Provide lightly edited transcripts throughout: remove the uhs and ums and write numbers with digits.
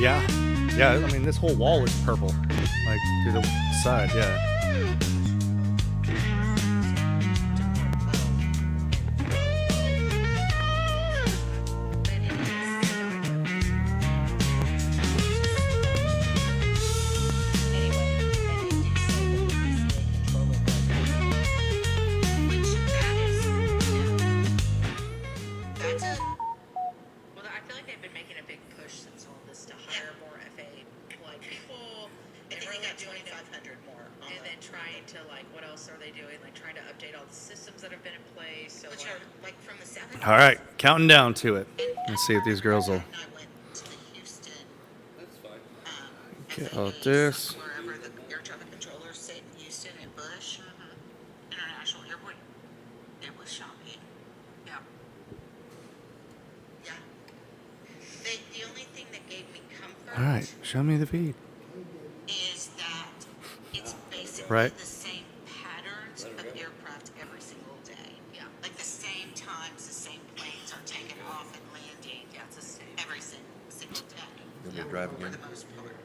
Yeah. Yeah, I mean, this whole wall is purple. Like, through the side, yeah. All right, counting down to it. Let's see if these girls will get all this. Wherever the air traffic controllers sit in Houston and Bush International Airport, it was shocking. Yeah. Yeah. The only thing that gave me comfort. All right, show me the feed. Is that it's basically right. The same patterns of aircraft every single day. Yeah. Like the same times, the same planes are taking off and landing. Yeah, it's the same every single day. You'll be driving For in. the most part.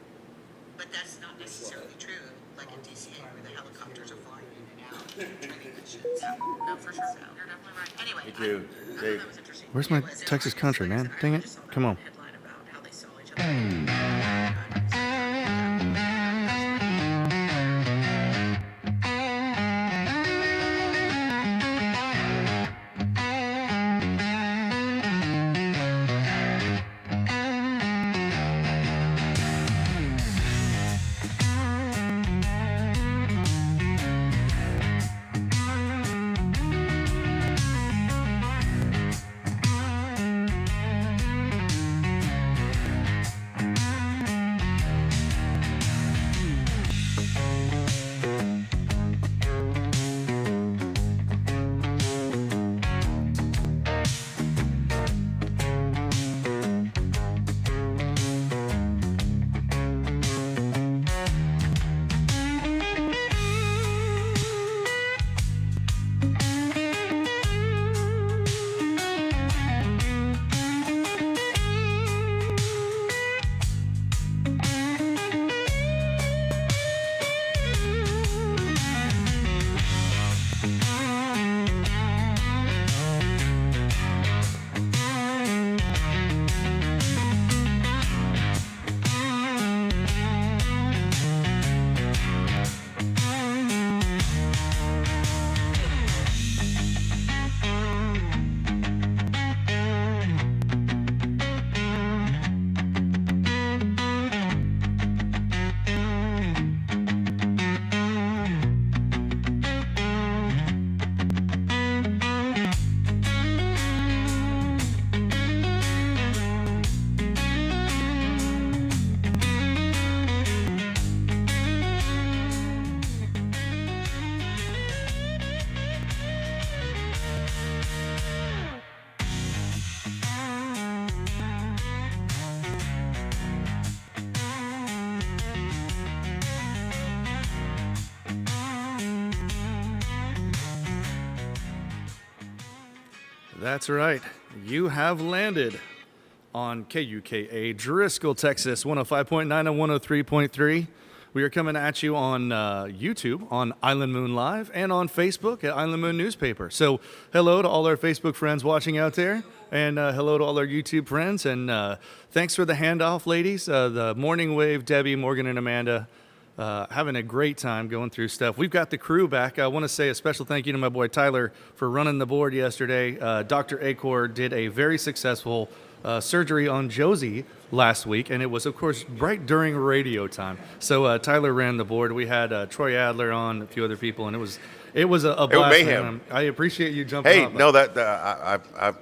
But that's not necessarily true, like in DCA, where the helicopters are flying in and out and training missions. No, for sure. You're definitely right. Anyway, Me too. Dave. that was interesting. Where's my It was- Texas country, man? Dang it. Come on. Headline about how they saw each other. That's right. You have landed on KUKA Driscoll, Texas, 105.9 and 103.3. We are coming at you on YouTube, on Island Moon Live, and on Facebook at Island Moon Newspaper. So hello to all our Facebook friends watching out there, and hello to all our YouTube friends. And thanks for the handoff, ladies. The Morning Wave, Debbie, Morgan, and Amanda. Having a great time going through stuff. We've got the crew back. I want to say a special thank you to my boy Tyler for running the board yesterday. Dr. Acor did a very successful surgery on Josie last week, and it was, of course, right during radio time. So Tyler ran the board. We had Troy Adler on, a few other people, and it was a blast. mayhem. I appreciate you jumping Hey, on. no, that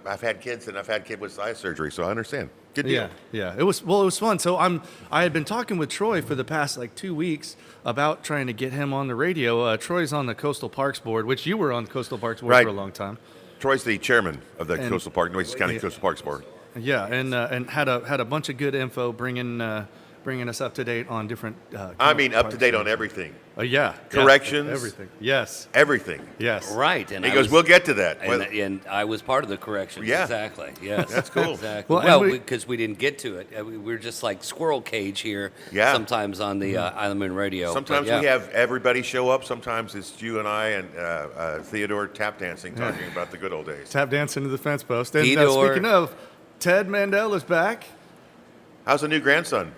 I've had kids and I've had kids with eye surgery, so I understand. Good deal. Yeah. It was fun. So I had been talking with Troy for the past 2 weeks about trying to get him on the radio. Troy's on the Coastal Parks board, which you were on the Coastal Parks board for a long time. Troy's the chairman of the Nueces County Coastal Parks Board. Yeah, and had a bunch of good info, bringing bringing us up to date on different. I mean, up to date on everything. Yeah. Corrections. Everything. Yes. Everything. Yes. Right. And He I goes, was- we'll get to that. And I was part of the corrections. Yeah. Exactly. Yes. That's cool. Exactly. Well, Well, and we- because we didn't get to it. We're just like squirrel cage here. Yeah. Sometimes on the Island Moon Radio. Sometimes But, we yeah. have everybody show up. Sometimes it's you and I and Theodore tap dancing, talking about the good old days. Tap dance into the fence post. And Fedor. speaking of, Ted Mandel is back. How's the new grandson?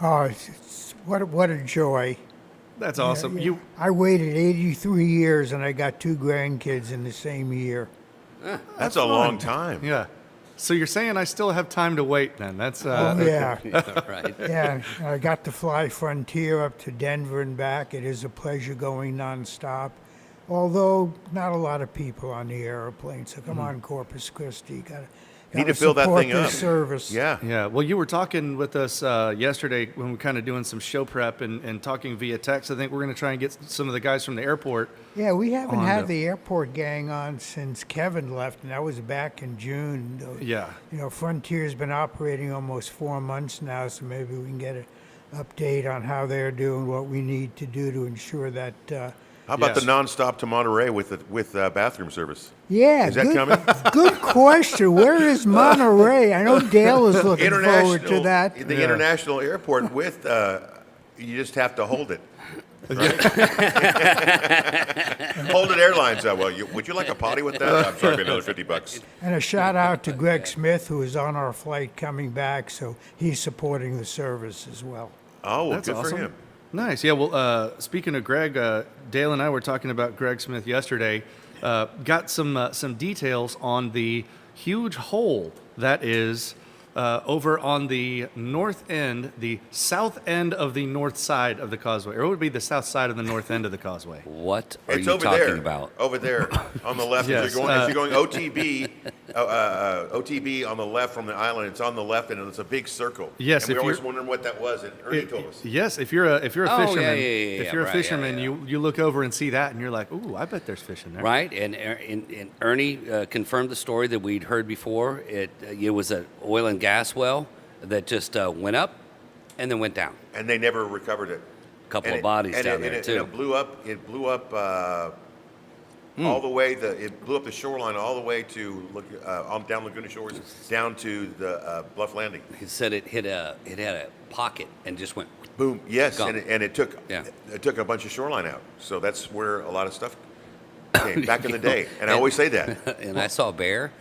Oh, what a joy. That's awesome. Yeah. You I waited 83 years and I got 2 grandkids in the same year. That's a long time. Yeah. So you're saying I still have time to wait then? That's Oh, yeah. Right. Yeah, I got to fly Frontier up to Denver and back. It is a pleasure going nonstop. Although not a lot of people on the airplane, so come on, Corpus Christi, got Need to fill that thing up. Service. Yeah. Yeah, well, you were talking with us yesterday when we were kind of doing some show prep and talking via text. I think we're going to try and get some of the guys from the airport. Yeah, we haven't On had the- the airport gang on since Kevin left, and that was back in June. Yeah. You know, Frontier's been operating almost 4 months now, so maybe we can get an update on how they're doing, what we need to do to ensure that. How about Yes. the nonstop to Monterey with bathroom service? Yeah, Is that good, coming? good question. Where is Monterey? I know Dale is looking forward to that. The Yeah. international airport with, you just have to hold it. Right? Hold it Airlines. Would you like a potty with that? I'm sorry, another $50. And a shout out to Greg Smith, who is on our flight coming back, so he's supporting the service as well. Oh, well, That's good awesome. for him. Nice. Yeah, well, speaking of Greg, Dale and I were talking about Greg Smith yesterday. Got some details on the huge hole that is over on the north end, the south end of the north side of the causeway. Or it would be the south side of the north end of the causeway. What are It's you over talking there. about? Over there on the left. Yes, As you're going OTB, OTB on the left from the island. It's on the left, and it's a big circle. Yes, And we if were always you're- wondering what that was, and Ernie told us. Yes, if you're a Oh, yeah, fisherman, yeah, if you're a right, fisherman, yeah. you look over and see that, and you're like, ooh, I bet there's fish in there. Right, and Ernie confirmed the story that we'd heard before. It was an oil and gas well that just went up and then went down. And they never recovered it. Couple And of bodies down there, and too. it blew up. It blew up all the way. It blew up the shoreline all the way to down Laguna Shores, down to the Bluff Landing. He said it had a pocket and just went. Boom. Yes, Gone. and it took Yeah. it took a bunch of shoreline out. So that's where a lot of stuff came back in the day. And I always say that. And I saw a bear.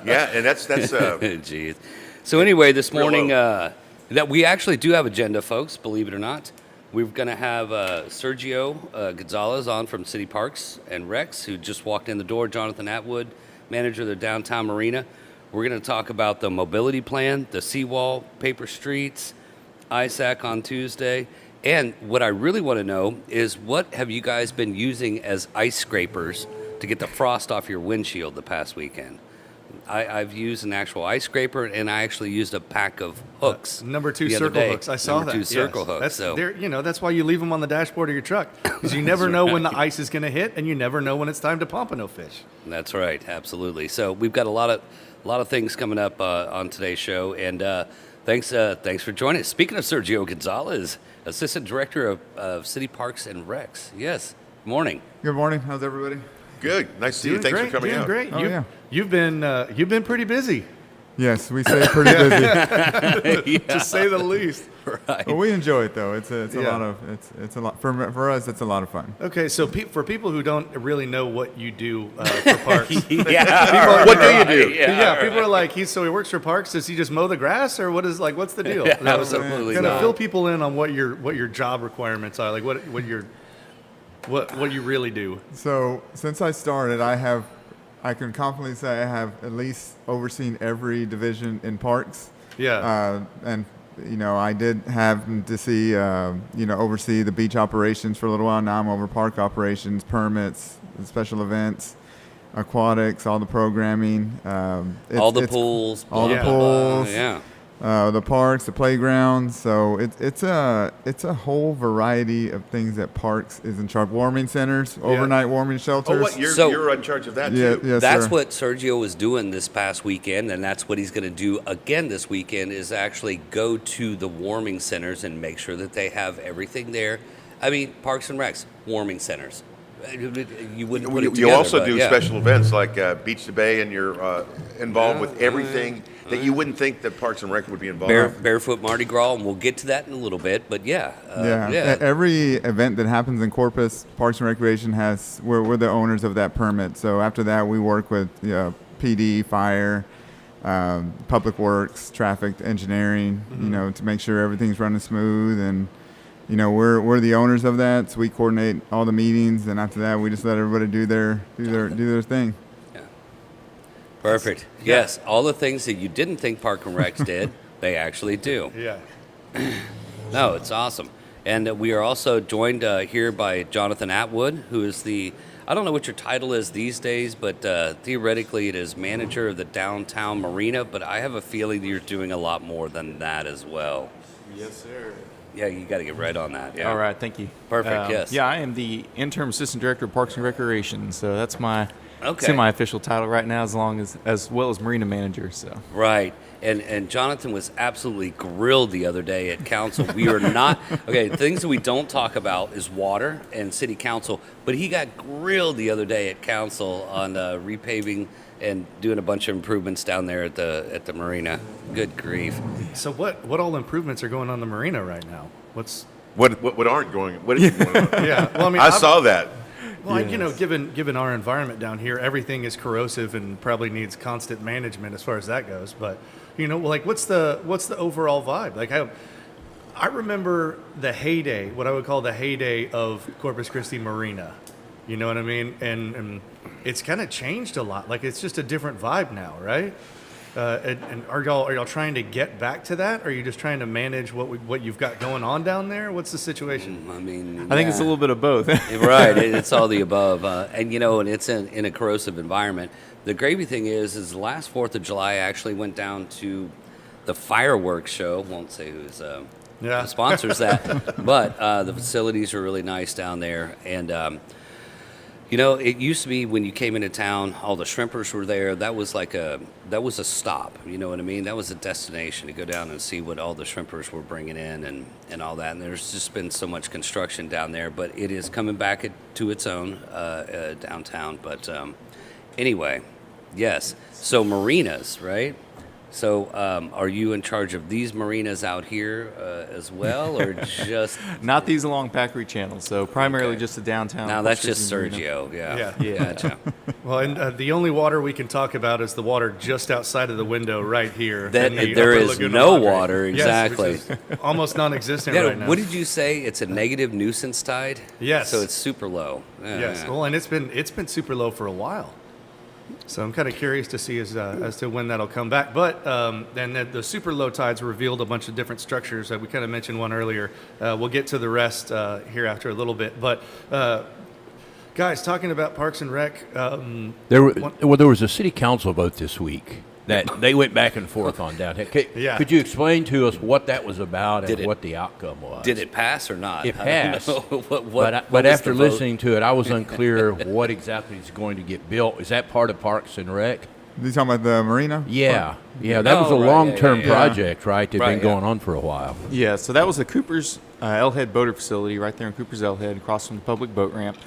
Yeah, and that's Jeez. So anyway, this Real morning, low. that we actually do have agenda, folks. Believe it or not, we're going to have Sergio Gonzalez on from City Parks and Recs, who just walked in the door. Jonathan Atwood, manager of the downtown marina. We're going to talk about the mobility plan, the seawall, paper streets, ISAC on Tuesday. And what I really want to know is what have you guys been using as ice scrapers to get the frost off your windshield the past weekend? I've used an actual ice scraper, and I actually used a pack of hooks. Number 2 the other circle day. hooks. I saw Number that. two circle yes. hooks. That's So that's why you leave them on the dashboard of your truck because you never know when the ice is going to hit, and you never know when it's time to pompano fish. that's right, absolutely. So we've got a lot of things coming up on today's show, and thanks for joining us. Speaking of Sergio Gonzalez, Assistant Director of City Parks and Recs. Yes, morning. Good morning. How's everybody? good. Nice to see you. Doing Thanks great, for coming doing out. great. Oh, yeah. You've been pretty busy, Yes, we stay pretty busy, to say the least. Right. but we enjoy it though. It's a Yeah. lot of it's a lot for us. It's a lot of fun. Okay, so for people who don't really know what you do for parks, Yeah. What do you do? yeah, people are like, he works for parks. Does he just mow the grass, or what's the deal? Absolutely Kind of not. fill people in on what your job requirements are, like what you really do. So since I started, I can confidently say I have at least overseen every division in parks. Yeah. And I did have to see oversee the beach operations for a little while. Now I'm over park operations, permits, special events, aquatics, all the programming. All the pools. all the blah, blah, blah. pools. Yeah. the parks, the playgrounds. So it's a whole variety of things that Parks is in charge. Warming centers, overnight warming shelters. Oh, what? So- You're in charge of that Yeah, too. yes, That's sir. what Sergio was doing this past weekend, and that's what he's going to do again this weekend. Is actually go to the warming centers and make sure that they have everything there. I mean, Parks and Recs, warming centers. You wouldn't put it You together, also but do yeah. special events like Beach to Bay, and you're involved with everything that you wouldn't think that Parks and Rec would be involved with. Barefoot Mardi Gras, and we'll get to that in a little bit. But yeah. Every event that happens in Corpus, Parks and Recreation we're the owners of that permit. So after that, we work with PD, fire, public works, traffic, engineering, to make sure everything's running smooth. And we're the owners of that, so we coordinate all the meetings. And after that, we just let everybody do their thing. Perfect. Yes, all the things that you didn't think Park and Recs did, they actually do. Yeah. No, it's awesome. And we are also joined here by Jonathan Atwood, who is I don't know what your title is these days, but theoretically it is manager of the downtown marina, but I have a feeling you're doing a lot more than that as well. Yes, sir. Yeah, you got to get right on that. Yeah. All right, thank you. Perfect, yes. Yeah, I am the interim assistant director of Parks and Recreation, so that's my Okay. semi-official title right now, as well as marina manager. So Right. And Jonathan was absolutely grilled the other day at council. We are not, okay, things that we don't talk about is water and city council, but he got grilled the other day at council on repaving and doing a bunch of improvements down there at the marina. Good grief. So what all improvements are going on the marina right now? What's What aren't going? What is going on? yeah? Well, I mean, I saw that. Well, given our environment down here, everything is corrosive and probably needs constant management as far as that goes. But what's the overall vibe? Like I remember the heyday, what I would call the heyday of Corpus Christi Marina. You know what I mean? And it's kind of changed a lot. Like it's just a different vibe now, right? And are y'all trying to get back to that? Or are you just trying to manage what you've got going on down there? What's the situation? I mean, I think it's a little bit of both. Right, it's all the above, and it's in a corrosive environment. The gravy thing is the last 4th of July I actually went down to the fireworks show. Won't say who's Yeah. sponsors that, but the facilities are really nice down there, and it used to be when you came into town, all the shrimpers were there. That was a stop. You know what I mean? That was a destination to go down and see what all the shrimpers were bringing in and all that. And there's just been so much construction down there, but it is coming back to its own downtown. But anyway, yes. So marinas, right? So are you in charge of these marinas out here as well, or just? Not these along Packery Channel, so primarily Okay. just the downtown. Now that's just Corpus Christi Marina. Sergio. Yeah. Yeah. Gotcha. Well, and the only water we can talk about is the water just outside of the window right here. That- in the there Upper is Laguna no Madre. water, exactly. Yes, which is almost non-existent Yeah, right now. what did you say? It's a negative nuisance tide. Yes. So it's super low. Yeah, Yes. yeah. Well, and it's been super low for a while. So I'm kind of curious to see as to when that'll come back. But then the super low tides revealed a bunch of different structures. We kind of mentioned one earlier. We'll get to the rest here after a little bit. But guys, talking about Parks and Rec. There was a city council vote this week that they went back and forth on downtown. Yeah. Could you explain to us what that was about Did and it- what the outcome was? Did it pass or not? It I don't passed. know. What But was after the vote? listening to it, I was unclear what exactly is going to get built. Is that part of Parks and Rec? You talking about the marina? Yeah. Yeah, that was a Oh, right, long-term yeah, yeah. project, right? That had Right, been yeah. going on for a while. Yeah, so that was the Cooper's L-Head Boater Facility right there in Cooper's L-Head, across from the public boat ramp.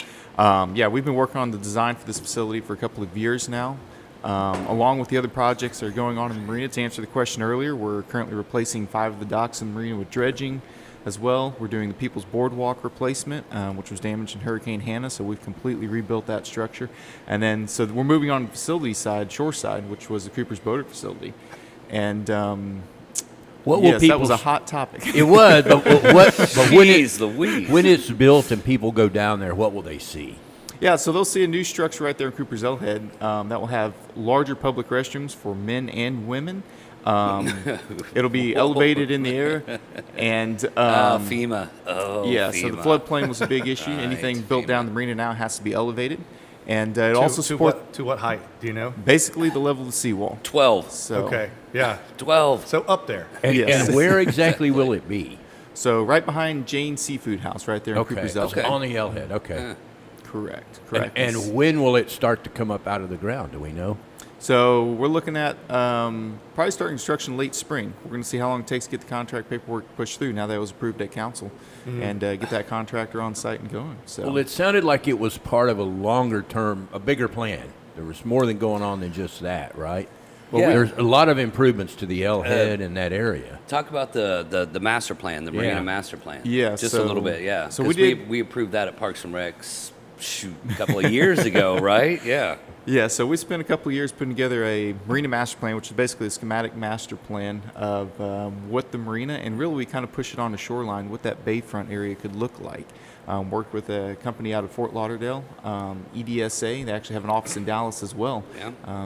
We've been working on the design for this facility for a couple of years now. Along with the other projects that are going on in the marina, to answer the question earlier, we're currently replacing 5 of the docks in the marina with dredging as well. We're doing the People's Boardwalk replacement, which was damaged in Hurricane Hannah, so we've completely rebuilt that structure. And then, so we're moving on to the facility side, shore side, which was the Cooper's Boater Facility. And What will yes, that people was a hot topic. It was, but Jeez Louise. when it's built and people go down there, what will they see? Yeah, so they'll see a new structure right there in Cooper's L-Head that will have larger public restrooms for men and women. It'll be elevated in the air, and FEMA. Oh, yeah, so the FEMA. floodplain was a big issue. Right, Anything built FEMA. down the marina now has to be elevated, And it also supports to what height? Do you know? basically the level of the seawall. 12. So, Okay, yeah. 12. So up there. And, Yes. and where exactly will it be? so right behind Jane's Seafood House, right there in Okay, Cooper's Elk. on the L-head. Okay. Yeah. Correct. And, Correct. and when will it start to come up out of the ground? Do we know? So we're looking at probably starting construction late spring. We're going to see how long it takes to get the contract paperwork pushed through now that it was approved at council, and get that contractor on site and going. So Well, it sounded like it was part of a longer term, a bigger plan. There was more than going on than just that, right? Well, Yeah. there's a lot of improvements to the L-head in that area. Talk about the master plan, the Marina Yeah. master plan. Yeah, Just so- a little bit, yeah. so 'Cause we did- we approved that at Parks and Recs, a couple of years ago, right? Yeah. yeah, so we spent a couple of years putting together a marina master plan, which is basically a schematic master plan of what the marina, and really we kind of push it on the shoreline, what that bayfront area could look like. Worked with a company out of Fort Lauderdale, EDSA. They actually have an office in Dallas as well,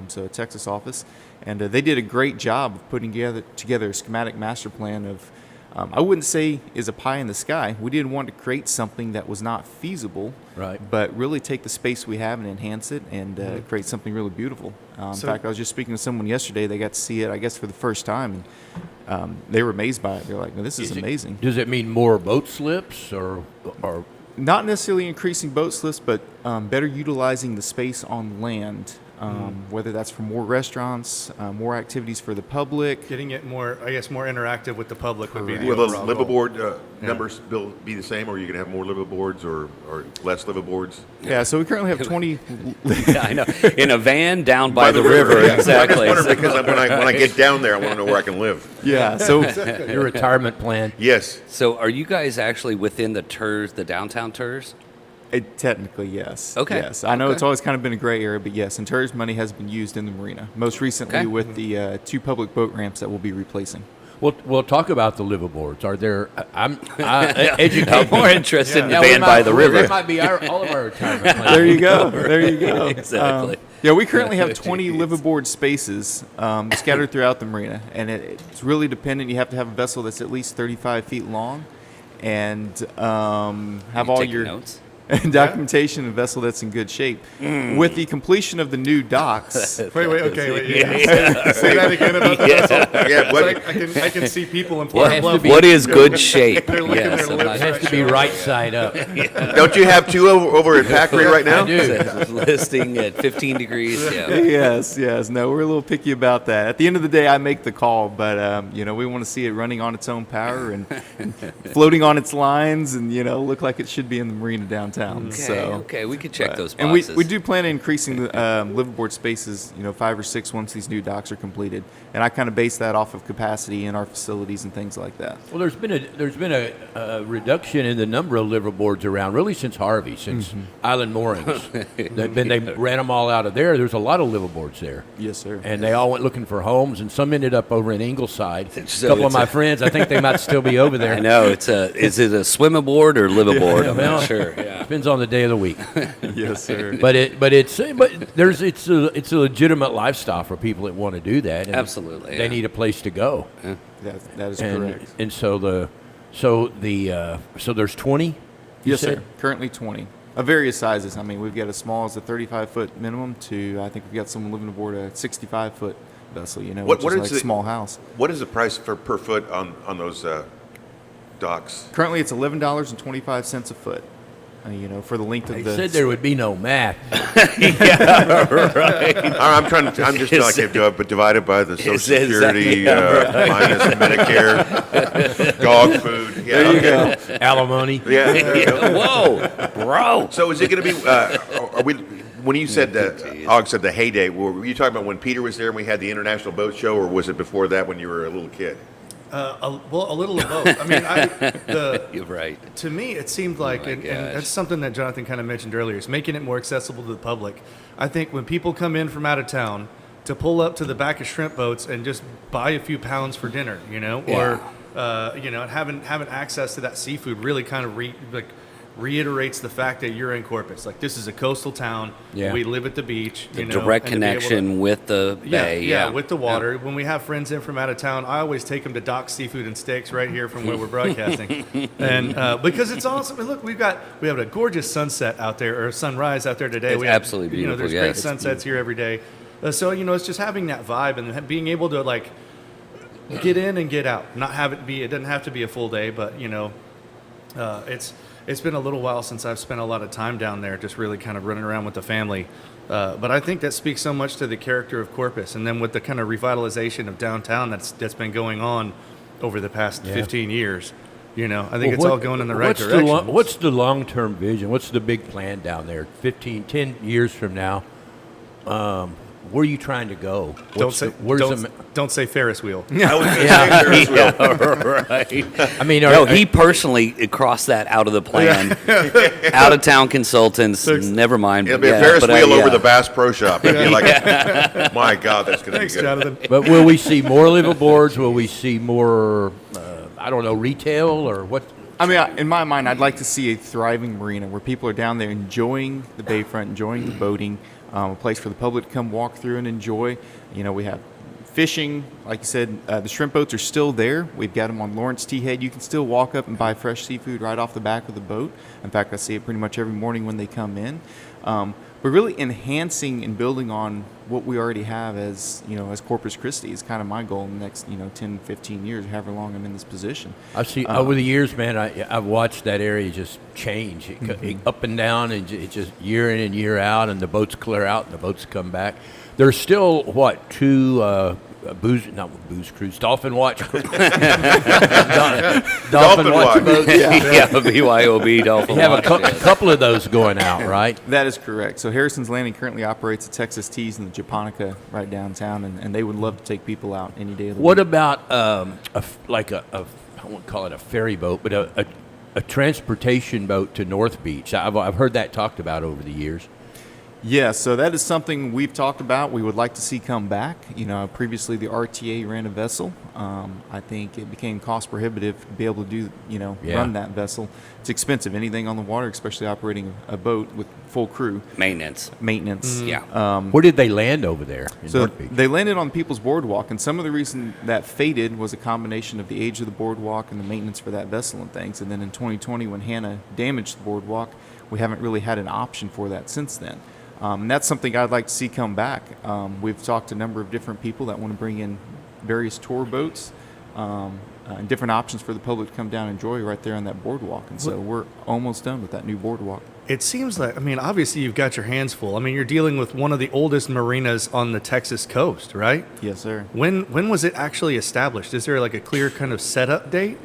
so a Texas office. And they did a great job of putting together a schematic master plan of, I wouldn't say is a pie in the sky. We didn't want to create something that was not feasible, Right. but really take the space we have and enhance it and create something really beautiful. In So- fact, I was just speaking to someone yesterday. They got to see it, I guess, for the first time, and they were amazed by it. They're like, "No, this is amazing." Does it mean more boat slips or Not necessarily increasing boat slips, but better utilizing the space on land, whether that's for more restaurants, more activities for the public. Getting it more, I guess, more interactive with the public would be the Will the overall goal. liveaboard numbers be the same, or are you going to have more liveaboards or less liveaboards? Yeah, so we currently have 20. Yeah, I know. In a van down by the river, yeah. exactly. I just wonder because when I get down there, I want to know where I can live. Yeah, so your retirement plan? Yes. So are you guys actually within the TERS, the downtown TERS? technically, yes. Okay. Yes, I know Okay. it's always kind of been a gray area, but yes, and TERS money has been used in the marina. Most recently Okay. with the 2 public boat ramps that we'll be replacing. We'll talk about the liveaboards. Are there? Educate I'm more me. interested in the Yeah, we van might- by the river. That might be all of our retirement plans. There you go. There you go. Exactly. Yeah, we currently have 20 liveaboard spaces scattered throughout the marina, and it's really dependent. You have to have a vessel that's at least 35 feet long, and have all Taking your notes? documentation, a vessel that's in good shape. With the completion of the new docks, Wait, say that again about the vessel. Yeah, It's what, like I can see people in Well, Port it has to Bluff. be- What is good shape? They're licking Yes, their I'm lips not- It has to be right side up. don't you have 2 over at Packery right now? I do. Listing at 15 degrees. Yeah. yes. No, we're a little picky about that. At the end of the day, I make the call, but we want to see it running on its own power and floating on its lines, and look like it should be in the marina downtown. Okay, we could check But- those and boxes. we do plan on increasing the liveaboard spaces, 5 or 6 once these new docks are completed, and I kind of base that off of capacity in our facilities and things like that. Well, there's been a reduction in the number of liveaboards around really since Harvey, since Island Moorings. They ran them all out of there. There's a lot of liveaboards there. Yes, sir. And they all went looking for homes, and some ended up over in Ingleside. So a couple of it's my a- friends, I think they might still be over there. I know is it a swimaboard or liveaboard? I'm Well, not sure. Yeah. Depends on the day of the week. Yes, sir. But it's a legitimate lifestyle for people that want to do that. And Absolutely, they yeah. need a place to go. that is And correct. and so there's 20. you Yes, said? sir. Currently 20 of various sizes. I mean, we've got as small as a 35-foot minimum to I think we've got someone living aboard a 65-foot vessel. What which is is like the- a small house. What is the price per foot on those docks? Currently, it's $11.25 a foot. For the length of They the. said there would be no math. I'm just like divided by the Social Is it exactly- Security minus Medicare, dog food. Yeah, There you okay. go. Alimony. Yeah. Whoa, bro. So is it going to be? Are we? When you said that, Og said the heyday. Were you talking about when Peter was there and we had the International Boat Show, or was it before that when you were a little kid? A little of both. I mean, You're right. to me, it seemed like, and gosh. that's something that Jonathan kind of mentioned earlier, is making it more accessible to the public. I think when people come in from out of town, to pull up to the back of shrimp boats and just buy a few pounds for dinner, or having access to that seafood really kind of reiterates the fact that you're in Corpus. Like, this is a coastal town. Yeah. We live at the beach. The you know, direct and to be able to- connection with the bay. yeah, with the water. When we have friends in from out of town, I always take them to Doc's Seafood and Steaks right here from where we're broadcasting, and because it's awesome. And look, we have a gorgeous sunset out there, or sunrise out there today. It's we have, absolutely You know, beautiful, there's yeah, great it's sunsets here every day. So you know, it's just having that vibe and being able to like get in and get out. Not have it be. It doesn't have to be a full day, but you know, it's been a little while since I've spent a lot of time down there, just really kind of running around with the family. But I think that speaks so much to the character of Corpus, and then with the kind of revitalization of downtown that's been going on over the past 15 years. You know, I think it's all going in the right direction. What's the long-term vision? What's the big plan down there? 10 years from now, where are you trying to go? Don't say Ferris wheel. I was gonna say Ferris wheel. Right. I mean, No, he personally crossed that out of the plan. Out of town consultants, never mind. It'll be a Ferris wheel over the Bass Pro Shop. It'd be like, my God, that's going to be Thanks, good. Jonathan. But will we see more liveaboards? Will we see more, I don't know, retail or what? I mean, in my mind, I'd like to see a thriving marina where people are down there enjoying the bayfront, enjoying the boating, a place for the public to come walk through and enjoy. You know, we have fishing, like you said, the shrimp boats are still there. We've got them on Lawrence T. Head. You can still walk up and buy fresh seafood right off the back of the boat. In fact, I see it pretty much every morning when they come in. But really enhancing and building on what we already have as, you know, as Corpus Christi is kind of my goal in the next, 10, 15 years, however long I'm in this position. I've seen over the years, man. I've watched that area just change, up and down, and it just year in and year out, and the boats clear out and the boats come back. There's still two dolphin watch, dolphin watch boats. Yeah, BYOB Dolphin We have Watch, a yes. couple of those going out, right? That is correct. So Harrison's Landing currently operates the Texas Tees and the Japonica right downtown, and they would love to take people out any day of the What week. about I won't call it a ferry boat, but a transportation boat to North Beach? I've heard that talked about over the years. Yeah, so that is something we've talked about. We would like to see come back. Previously the RTA ran a vessel. I think it became cost prohibitive to be able to do, run that vessel. It's expensive. Anything on the water, especially operating a boat with full crew. Maintenance. Yeah. Where did they land over there in So North Beach? they landed on People's Boardwalk, and some of the reason that faded was a combination of the age of the boardwalk and the maintenance for that vessel and things. And then in 2020, when Hannah damaged the boardwalk, we haven't really had an option for that since then. And that's something I'd like to see come back. We've talked to a number of different people that want to bring in various tour boats and different options for the public to come down and enjoy right there on that boardwalk. And so we're almost done with that new boardwalk. It seems like, obviously you've got your hands full. You're dealing with one of the oldest marinas on the Texas coast, right? Yes, sir. When was it actually established? Is there like a clear kind of setup date?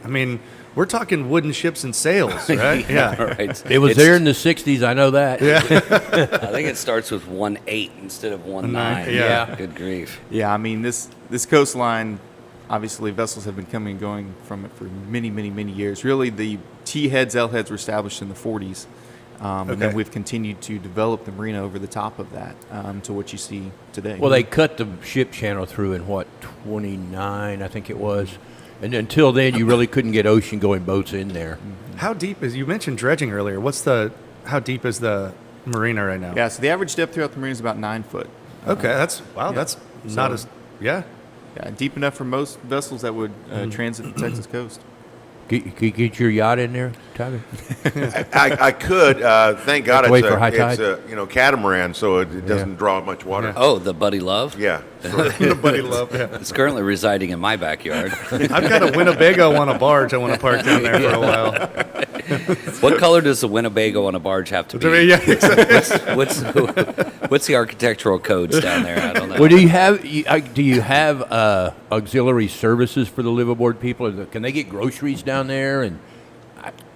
We're talking wooden ships and sails, right? Yeah. Right. It was there in the 60s, I know that. Yeah. I think it starts with 1-8 instead of 1-9. Yeah. Good grief. Yeah, this coastline, obviously vessels have been coming and going from it for many, many, many years. Really, the T-heads, L-heads were established in the 40s. And then we've continued to develop the marina over the top of that to what you see today. Well, they cut the ship channel through in 29, I think it was. And until then, you really couldn't get ocean-going boats in there. How deep is, you mentioned dredging earlier. How deep is the marina right now? Yeah, so the average depth throughout the marina is about 9 foot. Okay, that's not as, yeah. Yeah, deep enough for most vessels that would transit the Texas coast. Could you get your yacht in there, Tyler? I could. Thank God Wait it's for high tide? it's a catamaran, so it doesn't draw much water. Oh, the Buddy Love? Yeah. Buddy Love, yeah. It's currently residing in my backyard. I've got a Winnebago on a barge I want to park down there for a while. What color does the Winnebago on a barge have to be? Yeah, exactly. What's the architectural codes down there? I don't know. Well, do you have auxiliary services for the liveaboard people? Can they get groceries down there? And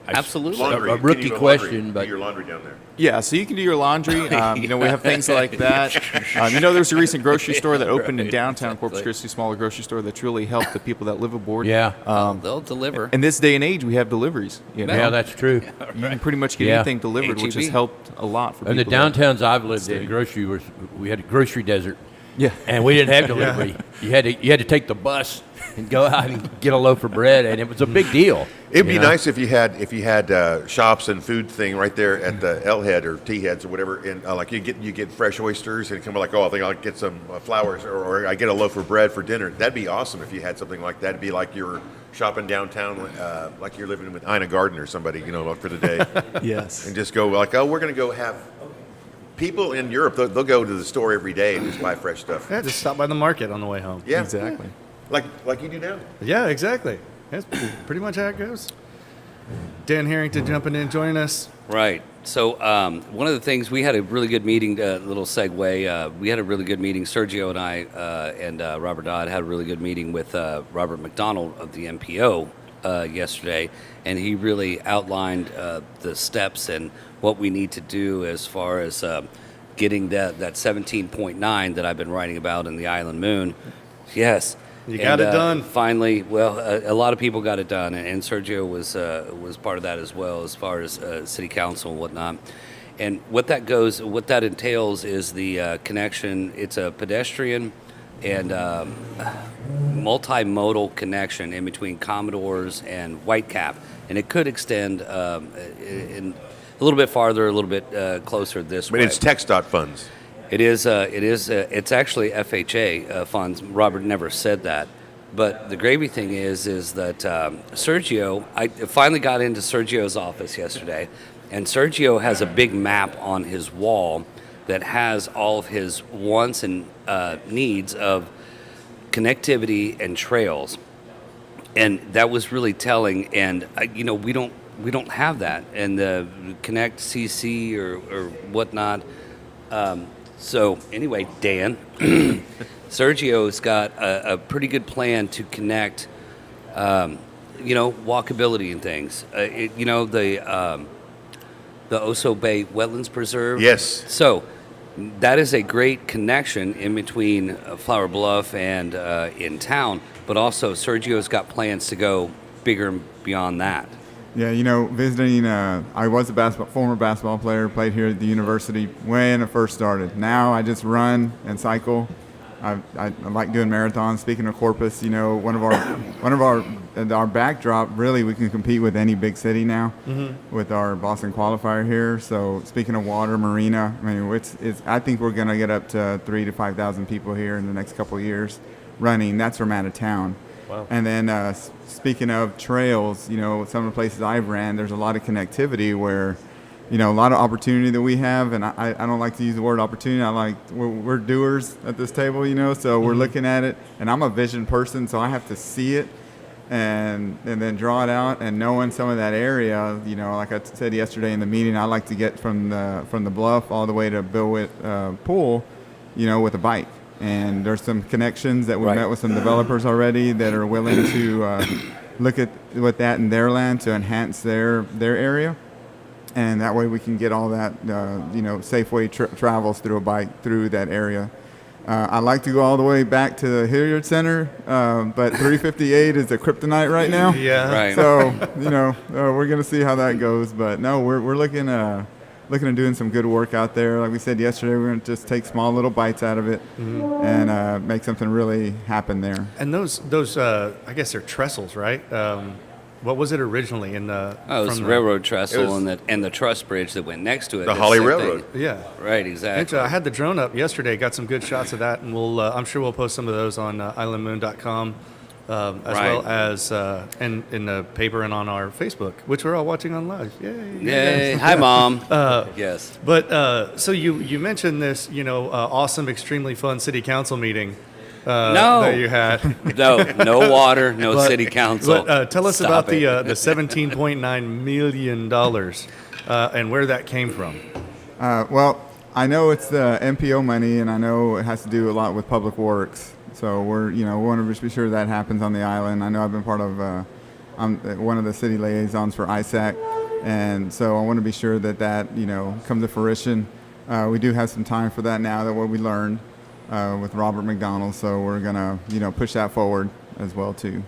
Absolutely. Laundry. A You can rookie do laundry. question, Do but your laundry down there. Yeah, so you can do your laundry. We have things like that. There's a recent grocery store that opened in downtown Corpus Christi, smaller grocery store that's really helped the people that live aboard. yeah, They'll deliver. In this day and age, we have deliveries. You know? yeah, that's true. You can pretty much get Yeah. anything delivered, which has H-E-B. helped a lot for And the people. downtowns I've lived stay. in, we had a grocery desert. Yeah. and we didn't have delivery. You had to take the bus and go out and get a loaf of bread, and it was a big deal. It'd be you know? nice if you had shops and food thing right there at the L Head or T Heads or whatever, and like you get fresh oysters and come like, oh, I think I'll get some flowers or I get a loaf of bread for dinner. That'd be awesome if you had something like that. It'd be like you're shopping downtown, like you're living with Ina Garden or somebody, for the day, Yes. and just go like, oh, we're gonna go have. People in Europe, they'll go to the store every day and just buy fresh stuff. Yeah, just stop by the market on the way home. Yeah, Exactly. like you do now. Yeah, exactly. That's pretty much how it goes. Dan Harrington jumping in, joining us. Right. So one of the things, we had a really good meeting, little segue. We had a really good meeting. Sergio and I and Robert Dodd had a really good meeting with Robert McDonald of the MPO yesterday, and he really outlined the steps and what we need to do as far as getting that 17.9 that I've been writing about in the Island Moon. Yes. You got it done. Finally, well, a lot of people got it done, and Sergio was part of that as well, as far as city council and whatnot. And what that entails is the connection. It's a pedestrian and multimodal connection in between Commodores and Whitecap, and it could extend in a little bit farther, a little bit closer this I mean, way. it's TxDOT funds. It's actually FHA funds. Robert never said that, but the gravy thing is that Sergio. I finally got into Sergio's office yesterday, and Sergio has a big map on his wall that has all of his wants and needs of connectivity and trails, and that was really telling. And we don't have that, and the Connect CC or whatnot. So anyway, Dan, Sergio's got a pretty good plan to connect, walkability and things. The Oso Bay Wetlands Preserve. Yes. So that is a great connection in between Flower Bluff and in town, but also Sergio's got plans to go bigger and beyond that. Yeah, visiting, I was a former basketball player, played here at the university when it first started. Now I just run and cycle. I like doing marathons. Speaking of Corpus, one of our backdrop, really we can compete with any big city now with our Boston qualifier here. So speaking of water, marina, I mean, I think we're going to get up to 3,000 to 5,000 people here in the next couple of years running. That's from out of town. Wow. And then speaking of trails, some of the places I've ran, there's a lot of connectivity where, a lot of opportunity that we have. And I don't like to use the word opportunity. We're doers at this table, so we're looking at it. And I'm a vision person, so I have to see it and then draw it out. And knowing some of that area, like I said yesterday in the meeting, I like to get from the bluff all the way to Billwit Pool, with a bike. And there's some connections that we've Right. met with some developers already that are willing to look at with that in their land to enhance their area. And that way we can get all that, Safeway travels through a bike through that area. I like to go all the way back to the Hilliard Center, but 358 is a kryptonite right now. Yeah. Right. So, we're going to see how that goes. But no, we're looking at doing some good work out there. Like we said yesterday, we're going to just take small little bites out of it and make something really happen there. And those I guess they're trestles, right? What was it originally in the? Oh, it was from the the- railroad trestle It was- and the truss bridge that went next to it. The That's Holly same Railroad. thing. Yeah. Right, exactly. I had the drone up yesterday. Got some good shots of that, and I'm sure we'll post some of those on islandmoon.com, as Right. well as in the paper and on our Facebook, which we're all watching on live. Yay! Yay! Hi, Mom. Yes. But so you mentioned this, awesome, extremely fun city council meeting No. that you had. No water, no But- city council. But tell us Stop about it. the $17.9 million and where that came from. Well, I know it's the MPO money, and I know it has to do a lot with public works. So we want to just be sure that happens on the island. I know I've been part of, I'm one of the city liaisons for ISAC, and so I want to be sure that comes to fruition. We do have some time for that now, that what we learned with Robert McDonald. So we're gonna, push that forward as well too.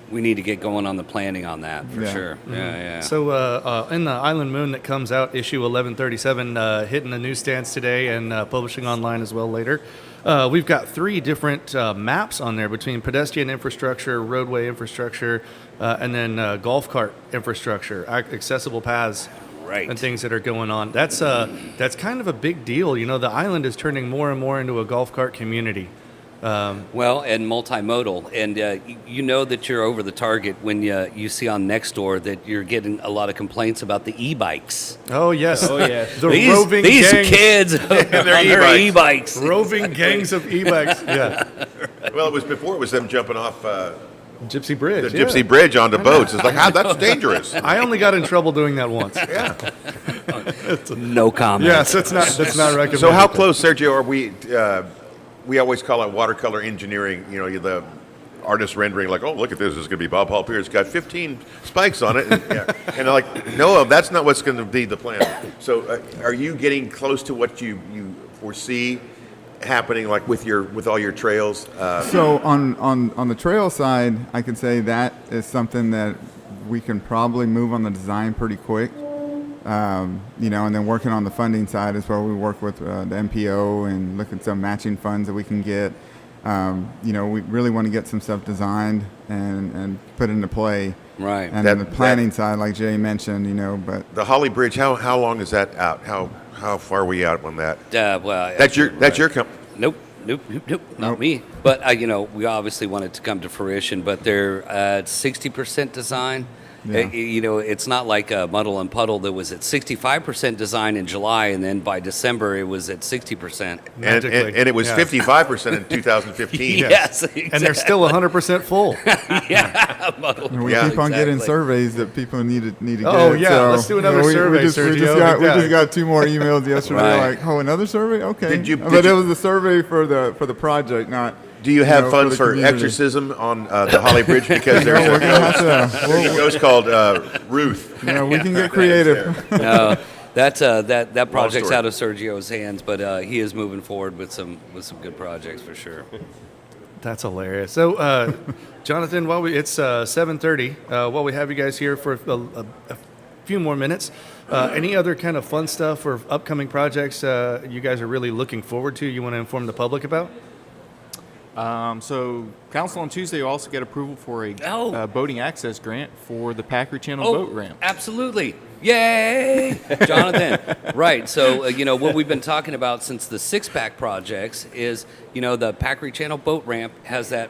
We need to get going on the planning on that for Yeah. sure. Yeah. So in the Island Moon that comes out, issue 1137, hitting the newsstands today and publishing online as well later. We've got 3 different maps on there between pedestrian infrastructure, roadway infrastructure, and then golf cart infrastructure, accessible paths, Right. and things that are going on. That's kind of a big deal. You know, the island is turning more and more into a golf cart community. Well, and multimodal, and you know that you're over the target when you see on Nextdoor that you're getting a lot of complaints about the e-bikes. Oh yes, the These, roving these gangs, kids on their e-bikes. e-bikes. roving gangs of e-bikes. Yeah, Well, it was before it was them jumping off Gypsy Bridge. the yeah. Gypsy Bridge onto boats. It's like, that's dangerous. I only got in trouble doing that once. Yeah. No comment. Yes, that's not recommended. So how close, Sergio, are we? We always call it watercolor engineering. You know, the artist rendering, like, oh, look at this. This is going to be Bob Paul Pierce. It's got 15 spikes on it. And, and they're like, no, that's not what's going to be the plan. So are you getting close to what you foresee happening, like with all your trails? So on the trail side, I could say that is something that we can probably move on the design pretty quick. You know, and then working on the funding side is where we work with the MPO and look at some matching funds that we can get. You know, we really want to get some stuff designed and put into play. Right. And then the planning side, like Jay mentioned, you know, but The Holly Bridge, how long is that out? How far are we out on that? Well, That's your company. Nope, not me. But you know, we obviously want it to come to fruition. But they're at 60% design. Yeah. You know, it's not like Muddle and Puddle that was at 65% design in July, and then by December it was at 60%. Magically. And it was Yeah. 55% in 2015. Yes, exactly. And they're still 100% full. yeah, Muddle. we Yeah, keep on getting exactly. surveys that people need to get. Oh, yeah, so, let's do you know, another we survey, just Sergio. we Yeah. just got 2 more emails yesterday. Right. Like, oh, another survey? Okay. Did but you- it was a survey for the project, not. Do you have know, funds the for community. exorcism on the Holly Bridge? Because No, we're gonna have to. there's a ghost called Ruth. You know, we can get creative. No, that project's story. out of Sergio's hands, but he is moving forward with some good projects for sure. That's hilarious. So, Jonathan, it's 7:30. While we have you guys here for a few more minutes, any other kind of fun stuff or upcoming projects you guys are really looking forward to? You want to inform the public about? So council on Tuesday also got approval for a Oh. boating access grant for the Packer Channel boat ramp. Absolutely. Yay! Jonathan. Right. So, you know, what we've been talking about since the six-pack projects is, you know, the Packery Channel boat ramp has that,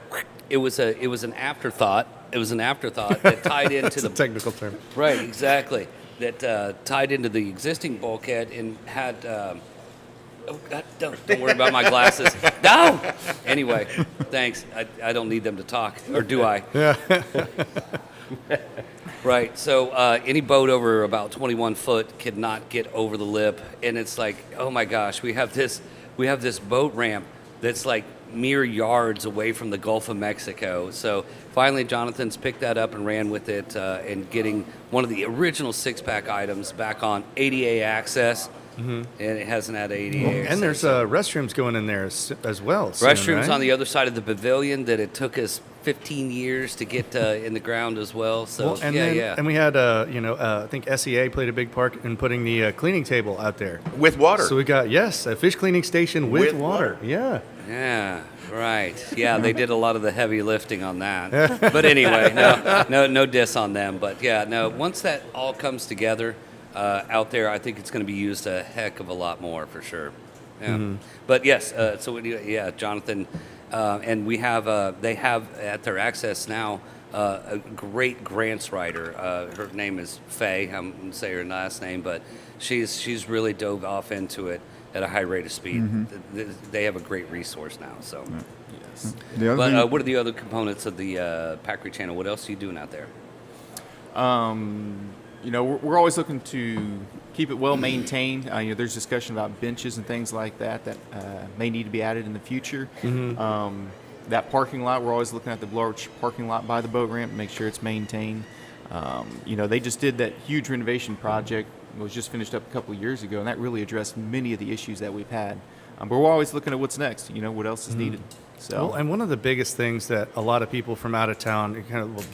it was an afterthought. It was an afterthought that tied into It's a technical term. Right, exactly. That tied into the existing bulkhead and had. Oh God! Don't worry about my glasses. No. Anyway, thanks. I don't need them to talk, or do I? Yeah. Right. So any boat over about 21 foot cannot get over the lip, and it's like, oh my gosh, we have this boat ramp that's like mere yards away from the Gulf of Mexico. So finally, Jonathan's picked that up and ran with it, and getting one of the original six-pack items back on ADA access, and it hasn't had ADA access. And there's restrooms going in there as well. soon, restrooms right? on the other side of the pavilion that it took us 15 years to get in the ground as well. So Well, and yeah, then, yeah. and we had, I think SEA played a big part in putting the cleaning table out there. With water. So we got, a fish cleaning station with, With water. water. Yeah. Yeah, right. Yeah, they did a lot of the heavy lifting on that. But anyway, no diss on them. But yeah, no. Once that all comes together out there, I think it's going to be used a heck of a lot more for sure. Yeah. But yes, Jonathan, and we have they have at their access now a great grants writer. Her name is Faye. I'm going to say her last name, but she's really dove off into it at a high rate of speed. They have a great resource now. So, The other but thing, what are the other components of the Packery Channel? What else are you doing out there? You know, we're always looking to keep it well maintained. You know, there's discussion about benches and things like that may need to be added in the future. That parking lot, we're always looking at the large parking lot by the boat ramp to make sure it's maintained. You know, they just did that huge renovation project. It was just finished up a couple of years ago, and that really addressed many of the issues that we've had. But we're always looking at what's next. You know, what else is needed. So. Well, and one of the biggest things that a lot of people from out of town kind of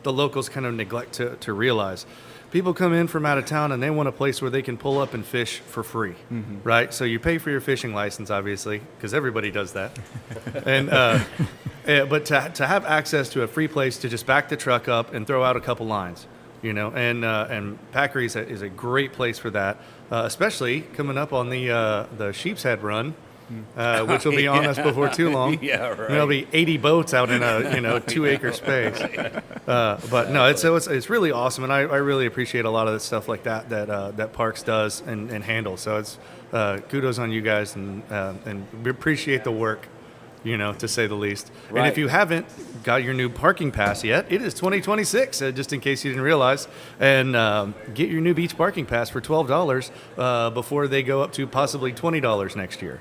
the locals kind of neglect to realize. People come in from out of town and they want a place where they can pull up and fish for free, right? So you pay for your fishing license, obviously, because everybody does that. And but to have access to a free place to just back the truck up and throw out a couple lines, and Packery is a great place for that, especially coming up on the Sheep's Head run. Which will be on us before too long. Yeah, right. There'll be 80 boats out in a 2-acre space. But no, it's really awesome, and I really appreciate a lot of the stuff like that Parks does and handles. So it's kudos on you guys, and we appreciate the work, to say the least. Right. And if you haven't got your new parking pass yet, it is 2026, just in case you didn't realize. And get your new beach parking pass for $12 before they go up to possibly $20 next year.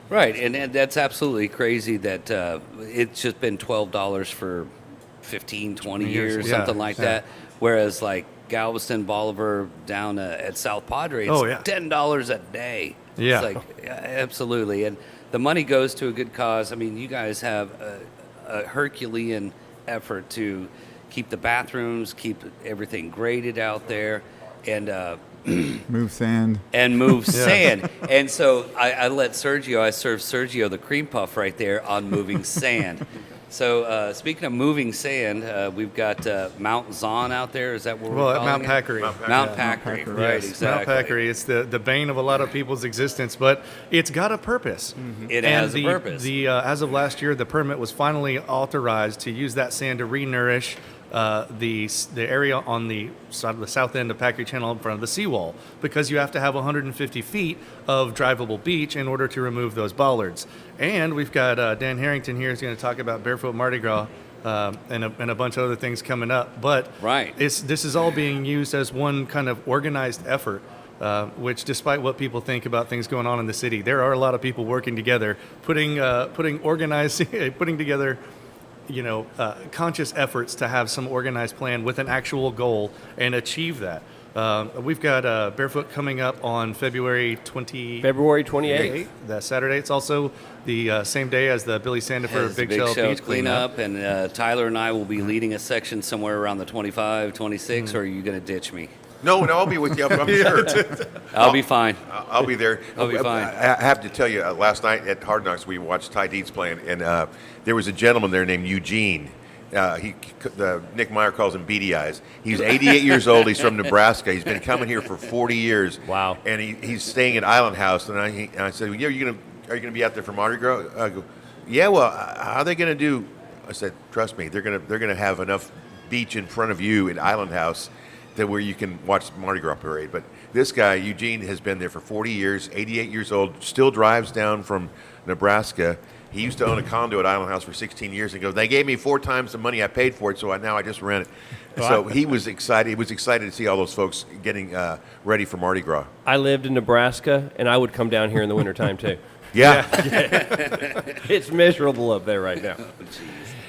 Right, and that's absolutely crazy that it's just been $12 for 15, 20 years, Yeah, something like that. Whereas like Galveston, Bolivar, down at South Padre, it's $10 a day. Yeah. It's like, absolutely. And the money goes to a good cause. I mean, you guys have a Herculean effort to keep the bathrooms, keep everything graded out there, and Move sand. sand. And so I served Sergio the cream puff right there on moving sand. So speaking of moving sand, we've got Mount Zon out there. Is that what we're calling Mount it? Packery. Mount Packery, right, Yes, exactly. Mount Packery. It's the bane of a lot of people's existence, but it's got a purpose. It And has a purpose. As of last year, the permit was finally authorized to use that sand to re-nourish the area on the south end of Packery Channel in front of the seawall, because you have to have 150 feet of drivable beach in order to remove those bollards. And we've got Dan Harrington here who's going to talk about Barefoot Mardi Gras and a bunch of other things coming up. But Right. this is all being used as one kind of organized effort. Which, despite what people think about things going on in the city, there are a lot of people working together, putting together conscious efforts to have some organized plan with an actual goal and achieve that. We've got Barefoot coming up on February 28th. That Saturday. It's also the same day as the Billy Sandifer Has the Big Shell Beach Cleanup. and Tyler and I will be leading a section somewhere around the 25, 26, or are you going to ditch me? No, I'll be with you. I'm sure. I'll be fine. I'll be there. I'll be fine. I have to tell you, last night at Hard Knocks, we watched Ty Dietz playing, and there was a gentleman there named Eugene. Nick Meyer calls him Beady Eyes. He's 88 years old. He's from Nebraska. He's been coming here for 40 years. Wow. And he's staying at Island House. And I said, well, yeah, are you gonna be out there for Mardi Gras? I go, yeah. Well, how are they gonna do? I said, trust me, they're gonna have enough beach in front of you at Island House that where you can watch the Mardi Gras parade. But this guy, Eugene, has been there for 40 years, 88 years old, still drives down from Nebraska. He used to own a condo at Island House for 16 years and goes, they gave me 4 times the money I paid for it, so now I just rent it. So he was excited. He was excited to see all those folks getting ready for Mardi Gras. I lived in Nebraska, and I would come down here in the wintertime, too. Yeah. It's miserable up there right now.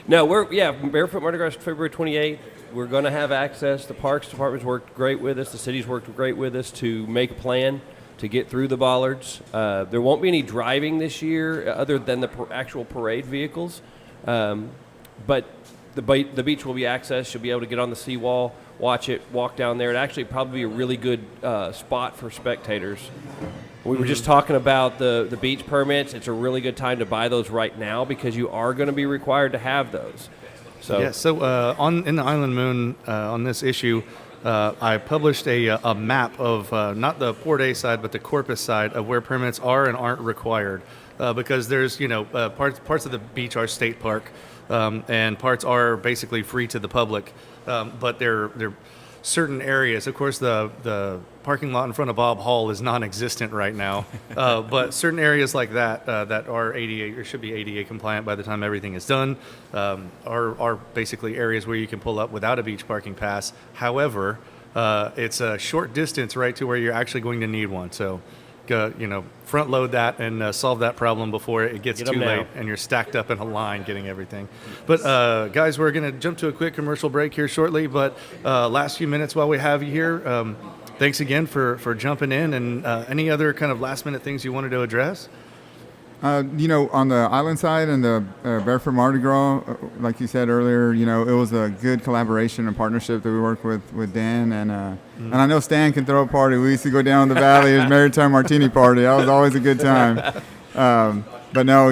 No, Barefoot Mardi Gras is February 28th. We're going to have access. The Parks Department's worked great with us. The city's worked great with us to make a plan to get through the bollards. There won't be any driving this year other than the actual parade vehicles. But the beach will be accessed. You'll be able to get on the seawall, watch it, walk down there. It'd actually probably be a really good spot for spectators. We were just talking about the beach permits. It's a really good time to buy those right now because you are going to be required to have those. So, In the Island Moon on this issue, I published a map of not the Port A side but the Corpus side of where permits are and aren't required, because there's parts of the beach are state park, and parts are basically free to the public, but they're certain areas. Of course, the parking lot in front of Bob Hall is non-existent right now, but certain areas like that that are ADA or should be ADA compliant by the time everything is done are basically areas where you can pull up without a beach parking pass. However, it's a short distance right to where you're actually going to need one. So, front load that and solve that problem before it gets too late and you're stacked up in a line getting everything. But guys, we're going to jump to a quick commercial break here shortly. But last few minutes while we have you here, thanks again for jumping in. And any other kind of last minute things you wanted to address? On the island side and the Barefoot Mardi Gras, like you said earlier, it was a good collaboration and partnership that we worked with Dan. And I know Stan can throw a party. We used to go down the valley as Maritime Martini Party. That was always a good time. But no,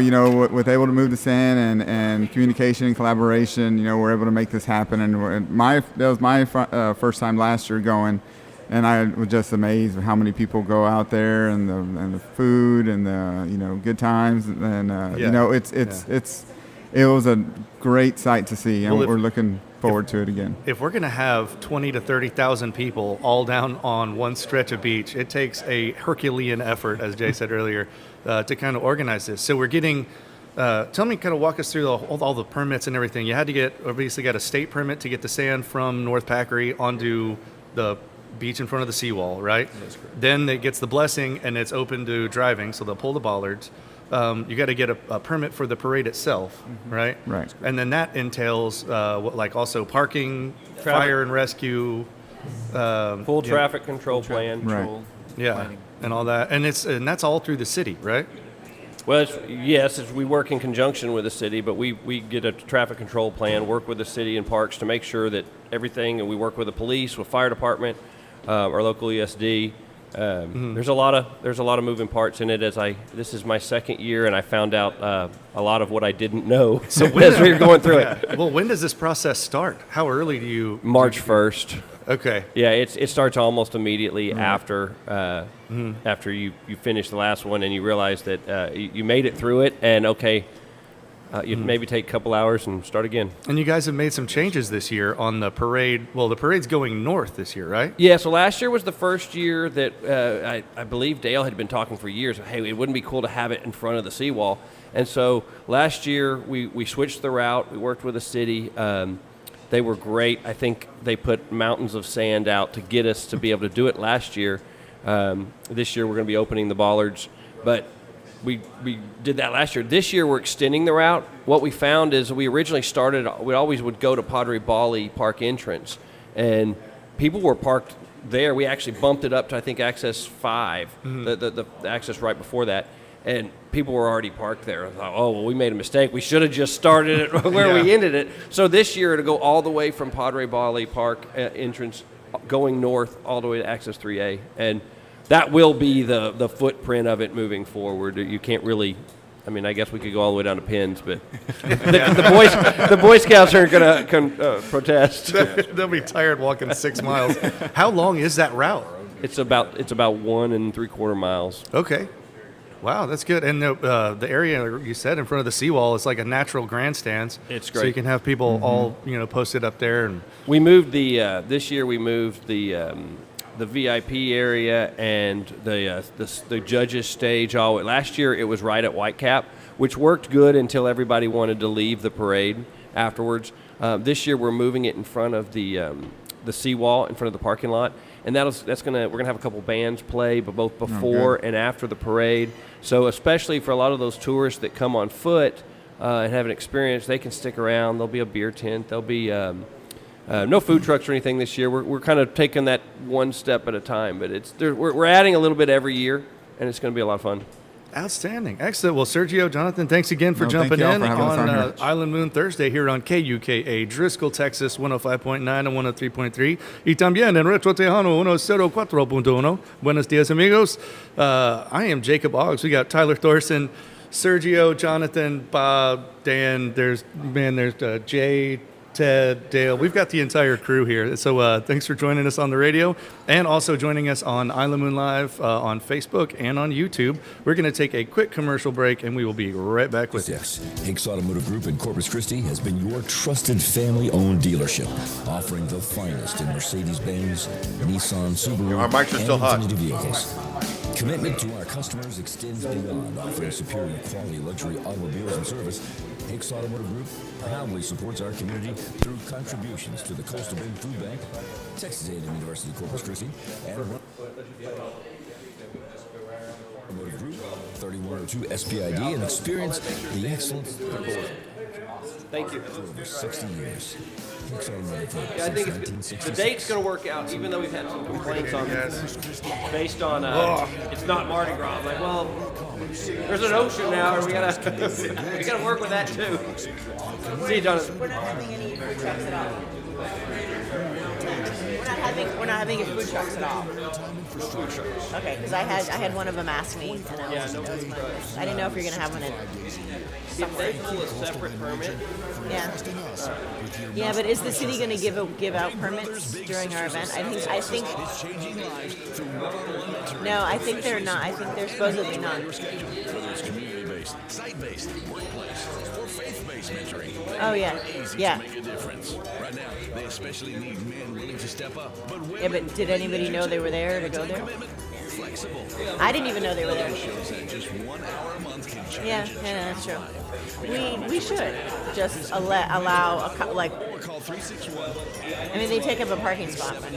with able to move to San and communication and collaboration, we're able to make this happen. And that was my first time last year going. And I was just amazed at how many people go out there, and the food, and the good times, and it was a great sight to see, and we're looking forward to it again. If we're going to have 20 to 30,000 people all down on one stretch of beach, it takes a Herculean effort, as Jay said earlier, to kind of organize this. So we're getting. Tell me, kind of walk us through all the permits and everything. You had to obviously got a state permit to get the sand from North Packery onto the beach in front of the seawall, right? That's correct. Then it gets the blessing and it's open to driving, so they'll pull the bollards. You got to get a permit for the parade itself, right? Right. And then that entails also parking, fire and rescue, Full traffic control plan. Right. and all that. And that's all through the city, right? Well, we work in conjunction with the city, but we get a traffic control plan, work with the city and parks to make sure that everything, and we work with the police, with fire department, our local ESD. There's a lot of moving parts in it. This is my second year, and I found out a lot of what I didn't know as we were going through it. Well, when does this process start? How early do you? March 1st. Okay. Yeah, it starts almost immediately after you finish the last one, and you realize that you made it through it, and you maybe take a couple hours and start again. And you guys have made some changes this year on the parade. Well, the parade's going north this year, right? Yeah, so last year was the first year that I believe Dale had been talking for years. Hey, it wouldn't be cool to have it in front of the seawall. And so last year we switched the route. We worked with the city. They were great. I think they put mountains of sand out to get us to be able to do it last year. This year we're going to be opening the bollards. But we did that last year. This year we're extending the route. What we found is we originally we always would go to Padre Bali Park entrance, and people were parked there. We actually bumped it up to, I think, access 5, the access right before that, and people were already parked there. I thought, well, we made a mistake. We should have just started it where we ended it. So this year it'll go all the way from Padre Bali Park entrance, going north all the way to access 3A, and that will be the footprint of it moving forward. You can't really, I guess we could go all the way down to Pins, but the Boy Scouts aren't going to protest. They'll be tired walking 6 miles. How long is that route? It's about 1 3/4 miles. Okay. Wow, that's good. And the area you said in front of the seawall is like a natural grandstands. It's great. So you can have people all posted up there. And we moved this year we moved the VIP area and the judges stage. Last year it was right at Whitecap, which worked good until everybody wanted to leave the parade afterwards. This year we're moving it in front of the seawall, in front of the parking lot, and we're gonna have a couple bands play, but both before and after the parade. So especially for a lot of those tourists that come on foot and have an experience, they can stick around. There'll be a beer tent. There'll be no food trucks or anything this year. We're kind of taking that one step at a time, but we're adding a little bit every year, and it's going to be a lot of fun. Outstanding. Excellent. Well, Sergio, Jonathan, thanks again for jumping in on Island Moon Thursday here on KUKA, Driscoll, Texas, 105.9 and 103.3. Y también en Retro Tejano 104.1. Buenos dias, amigos. I am Jacob Oggs. We got Tyler Thorson, Sergio, Jonathan, Bob, Dan. There's Jay, Ted, Dale. We've got the entire crew here. So thanks for joining us on the radio and also joining us on Island Moon Live on Facebook and on YouTube. We're going to take a quick commercial break, and we will be right back with you. Hicks Automotive Group in Corpus Christi has been your trusted family-owned dealership, offering the finest in Mercedes-Benz, Nissan, Subaru, Our mics are still and hot. Infiniti vehicles. Commitment to our customers extends beyond offering superior quality luxury automobiles and service. Hicks Automotive Group proudly supports our community through contributions to the Coastal Bend Food Bank, Texas A&M University Corpus Christi, and Automotive Group 3102 SPID, and experience the excellence. Thank you. For over 60 years. Hicks Automotive Group Yeah, I think since the date's going to work out, even though we've had some complaints on it, based on it's not Mardi Gras. I'm like, well, There's an ocean now, or we gotta work with that too. See you, Jonathan. We're not having any food trucks at all. We're not having any food trucks at all. Okay, because I had one of them ask me, and I didn't know if you're gonna have one in somewhere. They pull a separate permit. Yeah. Yeah, but is the city gonna give out permits during our event? I think. No, I think they're not. I think they're supposedly not. Community-based, site-based, workplace, or faith-based mentoring. Oh yeah, yeah. Make a difference. Right now, they especially need men willing to step up. Yeah, but did anybody know they were there to go there? Flexible. I didn't even know they were there. Shows that just 1 hour a month can change. Yeah, that's true. We should just allow like. Or call 361. I mean, they take up a parking spot. But,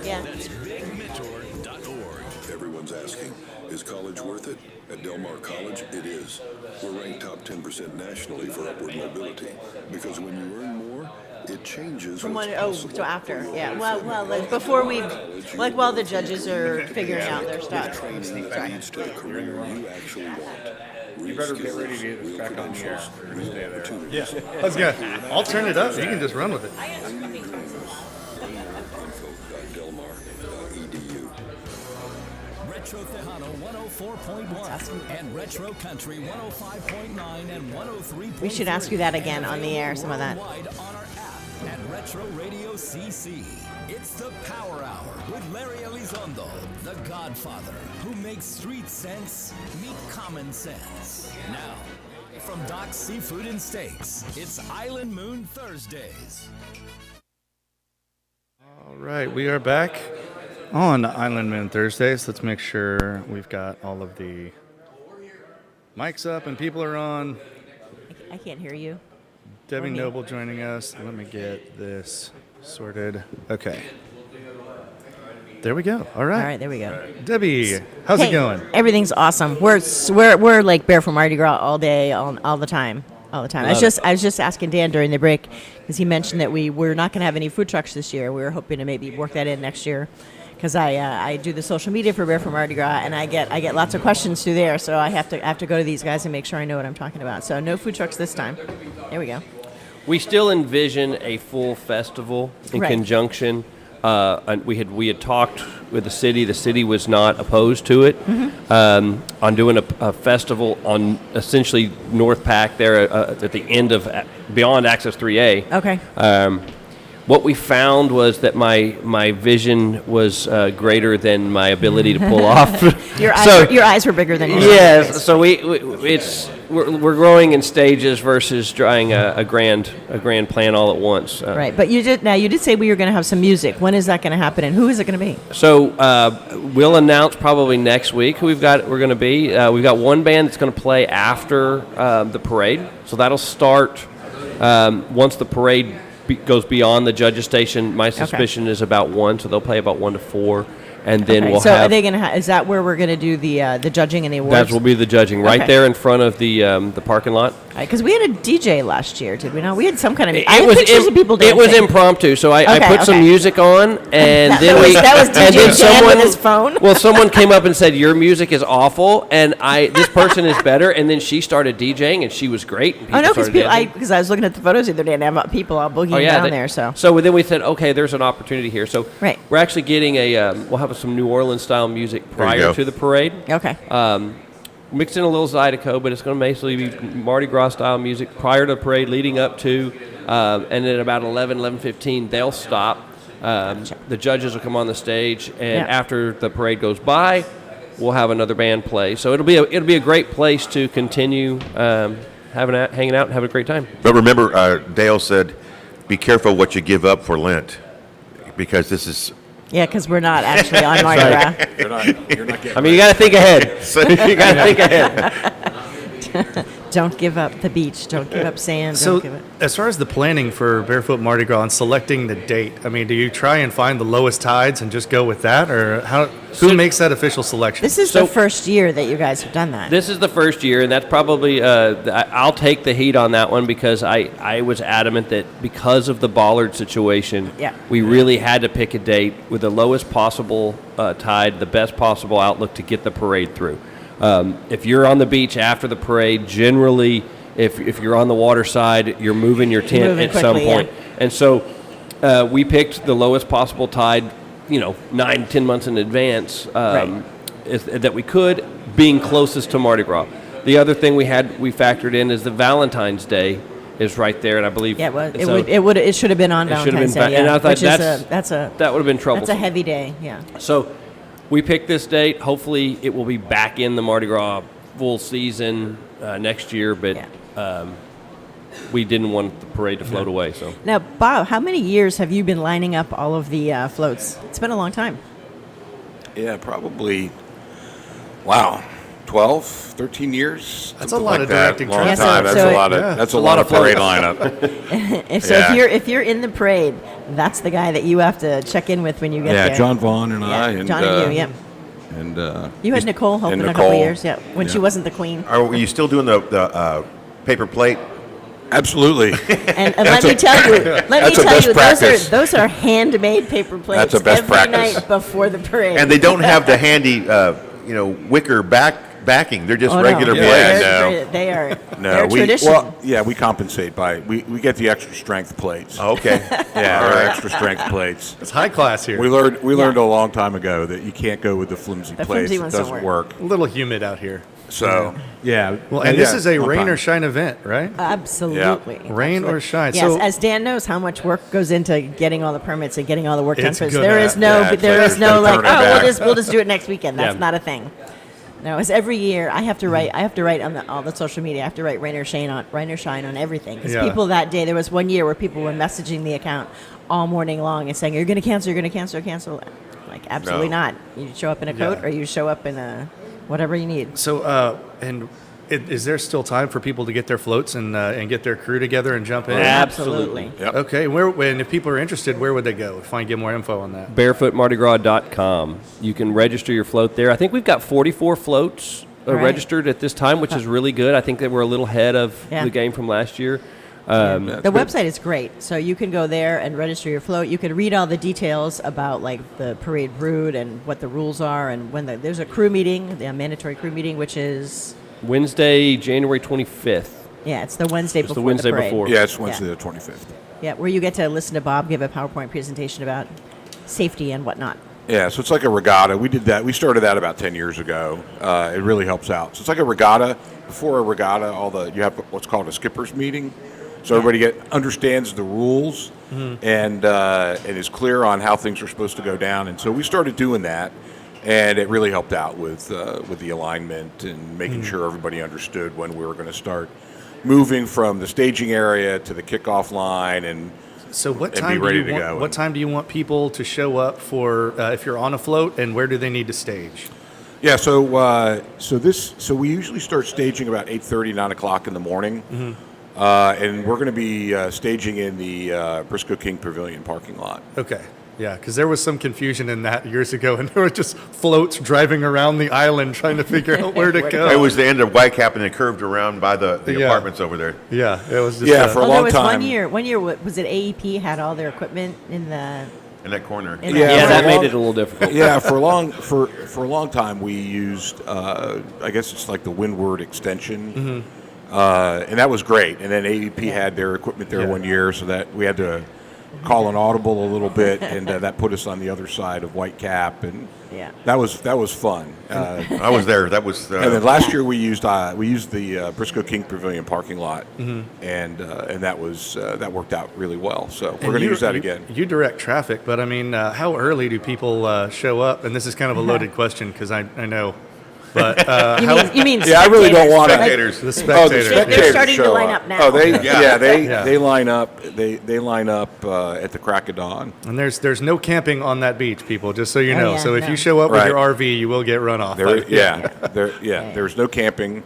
yeah. BigMentor.org. Everyone's asking, is college worth it? At Del Mar College, it is. We're ranked top 10% nationally for upward mobility. Because when you earn more, it changes From what's one possible to after. for your Yeah. life. Well, like before while the judges are figuring out their stuff. Training that leads to the career you actually want. You better get ready to get this back on the air. We're going to stay there. Yeah, let's go. I'll turn it up. You can just run with it. Info.delmar.edu. Retro Tejano 104.1 and Retro Country 105.9 and 103.3. We should ask you that again on the air, some of that. Worldwide on our app and Retro Radio CC. It's the Power Hour with Larry Elizondo, the Godfather, who makes street sense meet common sense. Now, from Doc's Seafood and Steaks, it's Island Moon Thursdays. All right, we are back on Island Moon Thursdays. Let's make sure we've got all of the mics up and people are on. I can't hear you. Debbie Noble joining us. Let me get this sorted. Okay. There we go. All right. All right, there we go. Debbie, how's it going? Everything's awesome. We're like Barefoot Mardi Gras all day, all the time. All the time. I was just asking Dan during the break because he mentioned that we're not going to have any food trucks this year. We were hoping to maybe work that in next year because I do the social media for Barefoot Mardi Gras and I get lots of questions through there. So I have to go to these guys and make sure I know what I'm talking about. So no food trucks this time. There we go. We still envision a full festival in Right. conjunction. And we had talked with the city. The city was not opposed to it on doing a festival on essentially North Pack there at the end of beyond Access 3A. Okay. What we found was that my vision was greater than my ability to pull off. Your eyes were bigger than yours. Yes. So we're growing in stages versus trying a grand plan all at once. Right, but you did say we were going to have some music. When is that going to happen, and who is it going to be? So we'll announce probably next week who we're going to be. We've got one band that's going to play after the parade. So that'll start once the parade goes beyond the judges station. My suspicion is about 1, so they'll play about 1 to 4. And then we'll so have. Are they going to? Is that where we're going to do the judging and the awards? That will be the judging right there in front of the parking lot. Because we had a DJ last year, did we not? We had some kind of. It I had was pictures of people dancing. It was impromptu, so I put some music on, and then that was DJ and then Dan someone with his phone. Well, someone came up and said your music is awful, and this person is better, and then she started DJing, and she was great. Oh no, because I was looking at the photos the other day and I have people all boogieing down there. So then we said, okay, there's an opportunity here. So right. We're actually getting we'll have some New Orleans style music prior to the parade. Okay. Mixed in a little Zydeco, but it's going to basically be Mardi Gras style music prior to the parade, leading up to, and then about 11:15 they'll stop. The judges will come on the stage, and after the parade goes by, we'll have another band play. So it'll be a great place to continue hanging out and having a great time. But remember, Dale said, "Be careful what you give up for Lent, because this is." Yeah, because we're not actually on Mardi Gras. You're not getting. I mean, you got to think ahead. You got to think ahead. Don't give up the beach. Don't give up sand. So, don't give it. as far as the planning for Barefoot Mardi Gras and selecting the date, I mean, do you try and find the lowest tides and just go with that, or who makes that official selection? This is the first year that you guys have done that. This is the first year, and that's probably I'll take the heat on that one because I was adamant that because of the bollard situation, we really had to pick a date with the lowest possible tide, the best possible outlook to get the parade through. If you're on the beach after the parade, generally, if you're on the water side, you're moving your tent moving at some quickly, point. And so we picked the lowest possible tide, 9-10 months in advance that we could, being closest to Mardi Gras. The other thing we factored in is the Valentine's Day is right there, and I believe Yeah, it should have been on Valentine's Day. And I thought which is that would have been troublesome. That's a heavy day. Yeah. So we picked this date. Hopefully, it will be back in the Mardi Gras full season next year, but we didn't want the parade to float away. So Now, Bob, how many years have you been lining up all of the floats? It's been a long time. Yeah, probably, 12, 13 years. That's something a lot like of that. directing Long traffic. time. That's So a lot of. yeah. That's a lot of parade lineup. If you're in the parade, that's the guy that you have to check in with when you get Yeah, there. John Vaughn and I, and John and you, and You had Nicole helping a couple years, when she wasn't the queen. Are you still doing the paper plate? Absolutely. And let me tell you, best practice. those are handmade paper plates. That's a best every practice. night before the parade. And they don't have the handy, wicker backing. They're just Oh, no. regular Yeah. plates. They are. No, they're we tradition. we compensate by we get the extra strength plates. Okay. Yeah, our extra strength plates. It's high class here. We learned a long time ago that you can't go with the flimsy The plates. flimsy It ones don't doesn't work. work. A little humid out here. So yeah. Well, and this is a long rain time. or shine event, right? Absolutely. Rain or Absolutely. shine. Yes, So- as Dan knows how much work goes into getting all the permits and getting all the work done. It's Because gonna- there is no, yeah, but there it's is no like like, turning oh, back. we'll just do it next weekend. That's Yeah. not a thing. No, it's every year. I have to write. I have to write on all the social media. I have to write rain or shine on everything. Because Yeah. people that day, there was one year where people were messaging the account all morning long and saying, "You're going to cancel. You're going to cancel." Like, absolutely No. not. You show up in a coat, Yeah. or you show up in a whatever you need. So, is there still time for people to get their floats and get their crew together and jump in? Absolutely. Yep. Okay. And if people are interested, where would they go if I can get more info on that? barefootmardigras.com. You can register your float there. I think we've got 44 floats Right. registered at this time, which is really good. I think that we're a little ahead of Yeah. the game from last year. The website is great, so you can go there and register your float. You can read all the details about like the parade route and what the rules are, and when there's a crew meeting, the mandatory crew meeting, which is Wednesday, January 25th. it's the Wednesday It's the before Wednesday parade. before. Yeah, it's Wednesday the 25th. Yeah, where you get to listen to Bob give a PowerPoint presentation about safety and whatnot. Yeah, so it's like a regatta. We did that. We started that about 10 years ago. It really helps out. So it's like a regatta. Before a regatta, you have what's called a skipper's meeting. So everybody understands the rules and is clear on how things are supposed to go down. And so we started doing that, and it really helped out with the alignment and making sure everybody understood when we were going to start moving from the staging area to the kickoff line and So what and time be do ready you to want? go. What time do you want people to show up for if you're on a float, and where do they need to stage? Yeah, so we usually start staging about 8:30, 9 o'clock in the morning, and we're going to be staging in the Briscoe King Pavilion parking lot. Okay. Yeah, because there was some confusion in that years ago, and there were just floats driving around the island trying to figure out where to go. It was the end of Whitecap, and it curved around by the Yeah. apartments over there. Yeah, it was just Yeah, for a Well, long there was time. one year. Was it AEP had all their equipment in the? In that corner. In Yeah, that- Yeah, for that a long- made it a little difficult. Yeah, for a long time we used, I guess it's like the Windward extension, and that was great. And then AEP had their equipment there Yeah. one year, so that we had to call an audible a little bit, and that put us on the other side of Whitecap, and Yeah. that was fun. I was there. That was. And then last year we used the Briscoe King Pavilion parking lot, and that worked out really well. So we're going to use that again. You direct traffic, but I mean, how early do people show up? And this is kind of a loaded question because I know, but You mean? Yeah, I really don't spectators? want to. Spectators. the spectators. They're starting to show line up. up now. Oh, they Yeah. they line up. They line up at the crack of dawn. And there's no camping on that beach, people. Just so you Oh, know. yeah, so if no. you show up with Right. your RV, you will get run off. There's no camping.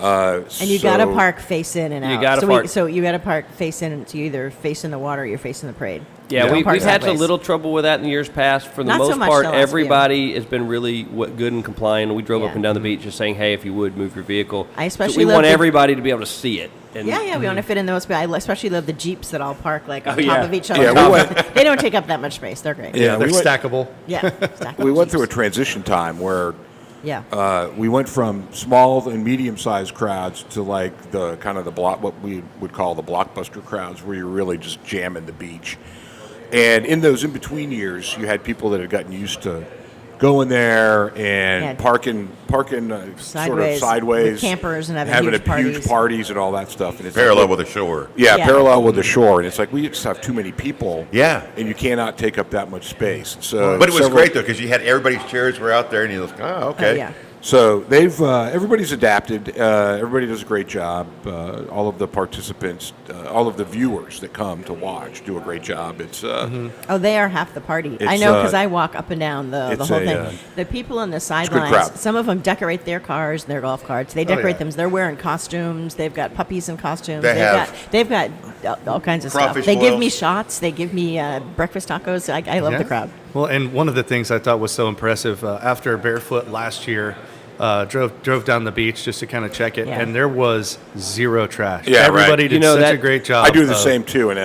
And you got to park face in and out. You gotta so park- so you got to park face in. So you either face in the water or you're facing the parade. Yeah, Don't park we've had a sideways. little trouble with that in years past. For the Not so most much part, the last few. everybody has been really good and compliant. We drove up Yeah. and down the beach just saying, "Hey, if you would move your vehicle." I especially So we love want the- everybody to be able to see it. And Yeah, we want to fit in those. But I especially love the Jeeps that all park like on Oh, top yeah. of each other. Yeah, They don't take up that much space. They're great. Yeah, They're we went- stackable. Yeah. Stackable We went through a Jeeps. transition time where Yeah. We went from small and medium-sized crowds to like the kind of the block, what we would call the blockbuster crowds, where you're really just jamming the beach. And in those in-between years, you had people that had gotten used to going there and parking sort of sideways with campers and having huge parties. parties and all that stuff. And it's Parallel like, with the shore. Yeah, parallel with the shore. And it's like, we just have too many people. Yeah. And you cannot take up that much space. So, But it was great, though, because you had everybody's chairs were out there, and you was like, oh, okay. yeah. So they've everybody's adapted. Everybody does a great job. All of the participants, all of the viewers that come to watch, do a great job. It's Oh, they are half the party. I It's, know because I walk up and down the it's whole a, thing. The people on the good sidelines, crowd. some of them decorate their cars and their golf carts. They decorate yeah. them. They're wearing costumes. They've got puppies in costumes. They've got all kinds of crawfish stuff. They give boils. me shots. They give me breakfast tacos. I love Yeah. the crowd. Well, and one of the things I thought was so impressive after Barefoot last year, drove down the beach just to kind of check it, Yeah. and there was zero trash. Yeah, Everybody right. did such a great job. I do the of- same too, and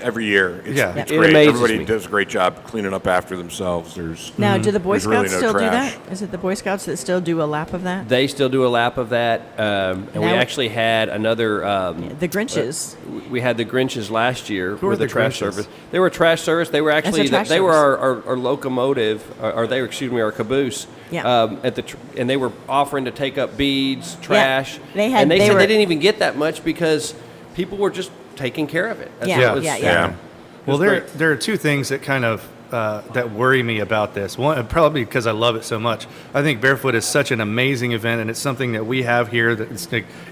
every year it's, Yeah. it's It great. amazes Everybody me. does a great job cleaning up after themselves. There's Now, do the Boy there's really Scouts no still do trash. that? Is it the Boy Scouts that still do a lap of that? They still do a lap of that, and we Now- actually had another. The Grinches. We had the Grinches last year Who are with the the trash Grinches? service. They were trash service. They were actually trash they were service. our locomotive, or they were our caboose. Yeah. And they were offering to take up beads, trash. They had- and they they said were- they didn't even get that much because people were just taking care of it. That's Yeah, what was- yeah. Well, was there great. there are two things that kind of that worry me about this. One, probably because I love it so much. I think Barefoot is such an amazing event, and it's something that we have here that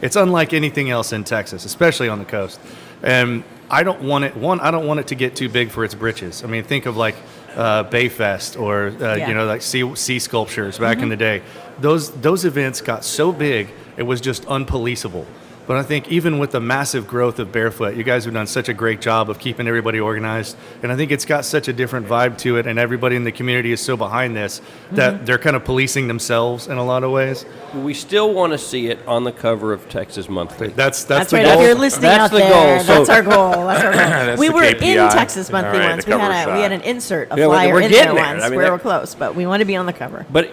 it's unlike anything else in Texas, especially on the coast. And I don't want it. I don't want it to get too big for its britches. I mean, think of like Bayfest or Yeah. like sea sculptures back in the day. Those events got so big it was just unpoliceable. But I think even with the massive growth of Barefoot, you guys have done such a great job of keeping everybody organized. And I think it's got such a different vibe to it, and everybody in the community is so behind this that they're kind of policing themselves in a lot of ways. We still want to see it on the cover of Texas Monthly. That's That's the right. goal. If you're listening That's out the there, goal. So- that's our goal. That's our goal. That's We the were in KPI. Texas Monthly All right, once. the We had cover we had shot. an insert, a Yeah, flyer we're in getting there there. once. I mean, we that- were close, but we want to be on the cover. But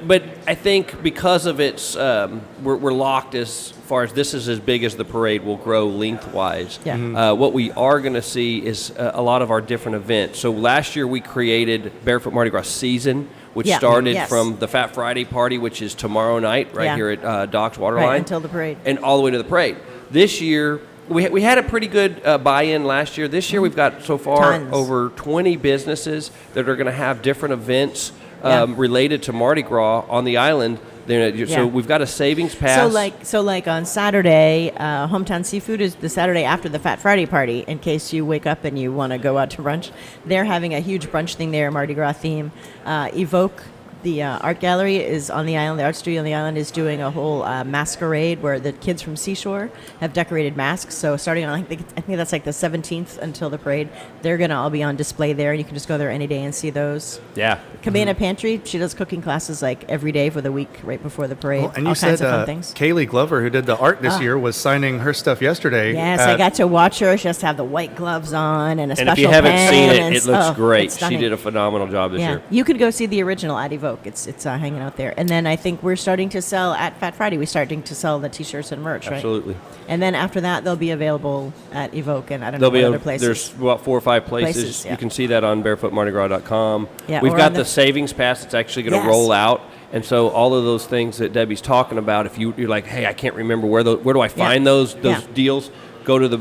I think because of its, we're locked as far as this is as big as the parade will grow lengthwise. Yeah. What we are going to see is a lot of our different events. So last year we created Barefoot Mardi Gras Season, which Yeah. started Yes. from the Fat Friday party, which is tomorrow night right Yeah. here at Docks Waterline. Right, until the parade. And all the way to the parade. This year, we had a pretty good buy-in last year. This year we've got so far Tons. over 20 businesses that are going to have different events Yeah. related to Mardi Gras on the island. Yeah. So we've got a savings pass. So like on Saturday, Hometown Seafood is the Saturday after the Fat Friday party. In case you wake up and you want to go out to brunch, they're having a huge brunch thing there, Mardi Gras theme. Evoke, the art gallery, is on the island. The art studio on the island is doing a whole masquerade where the kids from Seashore have decorated masks. So starting on, I think that's like the 17th until the parade, they're gonna all be on display there, and you can just go there any day and see those. Yeah. Cabana Pantry, she does cooking classes like every day for the week right before the parade. Well, and all you kinds said of fun things. Kaylee Glover, who did the art this Ah. year, was signing her stuff yesterday. Yes, at- I got to watch her. She has to have the white gloves on and a And special if you haven't pen seen and it, it looks oh, great. it's She stunning. did a phenomenal job this Yeah, year. you could go see the original at Evoke. It's hanging out there. And then I think we're starting to sell at Fat Friday. We're starting to sell the T-shirts and merch, right? Absolutely. And then after that, they'll be available at Evoke and I don't There'll know be what other places. There's about 4 or 5 places. Places, yeah. You can see that on barefootmardigras.com. Yeah, We've or got on the the- savings pass that's actually going to Yes. roll out. And so all of those things that Debbie's talking about, if you're like, hey, I can't remember where do I find those Yeah. deals, go to the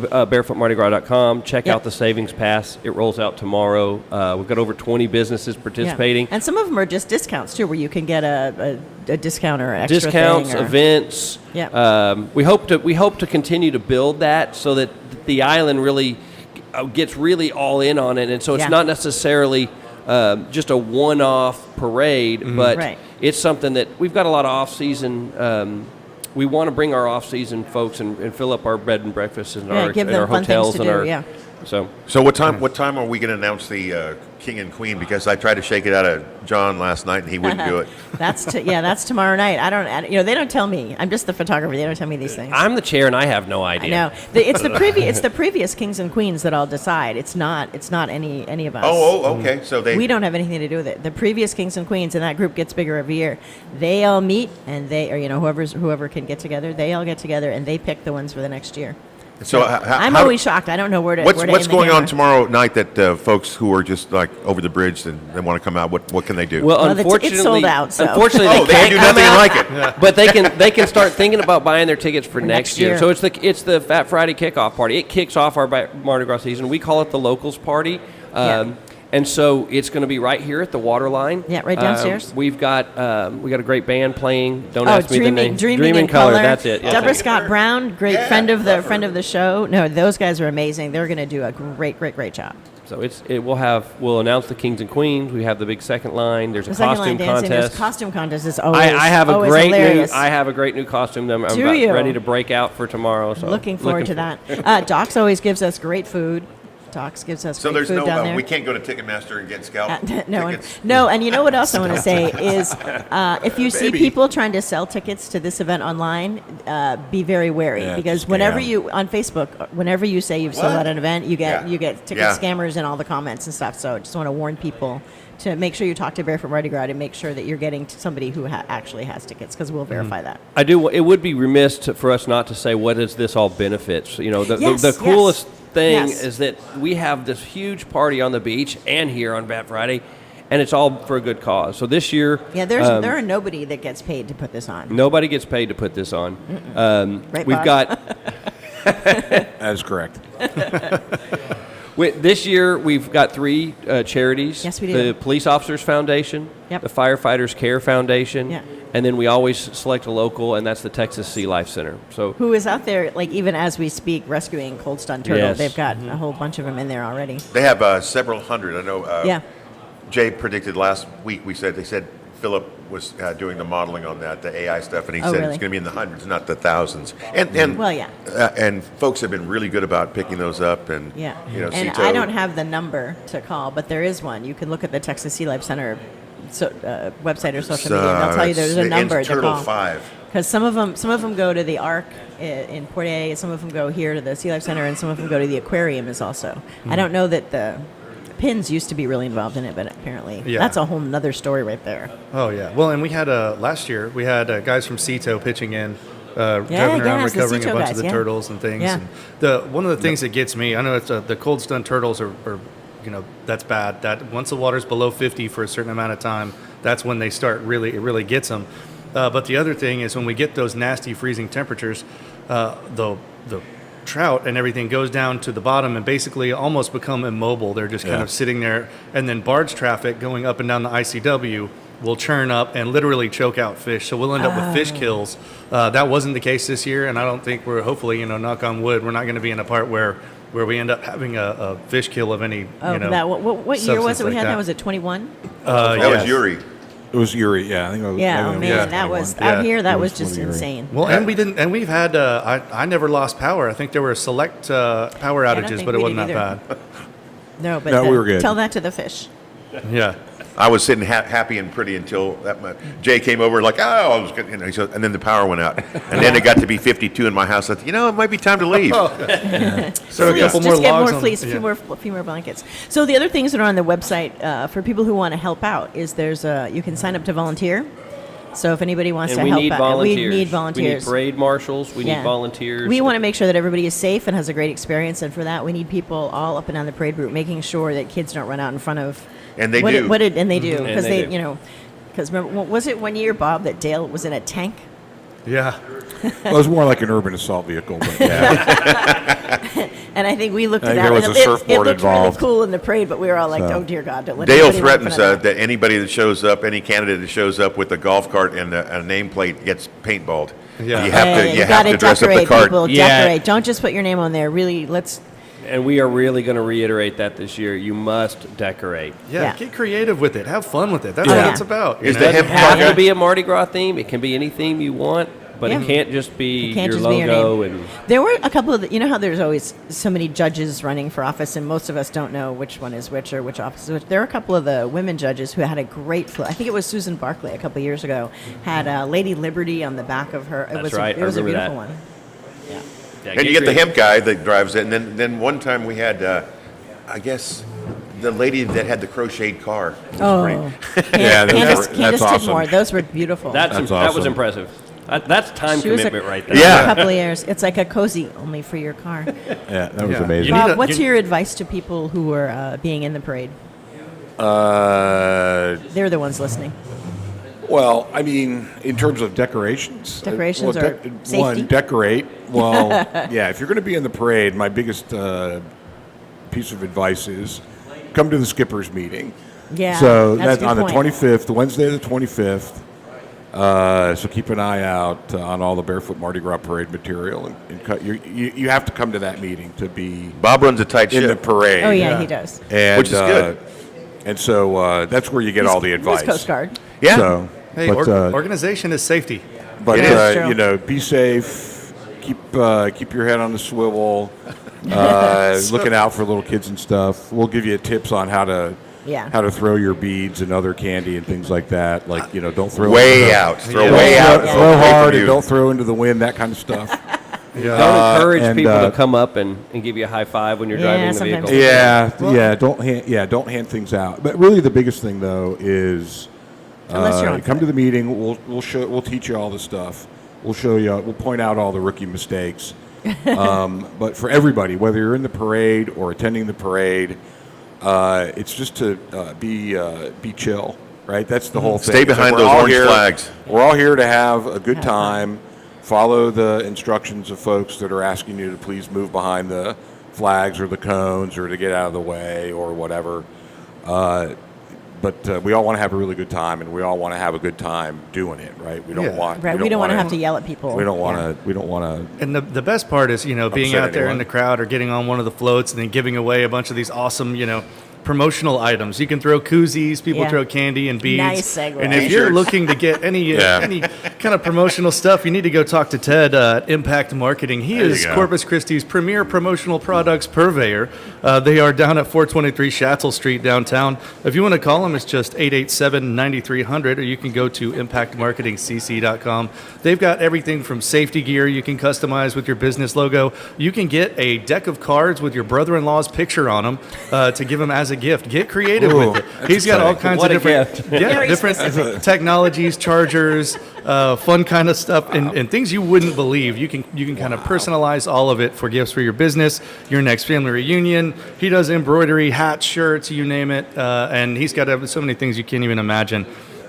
barefootmardigras.com, check Yep. out the savings pass. It rolls out tomorrow. We've got over 20 businesses Yeah. participating. And some of them are just discounts too, where you can get a discount or extra Discounts, thing or, events. Yeah. We hope to continue to build that so that the island really gets really all in on it, and so it's Yeah. not necessarily just a one-off parade, but Right. it's something that we've got a lot of off-season. We want to bring our off-season folks and fill up our bed and breakfasts and Yeah, our, give and them our fun things hotels to and do, our yeah. So what time are we going to announce the king and queen? Because I tried to shake it out of John last night and he wouldn't do it. That's tomorrow night. They don't tell me. I'm just the photographer. They don't tell me these things. I'm the chair, and I have no idea. I know. It's the previous kings and queens that all decide. It's not any of us. Oh, okay. So we don't have anything to do with it. The previous kings and queens, and that group gets bigger every year. They all meet, and whoever can get together, they all get together, and they pick the ones for the next year. So I'm always shocked. I don't know where to. What's going on tomorrow night that folks who are just like over the bridge and they want to come out? What can they do? Well, unfortunately, it's sold out. So. Unfortunately, they do nothing like it. Yeah. But they can start thinking about buying their tickets for next year. So it's the Fat Friday kickoff party. It kicks off our Mardi Gras season. We call it the Locals Party. And so it's going to be right here at the Waterline. Yeah, right downstairs. We've got a great band playing. Don't ask me the name. Dreaming in Color. That's it. Yeah, Deborah Scott Brown, great friend of the show. No, those guys are amazing. They're going to do a great job. So we'll announce the kings and queens. We have the big second line. There's a costume contest. There's costume contest is always I have a always great hilarious. I have a great new costume that I'm ready to break out for tomorrow. So looking forward to that. Doc's always gives us great food. Doc's gives us so great food down there. We can't go to Ticketmaster and get scalp tickets. No, and you know what else I want to say is if you see people trying to sell tickets to this event online, be very wary because whenever you on Facebook, whenever you say you've sold out an event, you get ticket scammers in all the comments and stuff. So I just want to warn people to make sure you talk to Barefoot Mardi Gras to make sure that you're getting to somebody who actually has tickets because we'll verify that. I do. It would be remiss for us not to say what does this all benefits. The coolest thing is that we have this huge party on the beach and here on Fat Friday, and it's all for a good cause. So this year, there are nobody that gets paid to put this on. Nobody gets paid to put this on. Right, we've Bob? got. That is correct. This year, we've got 3 charities. Yes, we do. The Police Officers Foundation, the Firefighters Care Foundation, and then we always select a local, and that's the Texas Sea Life Center. So who is out there, like even as we speak, rescuing Cold Stun Turtle. Yes. They've got a whole bunch of them in there already. They have several hundred. I know. Yeah. Jay predicted last week. They said Philip was doing the modeling on that, the AI stuff, and he said really? it's going to be in the hundreds, not the thousands. And and folks have been really good about picking those up. And and Cito. I don't have the number to call, but there is one. You can look at the Texas Sea Life Center website or social media, and they'll tell you there's a number to call. 5. Because some of them go to the Ark in Port A, some of them go here to the Sea Life Center, and some of them go to the aquarium is also. I don't know that the Pins used to be really involved in it, but apparently that's a whole nother story right there. Oh, yeah. Well, and we had last year, we had guys from Cito pitching in, driving around recovering a bunch of the turtles and things. Yeah. And one of the things that gets me, I know it's the Cold Stun turtles are that's bad. That once the water's below 50 for a certain amount of time, that's when they start it really gets them. But the other thing is when we get those nasty freezing temperatures, the trout and everything goes down to the bottom and basically almost become immobile. They're just kind of sitting there, and then barge traffic going up and down the ICW will churn up and literally choke out fish. So we'll end up with fish kills. That wasn't the case this year, and I don't think hopefully, knock on wood, we're not going to be in a part where we end up having a fish kill of any, what year was it we had? That Was it 21? That was Uri. It was Uri, yeah. I think it was, that was out here. That was just insane. Well, and we've had. I never lost power. I think there were select power outages, but it wasn't that bad. No, but we were good. Tell that to the fish. Yeah. I was sitting happy and pretty until Jay came over like, I was good, and then the power went out. And then it got to be 52 in my house. I thought, it might be time to leave. So a couple more just get logs more fleece, a few more blankets. So the other things that are on the website for people who want to help out is you can sign up to volunteer. So if anybody wants to help out, we need volunteers. We need parade marshals. We need volunteers. We want to make sure that everybody is safe and has a great experience. And for that, we need people all up and down the parade route, making sure that kids don't run out in front of. And they do. And they do because because remember, was it one year, Bob, that Dale was in a tank? Yeah. Well, it was more like an urban assault vehicle, but And I think we looked at think that. there was and a it surfboard looked really involved. cool in the parade, but we were all like, "Oh dear God!" Don't let Dale anybody run in threatens front of that anybody that shows up, any candidate that shows up with a golf cart and a nameplate gets paintballed. Yeah. You have gotta to dress up the decorate, cart. people. Decorate. Don't just put your name on there. Really, let's. And we are really going to reiterate that this year. You must decorate. Yeah, get creative with it. Have fun with it. That's what it's about. Is It the doesn't hemp have parka- to be a Mardi Gras theme. It can be any theme you want. but Yeah. it can't just be It can't your just be your logo name. and. There were a couple of, you know how there's always so many judges running for office, and most of us don't know which one is which or which office is which. There are a couple of the women judges who had a great float. I think it was Susan Barclay a couple of years ago had Lady Liberty on the back of her. It That's was right. It was a I remember beautiful that. one. Yeah, And you get the hemp guy that drives it, and then one time we had, I guess, the lady that had the crocheted car. Oh, Yeah, Candace that's awesome. Tidmore. Those were beautiful. That was awesome. impressive. That's time She was commitment right there. She was Yeah. a couple of years. It's like a cozy only for your car. Yeah, that was Yeah. amazing. You need Bob, a- what's you- your advice to people who are being in the parade? They're the ones listening. Well, I mean, in terms of decorations, Decorations well, or safety? one, decorate. Well, yeah, if you're going to be in the parade, my biggest piece of advice is come to the skippers meeting. Yeah, So that's a good on the point. 25th, Wednesday the 25th. So keep an eye out on all the Barefoot Mardi Gras parade material, and you have to come to that meeting to be Bob runs a tight in the ship. parade. Oh yeah, he does. And, Which is good. And so that's where you get all the He's advice. Coast Guard. Yeah. So, Hey, but, organization is safety. but It is true. you know, be safe. Keep your head on the swivel. Looking out for little kids and stuff. We'll give you tips on how to throw your beads and other candy and things like that. Like, you know, don't throw Way into out. Throw Yeah. way out. Throw away from hard you. and don't throw into the wind. That kind of stuff. Don't encourage and, people to come up and give you a high five when you're Yeah, driving the sometimes vehicle. Yeah, don't hand things out. But really, the biggest thing though is Unless you're on come foot. to the meeting. We'll teach you all the stuff. We'll show you. We'll point out all the rookie mistakes. But for everybody, whether you're in the parade or attending the parade, it's just to be chill. Right, that's the whole thing. Stay It's like behind we're those all orange here- flags. We're all here to have a good time. Follow the instructions of folks that are asking you to please move behind the flags or the cones or to get out of the way or whatever. But we all want to have a really good time, and we all want to have a good time doing it, right? We don't Yeah. want Right. We don't want to have to yell at people. We don't want Yeah. to. We don't want to. And the best part is, you know, being Upset out there in anyone. the crowd or getting on one of the floats and then giving away a bunch of these awesome, you know, promotional items. You can throw koozies, people Yeah. throw candy and beads. Nice segue. And if you're T-shirts. looking to get any Yeah. any kind of promotional stuff, you need to go talk to Ted at Impact Marketing. He There you is go. Corpus Christi's premier promotional products purveyor. They are down at 423 Shatzel Street downtown. If you want to call them, it's just 887-9300, or you can go to impactmarketingcc.com. They've got everything from safety gear you can customize with your business logo. You can get a deck of cards with your brother-in-law's picture on them to give him as a gift. Get creative with it. He's got all kinds What of a different, gift. yeah, Very different technologies, chargers, fun kind of stuff, and things you wouldn't believe. You can kind of personalize all of it for gifts for your business, your next family reunion. He does embroidery, hats, shirts, you name it, and he's got so many things you can't even imagine.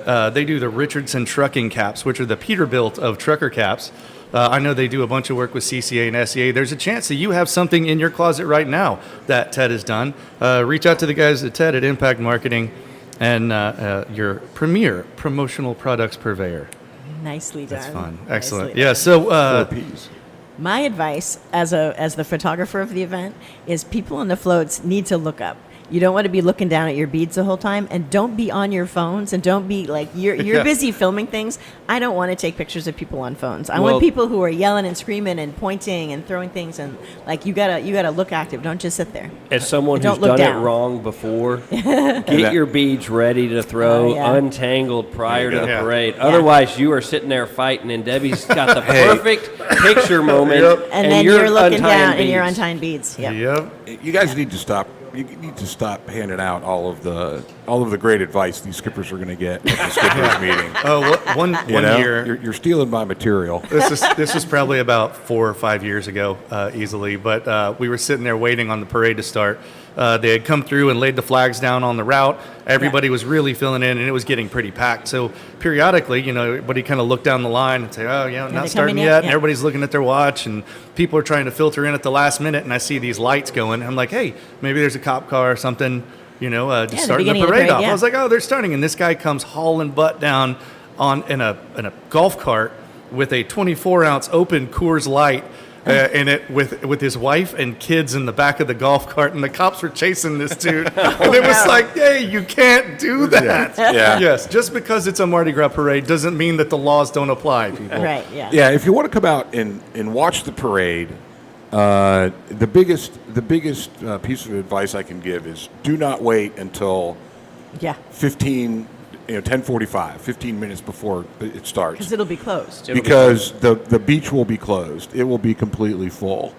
They do the Richardson trucking caps, which are the Peterbilt of trucker caps. I know they do a bunch of work with CCA and SEA. There's a chance that you have something in your closet right now that Ted has done. Reach out to the guys at Ted at Impact Marketing and your premier promotional products purveyor. Nicely done. That's fun. Nicely Excellent. done. Yeah, so My advice as the photographer of the event is people on the floats need to look up. You don't want to be looking down at your beads the whole time, and don't be on your phones, and don't be like you're Yeah. busy filming things. I don't want to take pictures of people on phones. I Well- want people who are yelling and screaming and pointing and throwing things, and like you gotta look active. Don't just sit there. As someone Don't who's look done down. it wrong before, get your beads ready to throw Oh, yeah. untangled prior to the Yeah. parade. Otherwise, you are sitting there fighting, and Debbie's got the perfect picture moment, And then you're looking untying down and you're beads. untying beads. Yep. Yep. You guys need to stop. You need to stop handing out all of the great advice these skippers are going to get at the skippers meeting. Oh, one You know? year. You're stealing my material. This was probably about 4 or 5 years ago, easily. But we were sitting there waiting on the parade to start. They had come through and laid the flags down on the route. Everybody was really filling in, and it was getting pretty packed. So periodically, you know, everybody kind of looked down the line and say, "Oh, yeah, they not starting coming yet." yet? And Yeah. everybody's looking at their watch, and people are trying to filter in at the last minute. And I see these lights going. I'm like, "Hey, maybe there's a cop car or something." You know, just the starting the beginning of the parade parade, off. yeah. I was like, "Oh, they're starting," and this guy comes hauling butt down in a golf cart with a 24-ounce open Coors Light in it with his wife and kids in the back of the golf cart, and the cops were chasing this dude. And it was like, hey, you can't do that. Yeah. Yes, just because it's a Mardi Gras parade doesn't mean that the laws don't apply, people. Right. Yeah. Yeah, if you want to come out and watch the parade, the biggest piece of advice I can give is do not wait until Yeah. 10:45, 15 minutes before it starts. Because it'll be closed. Because the beach will be closed. It will be completely full.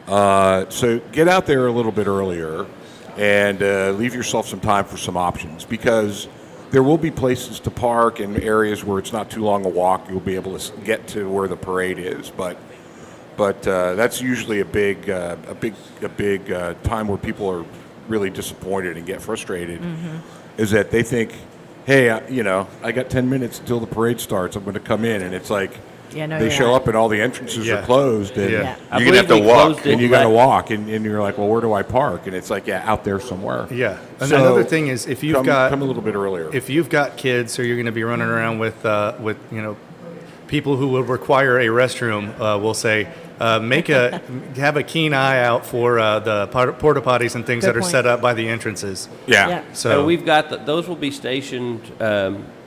So get out there a little bit earlier and leave yourself some time for some options, because there will be places to park and areas where it's not too long a walk. You'll be able to get to where the parade is, but that's usually a big time where people are really disappointed and get frustrated. Is that they think, hey, I got 10 minutes until the parade starts. I'm going to come in, and it's like Yeah, no, they you're show right. up and all the entrances are closed, and Yeah. I You're gonna believe have to we walk, closed it and you got to la- walk, and you're like, well, where do I park? And it's like, out there somewhere. Yeah. And So, another thing is, if you've come a little bit earlier. if you've got kids, or you're going to be running around with people who will require a restroom, we'll say have a keen eye out for the porta potties and things Good that are point. set up by the entrances. yeah. Yeah. So And we've got those will be stationed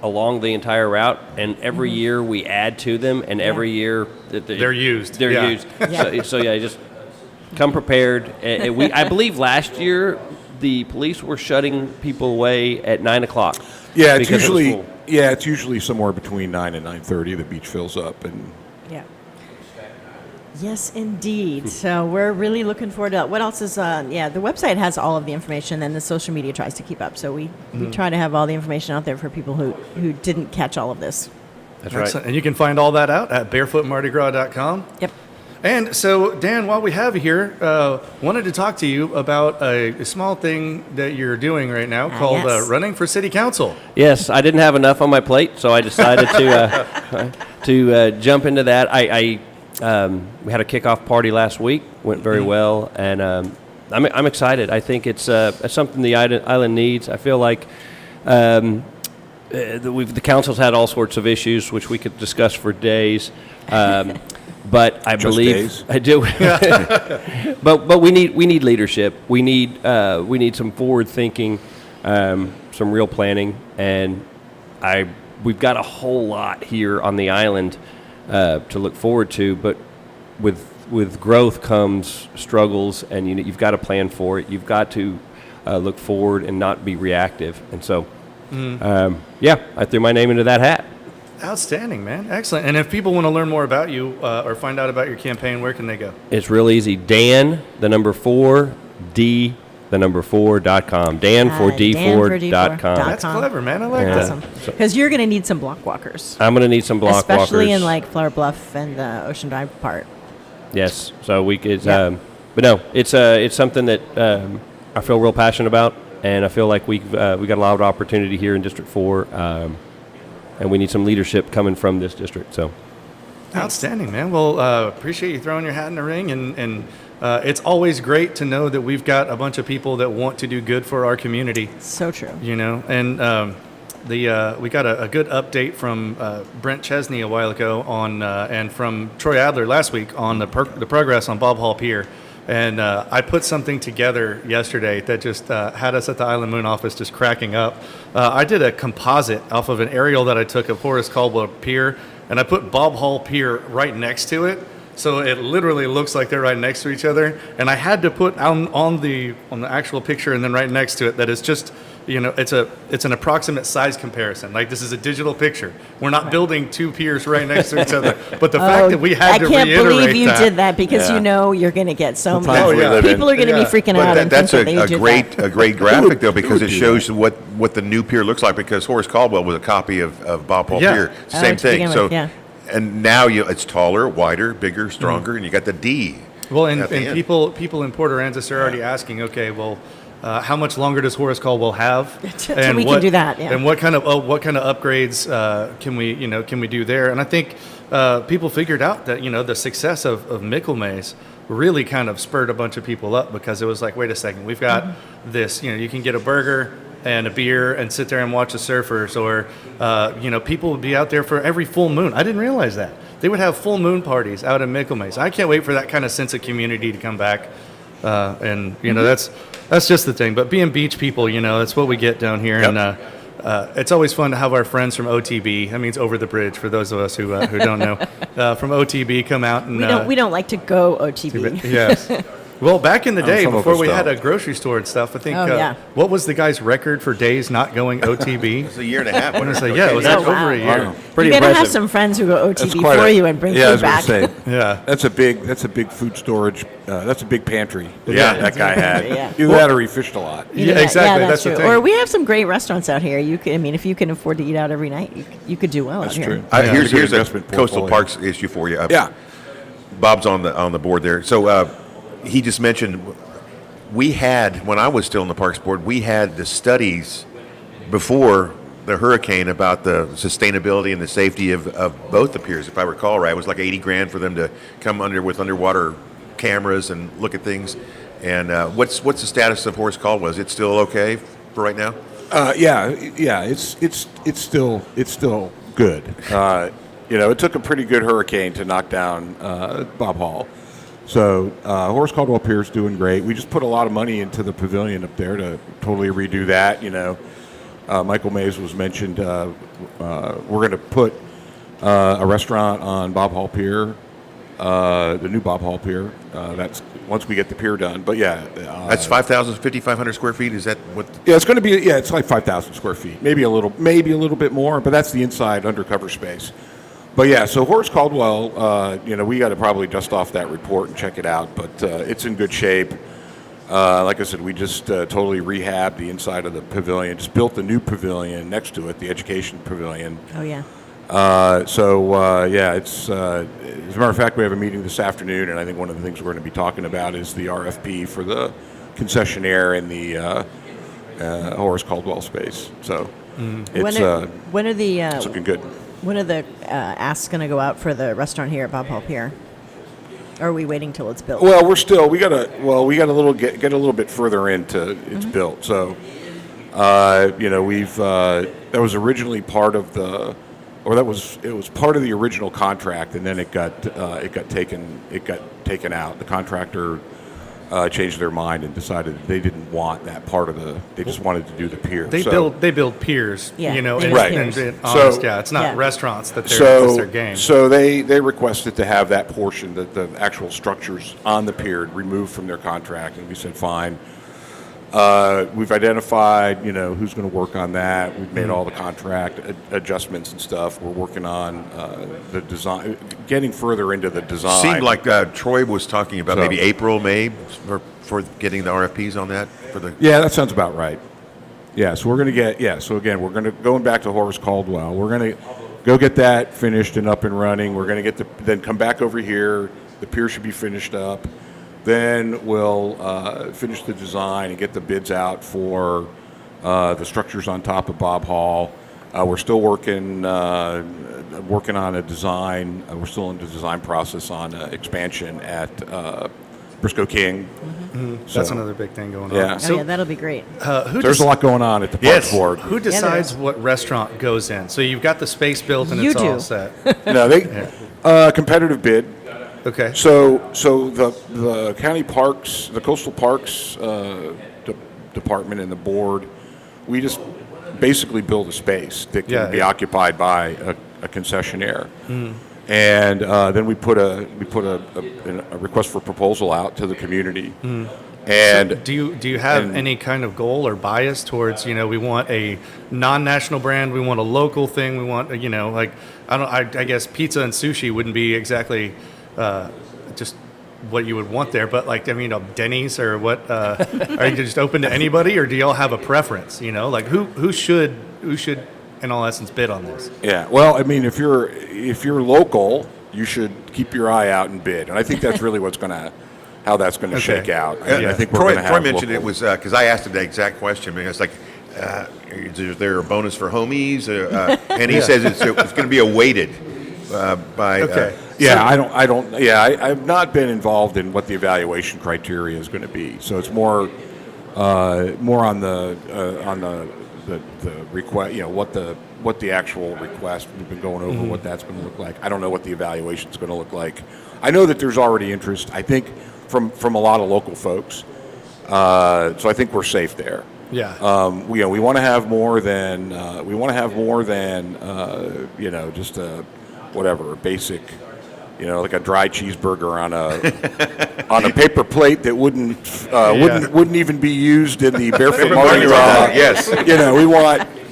along the entire route, and every year we add to them, and every year that They're used. They're Yeah. used. So just come prepared. I believe last year the police were shutting people away at 9:00. Yeah, it's because it was usually full. somewhere between 9 and 9:30 the beach fills up, and Yeah. Yes, indeed. So we're really looking forward to that. What else is, the website has all of the information, and the social media tries to keep up. So we try to have all the information out there for people who didn't catch all of this. That's right. excellent. And you can find all that out at barefootmardigras.com. Yep. And so, Dan, while we have you here, wanted to talk to you about a small thing that you're doing right now called yes. running for city council. Yes, I didn't have enough on my plate, so I decided to jump into that. We had a kickoff party last week, went very well, and I'm excited. I think it's something the island needs. I feel like the council's had all sorts of issues, which we could discuss for days. But I Just believe days? I do. but we need leadership. We need some forward thinking, some real planning, and we've got a whole lot here on the island to look forward to. But with growth comes struggles, and you've got to plan for it. You've got to look forward and not be reactive. And so, I threw my name into that hat. Outstanding, man. Excellent. And if people want to learn more about you or find out about your campaign, where can they go? It's real easy. Dan, 4, D, 4.com. Dan4D4.com. That's clever, man. I like Awesome. that. Because you're going to need some block walkers. I'm going to need some block Especially walkers. in like Flower Bluff and the Ocean Drive part. Yes. So we could, Yeah. but no, it's something that I feel real passionate about, and I feel like we got a lot of opportunity here in District 4, and we need some leadership coming from this district. So Outstanding, man. Well, appreciate you throwing your hat in the ring, and it's always great to know that we've got a bunch of people that want to do good for our community. So true. And we got a good update from Brent Chesney a while ago on and from Troy Adler last week on the progress on Bob Hall Pier. And I put something together yesterday that just had us at the Island Moon office just cracking up. I did a composite off of an aerial that I took of Horace Caldwell Pier, and I put Bob Hall Pier right next to it. So it literally looks like they're right next to each other. And I had to put on the actual picture and then right next to it that it's just, it's an approximate size comparison. Like, this is a digital picture. We're not building two piers right next to each other. But the fact that we had to I reiterate can't believe you did that because Yeah. you're going to get so Times much. we live in. People are going to be freaking But out. And that's think that they a did great that. a great graphic though, because it do shows what the new pier looks like. Because Horace Caldwell was a copy of Bob Hall Yeah. Pier, Oh, same to thing. begin So with, yeah. and now it's taller, wider, bigger, stronger, and you got the D. Well, and at the end. people in Port Aransas are already asking, okay, well, how much longer does Horace Caldwell have? Till we can do that, yeah. And what kind of upgrades can we do there? And I think people figured out that the success of Mickelmays really kind of spurred a bunch of people up, because it was like, wait a second, we've got this. You can get a burger and a beer and sit there and watch the surfers, or people would be out there for every full moon. I didn't realize that. they would have full moon parties out in Michelmais. I can't wait for that kind of sense of community to come back. And you know, that's just the thing. But being beach people, you know, that's what we get down here. Yep. And it's always fun to have our friends from OTB. That means over the bridge for those of us who don't know. From OTB come out and We don't like to go OTB. Yes. Well, back in the day, some of before us we had don't. a grocery store and stuff, I think, Oh, yeah. what was the guy's record for days not going OTB? It's a year and a half. I want to say, yeah, it was Oh, over wow. a year. Wow. Pretty you better have impressive. some friends who go That's OTB quite for a- you and bring yeah, I food was gonna back. say, Yeah. that's a big food storage. That's a big pantry. Yeah. that guy had. Yeah. Either that or he fished a lot. You know, Yeah, exactly. that's That's the true. thing. Or we have some great restaurants out here. You can, I mean, if you can afford to eat out every night, you could do well That's out here. true. Yeah. Here's Good a investment coastal portfolio. parks issue for you. Yeah. Bob's on the board there. So he just mentioned we had, when I was still on the Parks Board, we had the studies before the hurricane about the sustainability and the safety of both the piers. If I recall right, it was like $80,000 for them to come under with underwater cameras and look at things. And what's the status of Horace Caldwell? Is it still okay for right now? Yeah, it's still good. You know, it took a pretty good hurricane to knock down Bob Hall. So Horace Caldwell Pier is doing great. We just put a lot of money into the pavilion up there to totally redo that. You know, Michael Mays was mentioned. We're going to put a restaurant on Bob Hall Pier, the new Bob Hall Pier. That's once we get the pier done. But yeah, That's 5,500 square feet. Is that what? yeah, it's going to be. Yeah, it's like 5,000 square feet, maybe a little bit more. But that's the inside undercover space. But yeah, so Horace Caldwell, you know, we got to probably dust off that report and check it out. But it's in good shape. Like I said, we just totally rehabbed the inside of the pavilion. Just built a new pavilion next to it, the education pavilion. Oh yeah. Yeah, it's as a matter of fact, we have a meeting this afternoon, and I think one of the things we're going to be talking about is the RFP for the concessionaire in the Horace Caldwell space. So it's when are the it's looking good. when are the asks going to go out for the restaurant here at Bob Hall Pier? Or are we waiting till it's built? Well, we got a little get a little bit further into it's built. So you know, that was originally part of the, or it was part of the original contract, and then it got taken out. The contractor changed their mind and decided that they didn't want that part of the. They just wanted to do the pier. They So- build piers, Yeah, you know, they and, build and, piers. and honest, So- yeah, it's not Yeah. restaurants that's their game. So they requested to have that portion, that the actual structures on the pier, removed from their contract, and we said fine. We've identified, you know, who's going to work on that. We've made all the contract adjustments and stuff. We're working on the design, getting further into the design. Seemed like Troy was talking about So- maybe April, May for getting the RFPs on that for the. Yeah, that sounds about right. Yeah, so we're going to get, so again, we're going to, going back to Horace Caldwell, we're going to go get that finished and up and running. We're going to get then come back over here. The pier should be finished up. Then we'll finish the design and get the bids out for the structures on top of Bob Hall. We're still working on a design. We're still in the design process on expansion at Briscoe King. That's So- another big thing going on. Yeah. Oh So, yeah, that'll be great. who There's dec- a lot going on at the Yes. Parks Board. Who there decides is. what restaurant goes in? So you've got the space built and You it's all do. set. No, they competitive bid. Okay. So the county parks, the coastal parks department and the board, we just basically build a space that can Yeah, be yeah. occupied by a concessionaire, and then we put a request for proposal out to the community, and Do you have and- any kind of goal or bias towards, you know, we want a non-national brand, we want a local thing, we want, you know, like I guess pizza and sushi wouldn't be exactly just what you would want there, but like, I mean, Denny's or what, are you just open to anybody, or do y'all have a preference, you know, like who should in all essence bid on this? Yeah, well, I mean, if you're local, you should keep your eye out and bid, and I think that's really how that's going to Okay. shake out. Yeah. I think we're Troy, going to have Troy mentioned local- it was because I asked him the exact question. Because like, is there a bonus for homies? And he Yeah. says it's going to be a weighted by. Okay. Yeah, I've not been involved in what the evaluation criteria is going to be. So it's more on the the request, what the actual request, we've been going over what that's going to look like. I don't know what the evaluation is going to look like. I know that there's already interest, I think, from a lot of local folks. So I think we're safe there. Yeah. We want to have more than just a basic, like a dry cheeseburger on a paper plate that wouldn't even be used in the Barefoot Mardi Gras. Yes.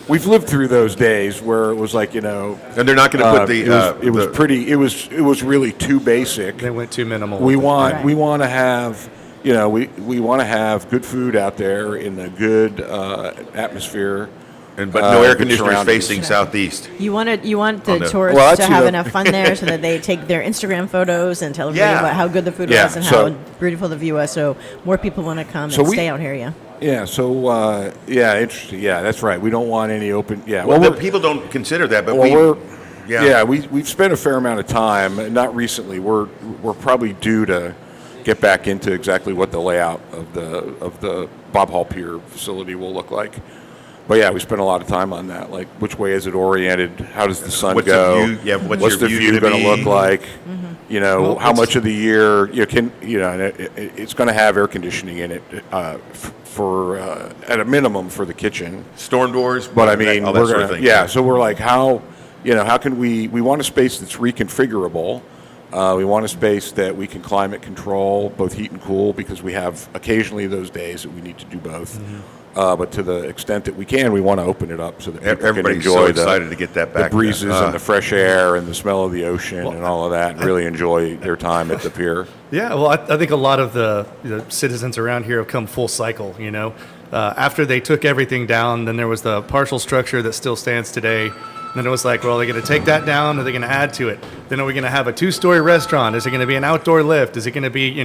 We've lived through those days where it was like, and they're not going to put it was really too basic. They went too minimal. We want to have, we want to have good food out there in a good atmosphere. But no air good conditioners surroundings. facing southeast. You want the the- tourists Well, to that's, have enough fun there so that they take their Instagram photos and tell everybody Yeah. about how good the food Yeah, was and so- how beautiful the view was. So more people want to come So and we- stay out here. Yeah. Yeah. So interesting. Yeah, that's right. We don't want any open. Yeah. Well, we're- people don't consider that, but we've spent a fair amount of time. Not recently. We're probably due to get back into exactly what the layout of the Bob Hall Pier facility will look like. But yeah, we spent a lot of time on that. Like, which way is it oriented? How does the sun What's the go? view- yeah, what's what's your the view view gonna going to be? look like? Well, How much of the year it's going to have air conditioning in it for at a minimum for the kitchen. Storm doors. But I mean, all that we're sort gonna, of thing. yeah. So we're like, how can we want a space that's reconfigurable. We want a space that we can climate control, both heat and cool, because we have occasionally those days that we need to do both. But to the extent that we can, we want to open it up so that people Everybody's can enjoy so excited to get that back. the breezes and the fresh air and the smell of the ocean and all of that, and really enjoy their time at the pier. Yeah, well, I think a lot of the citizens around here have come full cycle, After they took everything down, then there was the partial structure that still stands today. Then it was like, well, are they going to take that down? Or are they going to add to it? Then are we going to have a 2-story restaurant? Is it going to be an outdoor lift? Is it going to be,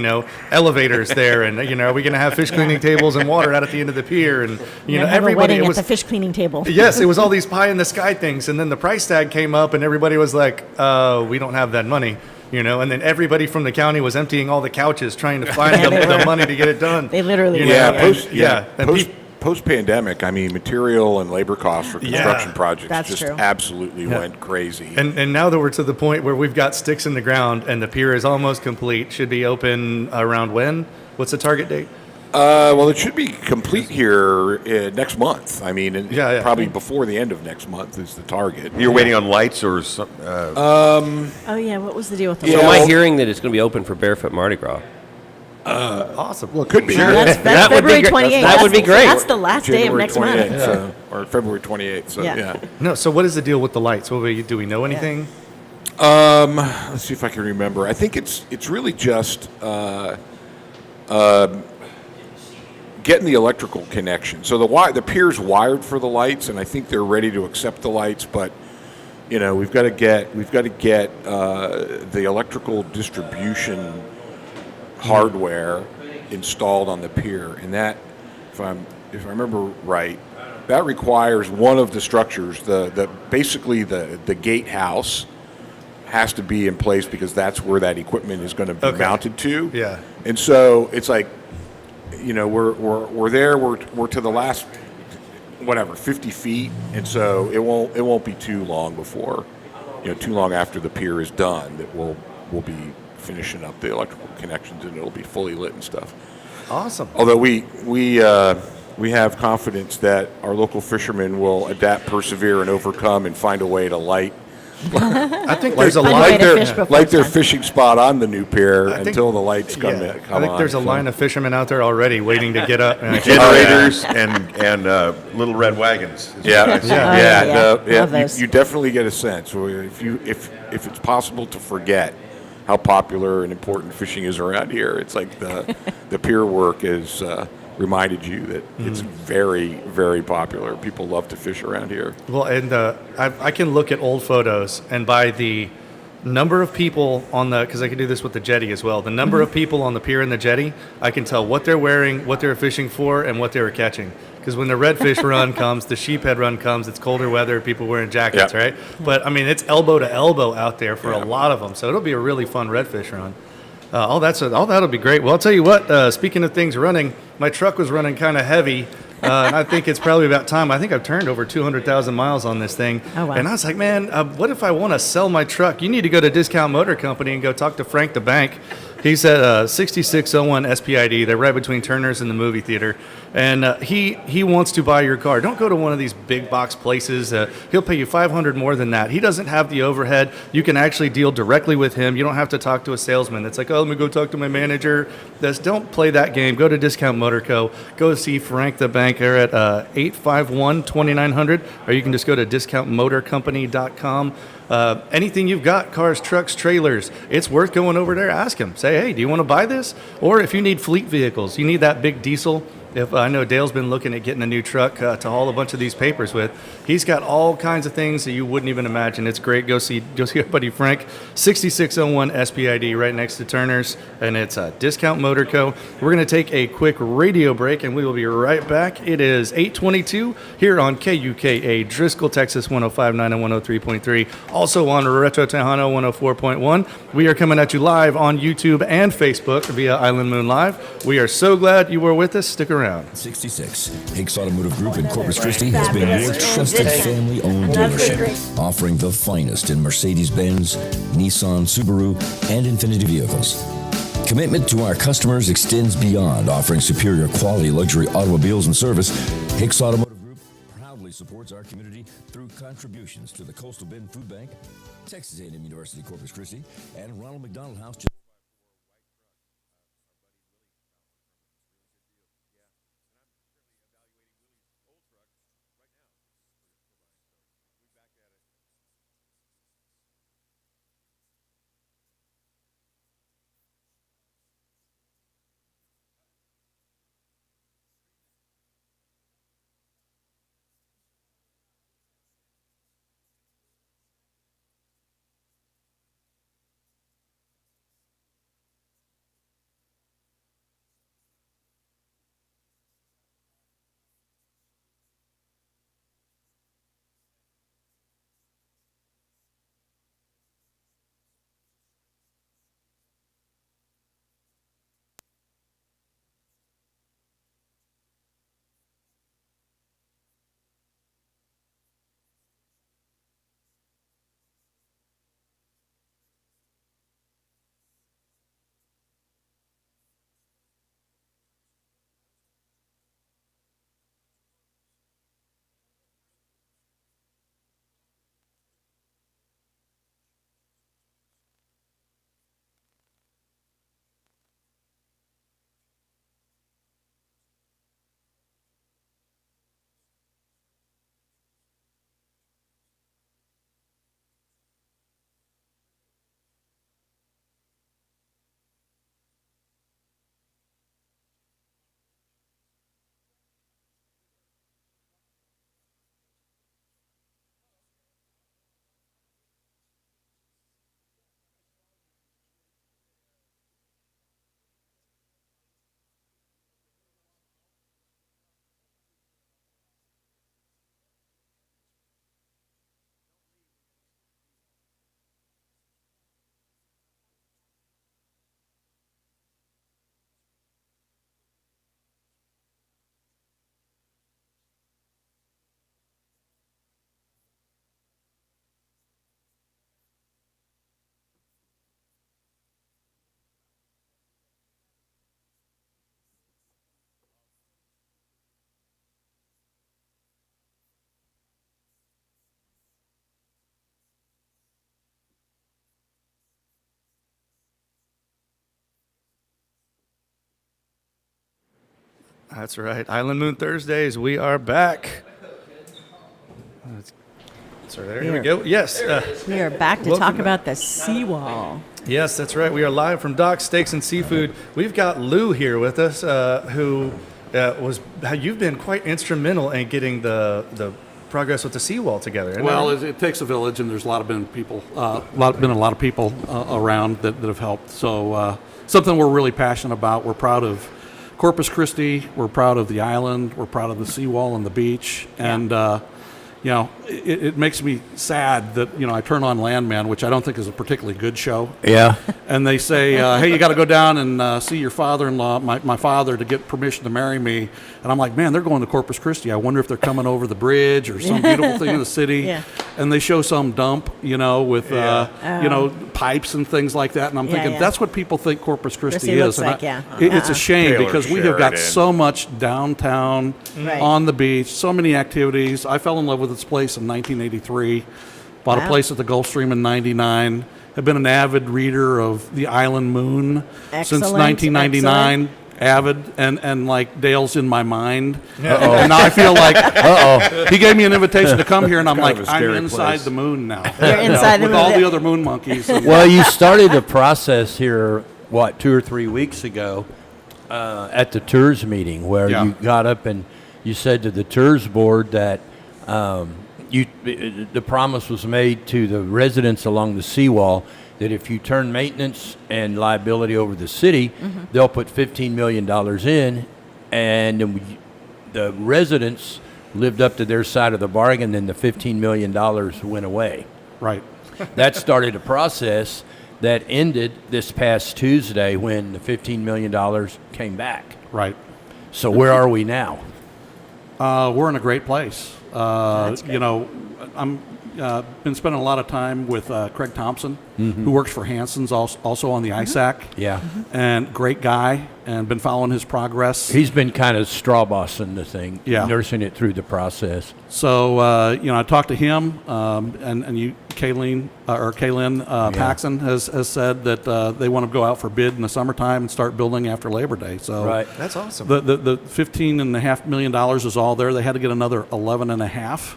elevators there? And, are we going to have fish cleaning tables and water out at the end of the pier? And, Have a everybody, wedding it at was, the fish cleaning table. yes, it was all these pie in the sky things. And then the price tag came up and everybody was like, we don't have that money. And then everybody from the county was emptying all the couches trying to find the money to get it done. They literally And Post-pandemic, I mean, material and labor costs for construction projects That's just true. absolutely went crazy. And now that we're to the point where we've got sticks in the ground and the pier is almost complete, should be open around when? What's the target date? Well, it should be complete here next month. I mean, probably before the end of next month is the target. You're waiting on lights or something? Oh yeah, what was the deal with the? So lights? am I hearing that it's going to be open for Barefoot Mardi Gras? Awesome. Well, it could be. No, that's That would be February great. 28th. That would be great. That's the last day of January next month. 28th, so, or February 28th. So Yeah. yeah. No, so what is the deal with the lights? Do we know anything? Let's see if I can remember. I think it's really just getting the electrical connection. So the pier's wired for the lights, and I think they're ready to accept the lights. But we've got to get the electrical distribution hardware installed on the pier, and that, if I remember right, that requires one of the structures, basically the gatehouse has to be in place because that's where that equipment is going to be mounted to. Yeah. And so it's like, we're there. We're to the last 50 feet, and so it won't be too long before, too long after the pier is done that we'll be finishing up the electrical connections and it'll be fully lit and stuff. Awesome. Although we have confidence that our local fishermen will adapt, persevere, and overcome and find a way to light. I think there's a Find a line. way to fish before Like it's their done. fishing spot on the new pier I think- until the lights come Yeah, on. I think there's a line of fishermen out there already waiting to get up. And Generators and little red wagons. Yeah, yeah. Love You, those. you definitely get a sense. If it's possible to forget how popular and important fishing is around here, it's like the pier work is reminded you that it's very, very popular. People love to fish around here. Well, and I can look at old photos, and by the number of people on because I can do this with the jetty as well, the number of people on the pier and the jetty, I can tell what they're wearing, what they're fishing for, and what they were catching. Because when the redfish run comes, the sheephead run comes, it's colder weather, people wearing jackets, right? But, I mean, it's elbow to elbow out there for a lot of them, so it'll be a really fun redfish run. All that'll be great. Well, I'll tell you what, speaking of things running, my truck was running kind of heavy And I think it's probably about time. I think I've turned over 200,000 miles on this thing. Oh, wow. And I was like, man, what if I want to sell my truck? You need to go to Discount Motor Company and go talk to Frank the Bank. He's at 6601 SPID. They're right between Turner's and the movie theater. And he wants to buy your car. Don't go to one of these big box places. He'll pay you $500 more than that. He doesn't have the overhead. You can actually deal directly with him. You don't have to talk to a salesman. It's like, oh, let me go talk to my manager. Don't play that game. Go to Discount Motor Co. Go see Frank the Bank. They're at 851-2900. Or you can just go to discountmotorcompany.com. Anything you've got, cars, trucks, trailers, it's worth going over there. Ask him. Say, hey, do you want to buy this? Or if you need fleet vehicles, you need that big diesel. If I know Dale's been looking at getting a new truck to haul a bunch of these papers with, he's got all kinds of things that you wouldn't even imagine. It's great. Go see our buddy Frank, 6601 SPID, right next to Turner's, and it's Discount Motor Co. We're going to take a quick radio break, and we will be right back. It is 8:22 here on KUKA, Driscoll, Texas, 105.9 and 103.3. Also on Retro Tejano 104.1. We are coming at you live on YouTube and Facebook via Island Moon Live. We are so glad you were with us. Stick around. 66. Hicks Automotive Group in Corpus Christi has been your trusted family-owned dealership, offering the finest in Mercedes-Benz, Nissan, Subaru, and Infiniti vehicles. Commitment to our customers extends beyond offering superior quality luxury automobiles and service. Hicks Automotive Group proudly supports our community through contributions to the Coastal Bend Food Bank, Texas A&M University Corpus Christi, and Ronald McDonald House. That's right. Island Moon Thursdays. We are back. So there we go. Yes. We are back to talk about the seawall. Yes, that's right. We are live from Dock Steaks and Seafood. We've got Lou here with us, who you've been quite instrumental in getting the progress with the seawall together. Isn't Well, it? it takes a village, and there's a lot of people around that have helped. So something we're really passionate about. We're proud of Corpus Christi. We're proud of the island. We're proud of the seawall and the beach. And you know, it makes me sad that, you know, I turn on Landman, which I don't think is a particularly good show. Yeah. And they say, hey, you got to go down and see your father-in-law, my father, to get permission to marry me. And I'm like, man, they're going to Corpus Christi. I wonder if they're coming over the bridge or some beautiful thing in the city. Yeah. And they show some dump, you know, with, you know, pipes and things like that. And I'm thinking, that's what people think Corpus Christi Christi looks is. like, And yeah. it's a shame Taylor because we have got Sheridan. so much downtown, Right. on the beach, so many activities. I fell in love with this place in 1983. Bought a Wow. place at the Gulfstream in 99. Have been an avid reader of The Island Moon since Excellent, 1999. Avid and like Dale's in my mind. Uh-oh. And now I feel like Uh-oh. he gave me an invitation to come here, and I'm Kind like, of a I'm scary inside place. the moon now. You're inside the with moon. all the other moon monkeys. And- Well, you started the process here, 2 or 3 weeks ago at the TERS meeting where Yeah. you got up and you said to the TERS board that the promise was made to the residents along the seawall that if you turn maintenance and liability over to the city, they'll put $15 million in, and then the residents lived up to their side of the bargain, and the $15 million went away. right. That started a process that ended this past Tuesday when the $15 million came back. Right. So where are we now? We're in a great place. You know, I'm been spending a lot of time with Craig Thompson, who works for Hanson's, also on the ISAC. Yeah. And great guy, and been following his progress. He's been kind of straw bossing the thing, Yeah. nursing it through the process. So, you know, I talked to him, and you, Kaylin Paxson has said that they want to go out for bid in the summertime and start building after Labor Day. So Right. That's awesome. the $15.5 million is all there. They had to get another 11.5.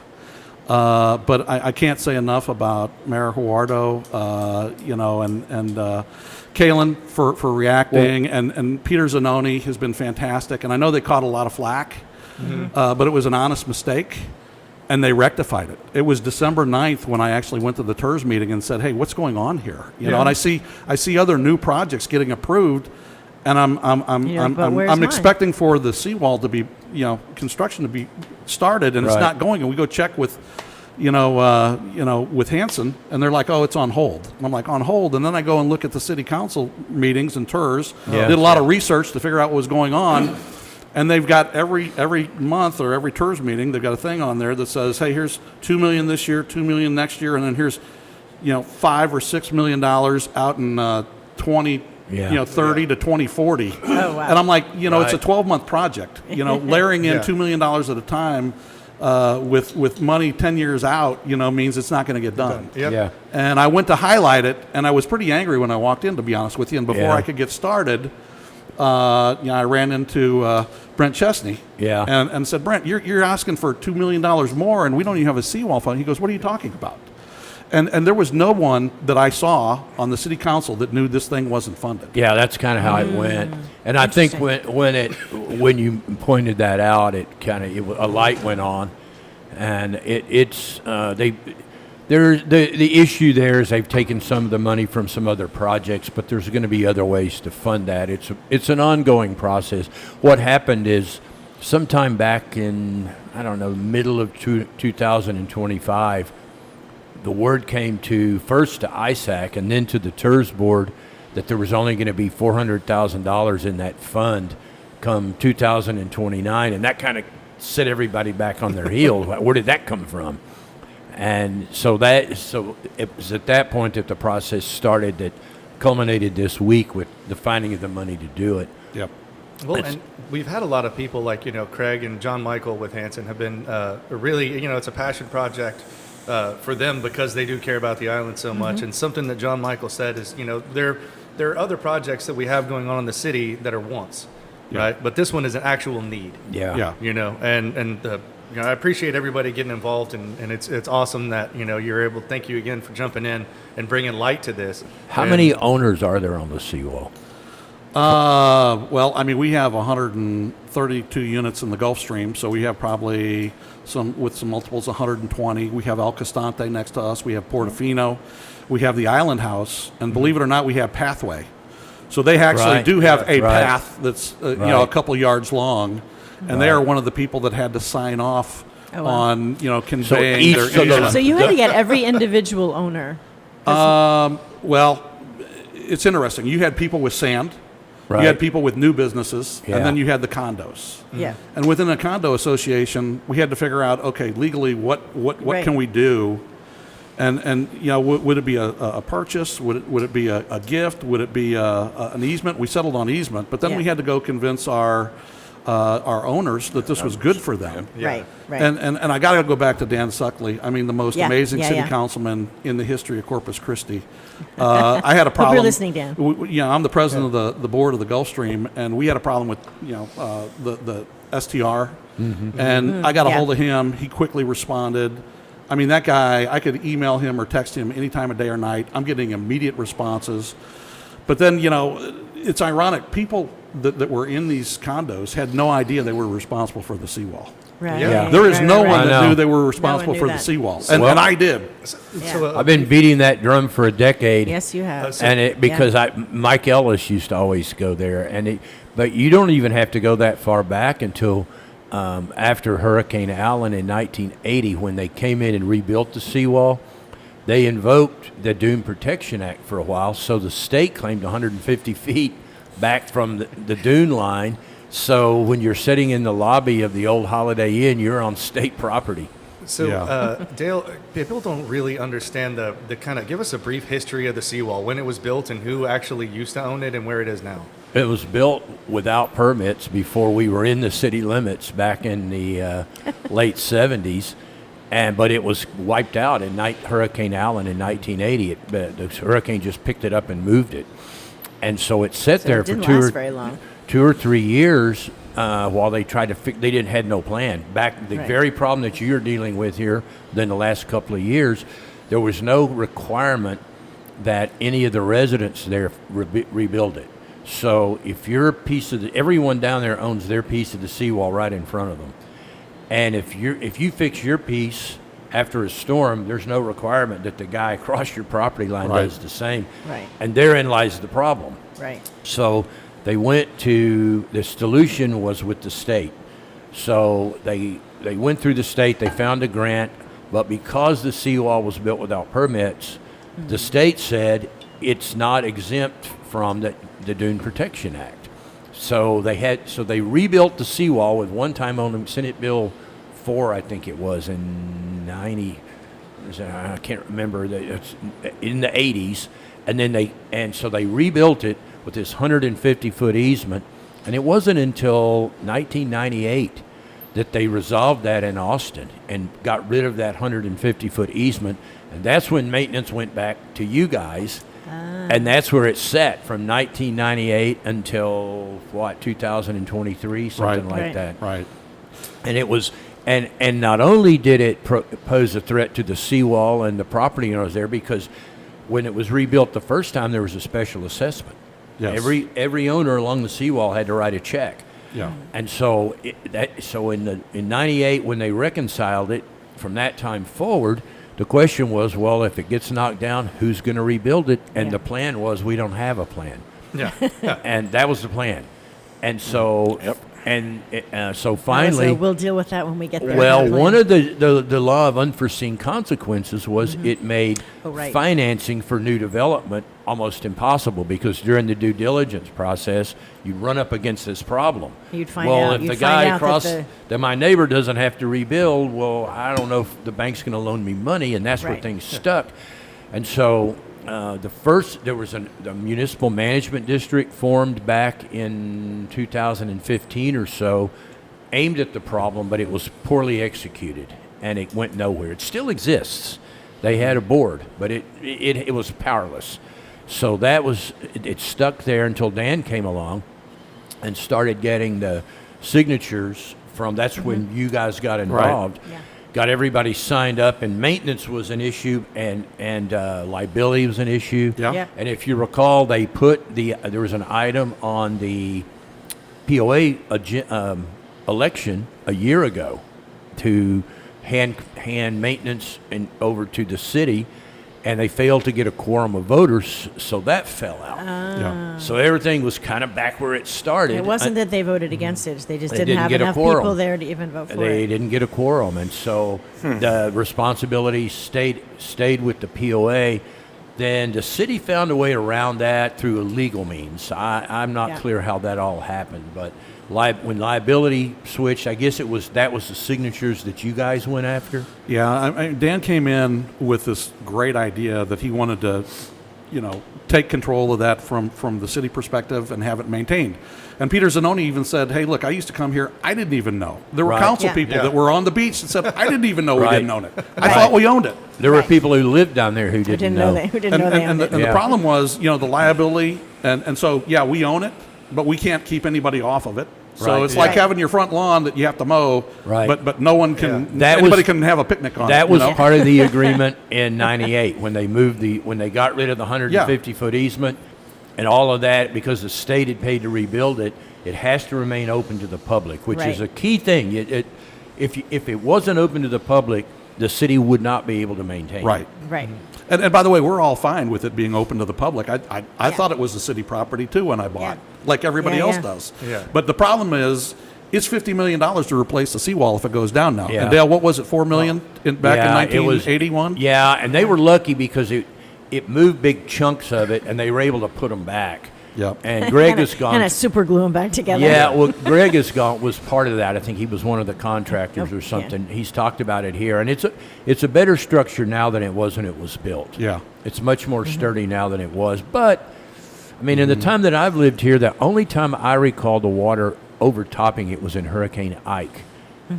But I can't say enough about Mayor Huardo, you know, and Kaylin for reacting, and Peter Zanoni has been fantastic. And I know they caught a lot of flack, but it was an honest mistake, and they rectified it. It was December 9th when I actually went to the TERS meeting and said, hey, what's going on here? You know, and I see other new projects getting approved, and I'm expecting for the seawall to be, you know, construction to be started, and it's Right. not going. And we go check with, with Hanson, and they're like, oh, it's on hold. And I'm like, on hold. And then I go and look at the city council meetings and TERS. Yeah. Did a lot of research to figure out what was going on. And they've got every month or every TERS meeting, they've got a thing on there that says, hey, here's $2 million this year, $2 million next year, and then here's, $5 or $6 million out in 30 to 2040. Oh, wow. And I'm like, it's a Right. 12-month project. Layering in Yeah. $2 million at a time with money 10 years out, means it's not going to get done. Yep. Yeah. And I went to highlight it, and I was pretty angry when I walked in, to be honest with you. And before Yeah. I could get started, I ran into Brent Chesney. Yeah. And said, Brent, you're asking for $2 million more, and we don't even have a seawall fund. He goes, what are you talking about? And there was no one that I saw on the city council that knew this thing wasn't funded. Yeah, that's kind of how it went. And I think when you pointed that out, a light went on, and the issue there is they've taken some of the money from some other projects, but there's going to be other ways to fund that. It's an ongoing process. What happened is sometime back in middle of 2025. The word came first to ISAC and then to the TERS board that there was only going to be $400,000 in that fund come 2029, and that kind of set everybody back on their heels. Where did that come from? And so it was at that point that the process started that culminated this week with the finding of the money to do it. Yep. Well, and we've had a lot of people like, Craig and John Michael with Hanson have been really, it's a passion project for them because they do care about the island so much. And something that John Michael said is, there are other projects that we have going on in the city that are wants, right? But this one is an actual need. Yeah. I appreciate everybody getting involved, and it's awesome that, you're able, thank you again for jumping in and bringing light to this. How many owners are there on the seawall? We have 132 units in the Gulf Stream, so we have probably some multiples, 120. We have El Costante next to us. We have Portofino. We have the Island House, and believe it or not, we have Pathway. So they actually Right. do have a Right. path that's a Right. couple yards long, and they are one of the people that had to sign off Oh, wow. on conveying each their of the- easement. So you had to get every individual owner. Well, it's interesting. You had people with sand. Right. You had people with new businesses, Yeah. and then you had the condos. Yeah. And within a condo association, we had to figure out, okay, legally, what Right. can we do? And would it be a purchase? Would it be a gift? Would it be an easement? We settled on easement, but then Yeah. we had to go convince our owners that this was good for them. Right. Right. And I got to go back to Dan Suckley. I mean, the most Yeah, amazing yeah, city yeah. councilman in the history of Corpus Christi. I had a problem. you're listening, Dan. I'm the president of the board of the Gulfstream, and we had a problem with the STR. And I got a Yeah. hold of him. He quickly responded. I mean, that guy, I could email him or text him any time of day or night. I'm getting immediate responses. But then, it's ironic. People that were in these condos had no idea they were responsible for the seawall. Right. Yeah. There is right, no right, one right. that I know. knew they were responsible knew for the that. seawall. Well- And I did. So, I've been beating that drum for a decade. Yes, you have. And because Mike Ellis used to always go there, but you don't even have to go that far back until after Hurricane Allen in 1980, when they came in and rebuilt the seawall. They invoked the Dune Protection Act for a while, so the state claimed 150 feet back from the dune line. So when you're sitting in the lobby of the old Holiday Inn, you're on state property. So, Yeah. Dale, people don't really understand the kind of, give us a brief history of the seawall, when it was built and who actually used to own it and where it is now. It was built without permits before we were in the city limits back in the late 70s, but it was wiped out in Hurricane Allen in 1980. The hurricane just picked it up and moved it, and so it sat So there it didn't for last very long. 2 or 3 years while they tried to fix. They had no plan. The Right. very problem that you're dealing with here. Then the last couple of years, there was no requirement that any of the residents there rebuild it. So if your piece of everyone down there owns their piece of the seawall right in front of them, and if you fix your piece after a storm, there's no requirement that the guy across your property line Right. does the same. Right. And therein lies the problem. Right. So they went to the solution was with the state. So they went through the state. They found a grant, but because the seawall was built without permits, the state said it's not exempt from the Dune Protection Act. So they rebuilt the seawall with one-time only Senate Bill 4, I think it was, in 90. I can't remember. It's in the 80s, and so they rebuilt it with this 150-foot easement, and it wasn't until 1998 that they resolved that in Austin and got rid of that 150-foot easement, and that's when maintenance went back to you guys, and that's where it sat from 1998 until 2023, something Right. like Right. that. Right. And it was, and not only did it pose a threat to the seawall and the property owners there, because when it was rebuilt the first time, there was a special assessment. Yes. Every owner along the seawall had to write a check. Yeah. And so in '98 when they reconciled it, from that time forward, the question was, well, if it gets knocked down, who's going to rebuild it? And the plan was, we don't have a plan. Yeah. And that was the plan. And so, so So finally, we'll deal with that when we get there. well, one of the law of unforeseen consequences was it made Oh, right. financing for new development almost impossible, because during the due diligence process, you'd run up against this problem. You'd find well, out- if you'd the find guy out that across the- that my neighbor doesn't have to rebuild, well, I don't know if the bank's going to loan me money, and that's where Right. things stuck. And so there was a municipal management district formed back in 2015 or so, aimed at the problem, but it was poorly executed, and it went nowhere. It still exists. They had a board, but it was powerless. So it stuck there until Dan came along and started getting the signatures from. That's when you guys got involved. Yeah. Got everybody signed up, and maintenance was an issue, and liability was an issue. Yeah. Yeah. And if you recall, they put there was an item on the POA election a year ago to hand maintenance over to the city, and they failed to get a quorum of voters, so that fell out. Yeah. So everything was kind of back where it started. It wasn't that they voted against it; they just They didn't didn't have get a enough quorum. people there to even vote for They it. didn't get a quorum, and so the responsibility stayed with the POA. Then the city found a way around that through legal means. I'm not Yeah. clear how that all happened, but when liability switched, I guess that was the signatures that you guys went after. Yeah, Dan came in with this great idea that he wanted to, take control of that from the city perspective and have it maintained. And Peter Zanoni even said, "Hey, look, I used to come here. I didn't even know. There were Right. council Yeah. people Yeah. that were on the beach that said, I didn't even know we Right. didn't own it. I thought we owned it." There were Right. people who lived down there who didn't know. Who didn't know they owned it. And Yeah. the problem was, the liability, and so, yeah, we own it, but we can't keep anybody off of it. So Right. it's like Right. having your front lawn that you have to mow, Right. but no one can, That anybody was- can have a picnic on it. That was you know? part of the agreement in '98 when they got rid of the 150-foot easement and all of that, because the state had paid to rebuild it. It has to remain open to the public, which is Right. a key thing. If it wasn't open to the public, the city would not be able to maintain Right. it. Right. And by the way, we're all fine with it being open to the public. I thought it was a city property too when I bought, Yeah. like everybody Yeah, else yeah. does. Yeah. But the problem is, it's $50 million to replace the seawall if it goes down now. Yeah. And Dale, what was it, $4 million back Yeah, in it was- 1981? Yeah, and they were lucky because it moved big chunks of it, and they were able to put them back. Yep. And Greg is gone. Kind of super glue them back together. Yeah, well, Greg is gone. Was part of that. I think he was one of the contractors Oh, or yeah. something. He's talked about it here, and it's a better structure now than it was when it was built. Yeah. It's much more sturdy now than it was. But I mean, in the time that I've lived here, the only time I recall the water overtopping it was in Hurricane Ike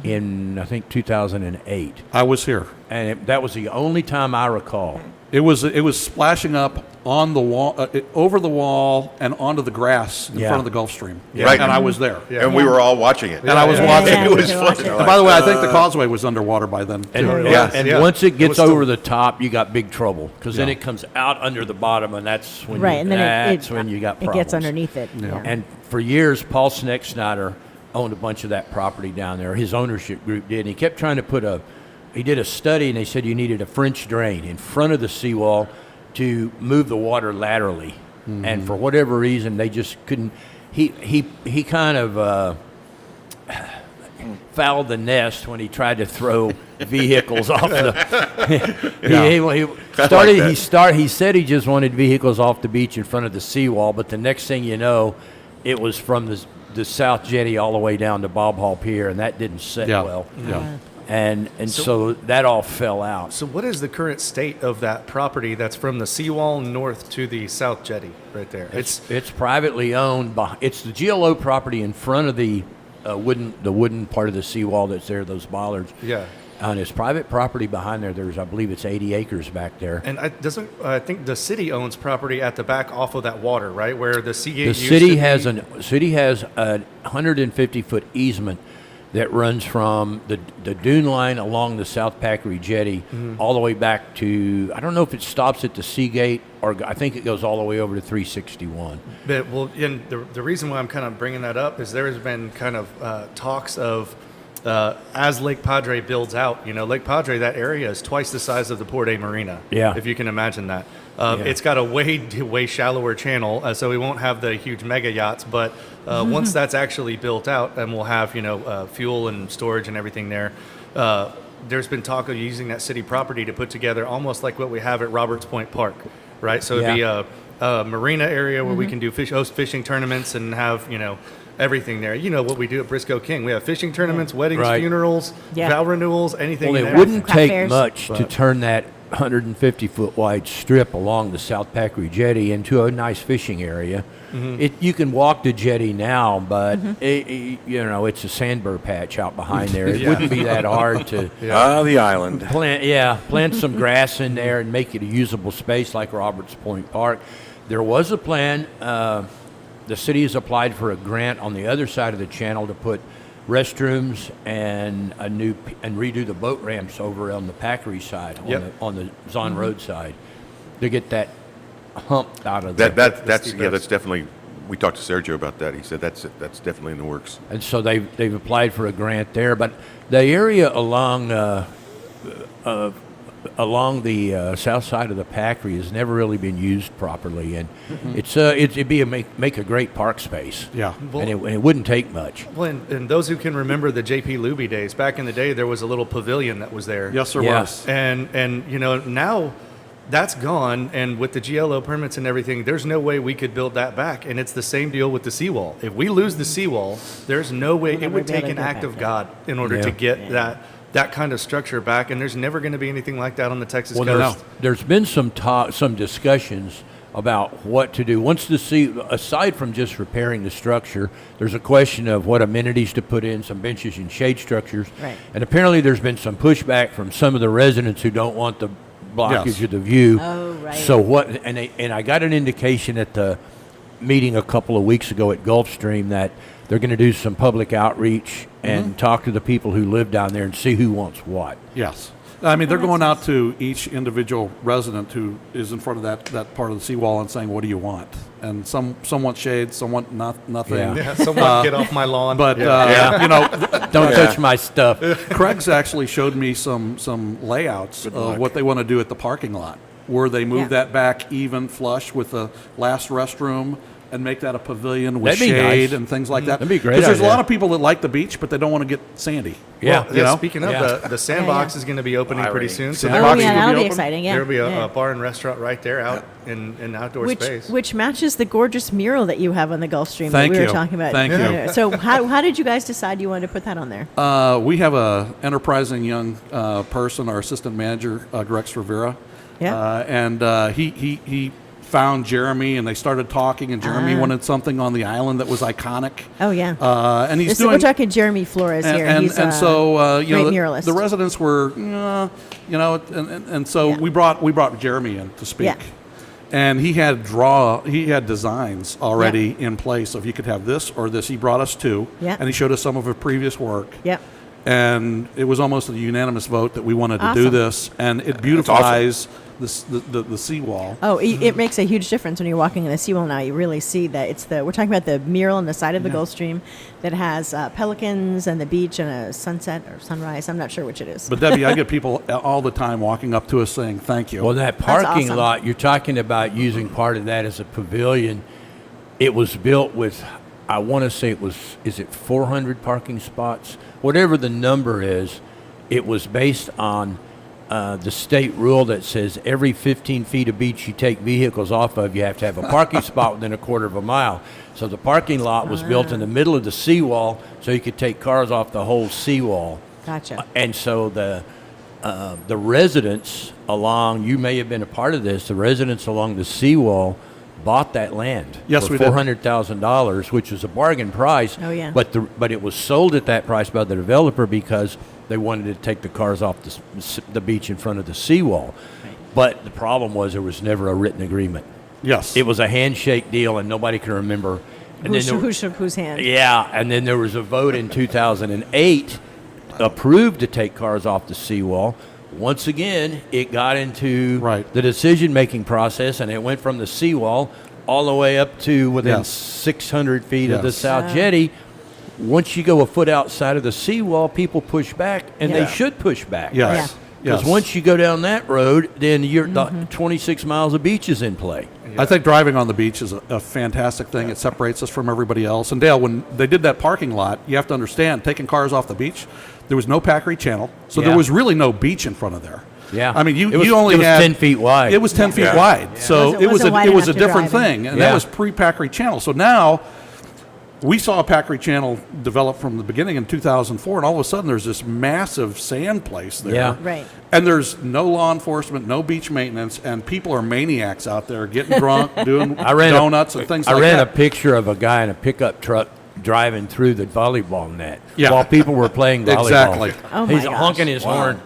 in I think 2008, I was here. and that was the only time I recall. It was splashing up on the wall, over the wall, and onto the grass in Yeah. front of the Gulf Stream. Right. And I was there. And we were all watching it. And I was Yeah. watching. Yeah, It we was could fun. watch it. And by the way, I think the causeway was underwater by then And, too. Yeah. and once it It gets was still- over the top, you got big trouble because then Yeah. it comes out under the bottom, and that's when Right, and then that's when you got it problems. gets underneath it. Yeah. And for years, Paul Sneck-Snyder owned a bunch of that property down there. His ownership group did. And he kept trying to he did a study, and they said you needed a French drain in front of the seawall to move the water laterally. And for whatever reason, they just couldn't. He kind of fouled the nest when he tried to throw vehicles off the. He said he just wanted vehicles off the beach in front of the seawall, but the next thing you know, it was from the South Jetty all the way down to Bob Hall Pier, and that didn't sit Yeah. well. Yeah. And so that all fell out. So what is the current state of that property that's from the seawall north to the South Jetty right there? It's privately owned. It's the GLO property in front of the wooden part of the seawall that's there, those bollards. Yeah. And it's private property behind there. I believe it's 80 acres back there. And I think the city owns property at the back off of that water, right? Where the Seagate The used city to has be. a 150-foot easement that runs from the dune line along the South Packery Jetty all the way back to, I don't know if it stops at the Seagate, or I think it goes all the way over to 361. But, well, and the reason why I'm kind of bringing that up is there has been kind of talks of as Lake Padre builds out. Lake Padre, that area is twice the size of the Port A Marina. Yeah. If you can imagine that. Yeah. It's got a way shallower channel, so we won't have the huge mega yachts. But once that's actually built out, and we'll have fuel and storage and everything there. There's been talk of using that city property to put together almost like what we have at Roberts Point Park, right? So it'd be a marina area where we can do host fishing tournaments and have everything there. You know what we do at Briscoe King. We have fishing tournaments, weddings, Right. funerals, Yeah. vow renewals, anything. Well, in it there. wouldn't Craft take fairs. much to But- turn that 150-foot wide strip along the South Packery Jetty into a nice fishing area. You can walk the jetty now, but it's a sandbur patch out behind there. It wouldn't be that hard to The island. plant some grass in there and make it a usable space like Roberts Point Park. There was a plan. The city has applied for a grant on the other side of the channel to put restrooms and redo the boat ramps over on the Packery side, on the Zon Road side, to get that hump out of there. That's definitely. We talked to Sergio about that. He said that's definitely in the works. And so they've applied for a grant there. But the area along along the south side of the Packery has never really been used properly, and it'd be make a great park space. Yeah. And it wouldn't take much. Well, and those who can remember the J.P. Luby days, back in the day, there was a little pavilion that was there. Yes, there Yes. was. And now that's gone, and with the GLO permits and everything, there's no way we could build that back. And it's the same deal with the seawall. If we lose the seawall, there's no way. It never would be able take to an get act back of there. God in order to get that kind of structure back. And there's never going to be anything like that on the Texas coast. There's been some discussions about what to do once aside from just repairing the structure. There's a question of what amenities to put in, some benches and shade structures, Right. and apparently there's been some pushback from some of the residents who don't want the blockage Yes. of the view. Oh, right. So and I got an indication at the meeting a couple of weeks ago at Gulfstream that they're going to do some public outreach and talk to the people who live down there and see who wants what. Yes. I mean, they're going out to each individual resident who is in front of that part of the seawall and saying, what do you want? And some want shade, some want nothing. Yeah. Yeah, someone get off my lawn. But, Don't touch my stuff. Craig's actually showed me some layouts of what they want to do at the parking lot, where they move that back even flush with the last restroom and make that a pavilion with That'd be shade nice. and things like that. That'd be a great Because there's a idea. lot of people that like the beach, but they don't want to get sandy. Yeah. Well, You know? Speaking of, Yeah. the sandbox is going to be opening pretty soon. So Oh, Sandbox yeah, will be that'll be open. exciting. Yeah. there'll be Yeah. a bar and restaurant right there out in outdoor space. Which matches the gorgeous mural that you have on the Gulfstream Thank that we you. were talking about. Thank you. So how did you guys decide you wanted to put that on there? We have a enterprising young person, our assistant manager, Grex Rivera. Yeah. And he found Jeremy, and they started talking, and Jeremy wanted something on the island that was iconic. Oh, yeah. And he's We're doing... talking Jeremy Flores here. And, He's and so you know great muralist. the residents were and so we brought Jeremy in to speak, Yeah. and he had designs already in place. So if you could have this or this, he brought us two, Yeah. and he showed us some of his previous work. Yep. And it was almost a unanimous vote that we wanted to do Awesome. this, and it beautifies the seawall. Oh, it makes a huge difference when you're walking in the seawall now. You really see that we're talking about the mural on the side of the Gulfstream that has pelicans and the beach and a sunset or sunrise. I'm not sure which it is. But Debbie, I get people all the time walking up to us saying thank you. Well, that parking awesome. lot, you're talking about using part of that as a pavilion. It was built with, I want to say is it 400 parking spots? Whatever the number is, it was based on the state rule that says every 15 feet of beach you take vehicles off of, you have to have a parking spot within a quarter of a mile. So the parking lot was built in the middle of the seawall so you could take cars off the whole seawall. Gotcha. And so the residents you may have been a part of this, the residents along the seawall bought that land Yes, for we did. $400,000, which was a bargain price. Oh, yeah. But it was sold at that price by the developer because they wanted to take the cars off the beach in front of the seawall. But the problem was there was never a written agreement. Yes. It was a handshake deal, and nobody could remember. And Who shook whose hand? yeah, and then there was a vote in 2008 approved to take cars off the seawall. Once again, it got into the decision-making process, and it went from the seawall all the way up to within 600 feet of the Yes. South Jetty. Once you go a foot outside of the seawall, people push back, and Yeah. they should push back. Yes. Because Yes. once you go down that road, then the 26 miles of beach is in play. I think driving on the beach is a fantastic thing. It separates us from everybody else. And Dale, when they did that parking lot, you have to understand, taking cars off the beach, there was no Packery Channel, so Yeah. there was really no beach in front of there. Yeah. I mean, It was- you only it was had 10 feet wide. It was 10 feet Yeah. wide, so It wasn't wide it was a enough to different drive in. thing, and Yeah. that was pre-Packery Channel. So now we saw a Packery Channel develop from the beginning in 2004, and all of a sudden there's this massive sand place there. Yeah. Right. And there's no law enforcement, no beach maintenance, and people are maniacs out there getting drunk, doing donuts and things like that. I ran a picture of a guy in a pickup truck driving through the volleyball net Yeah. while people were playing volleyball. Exactly. Oh, my He's gosh. honking his Wow. horn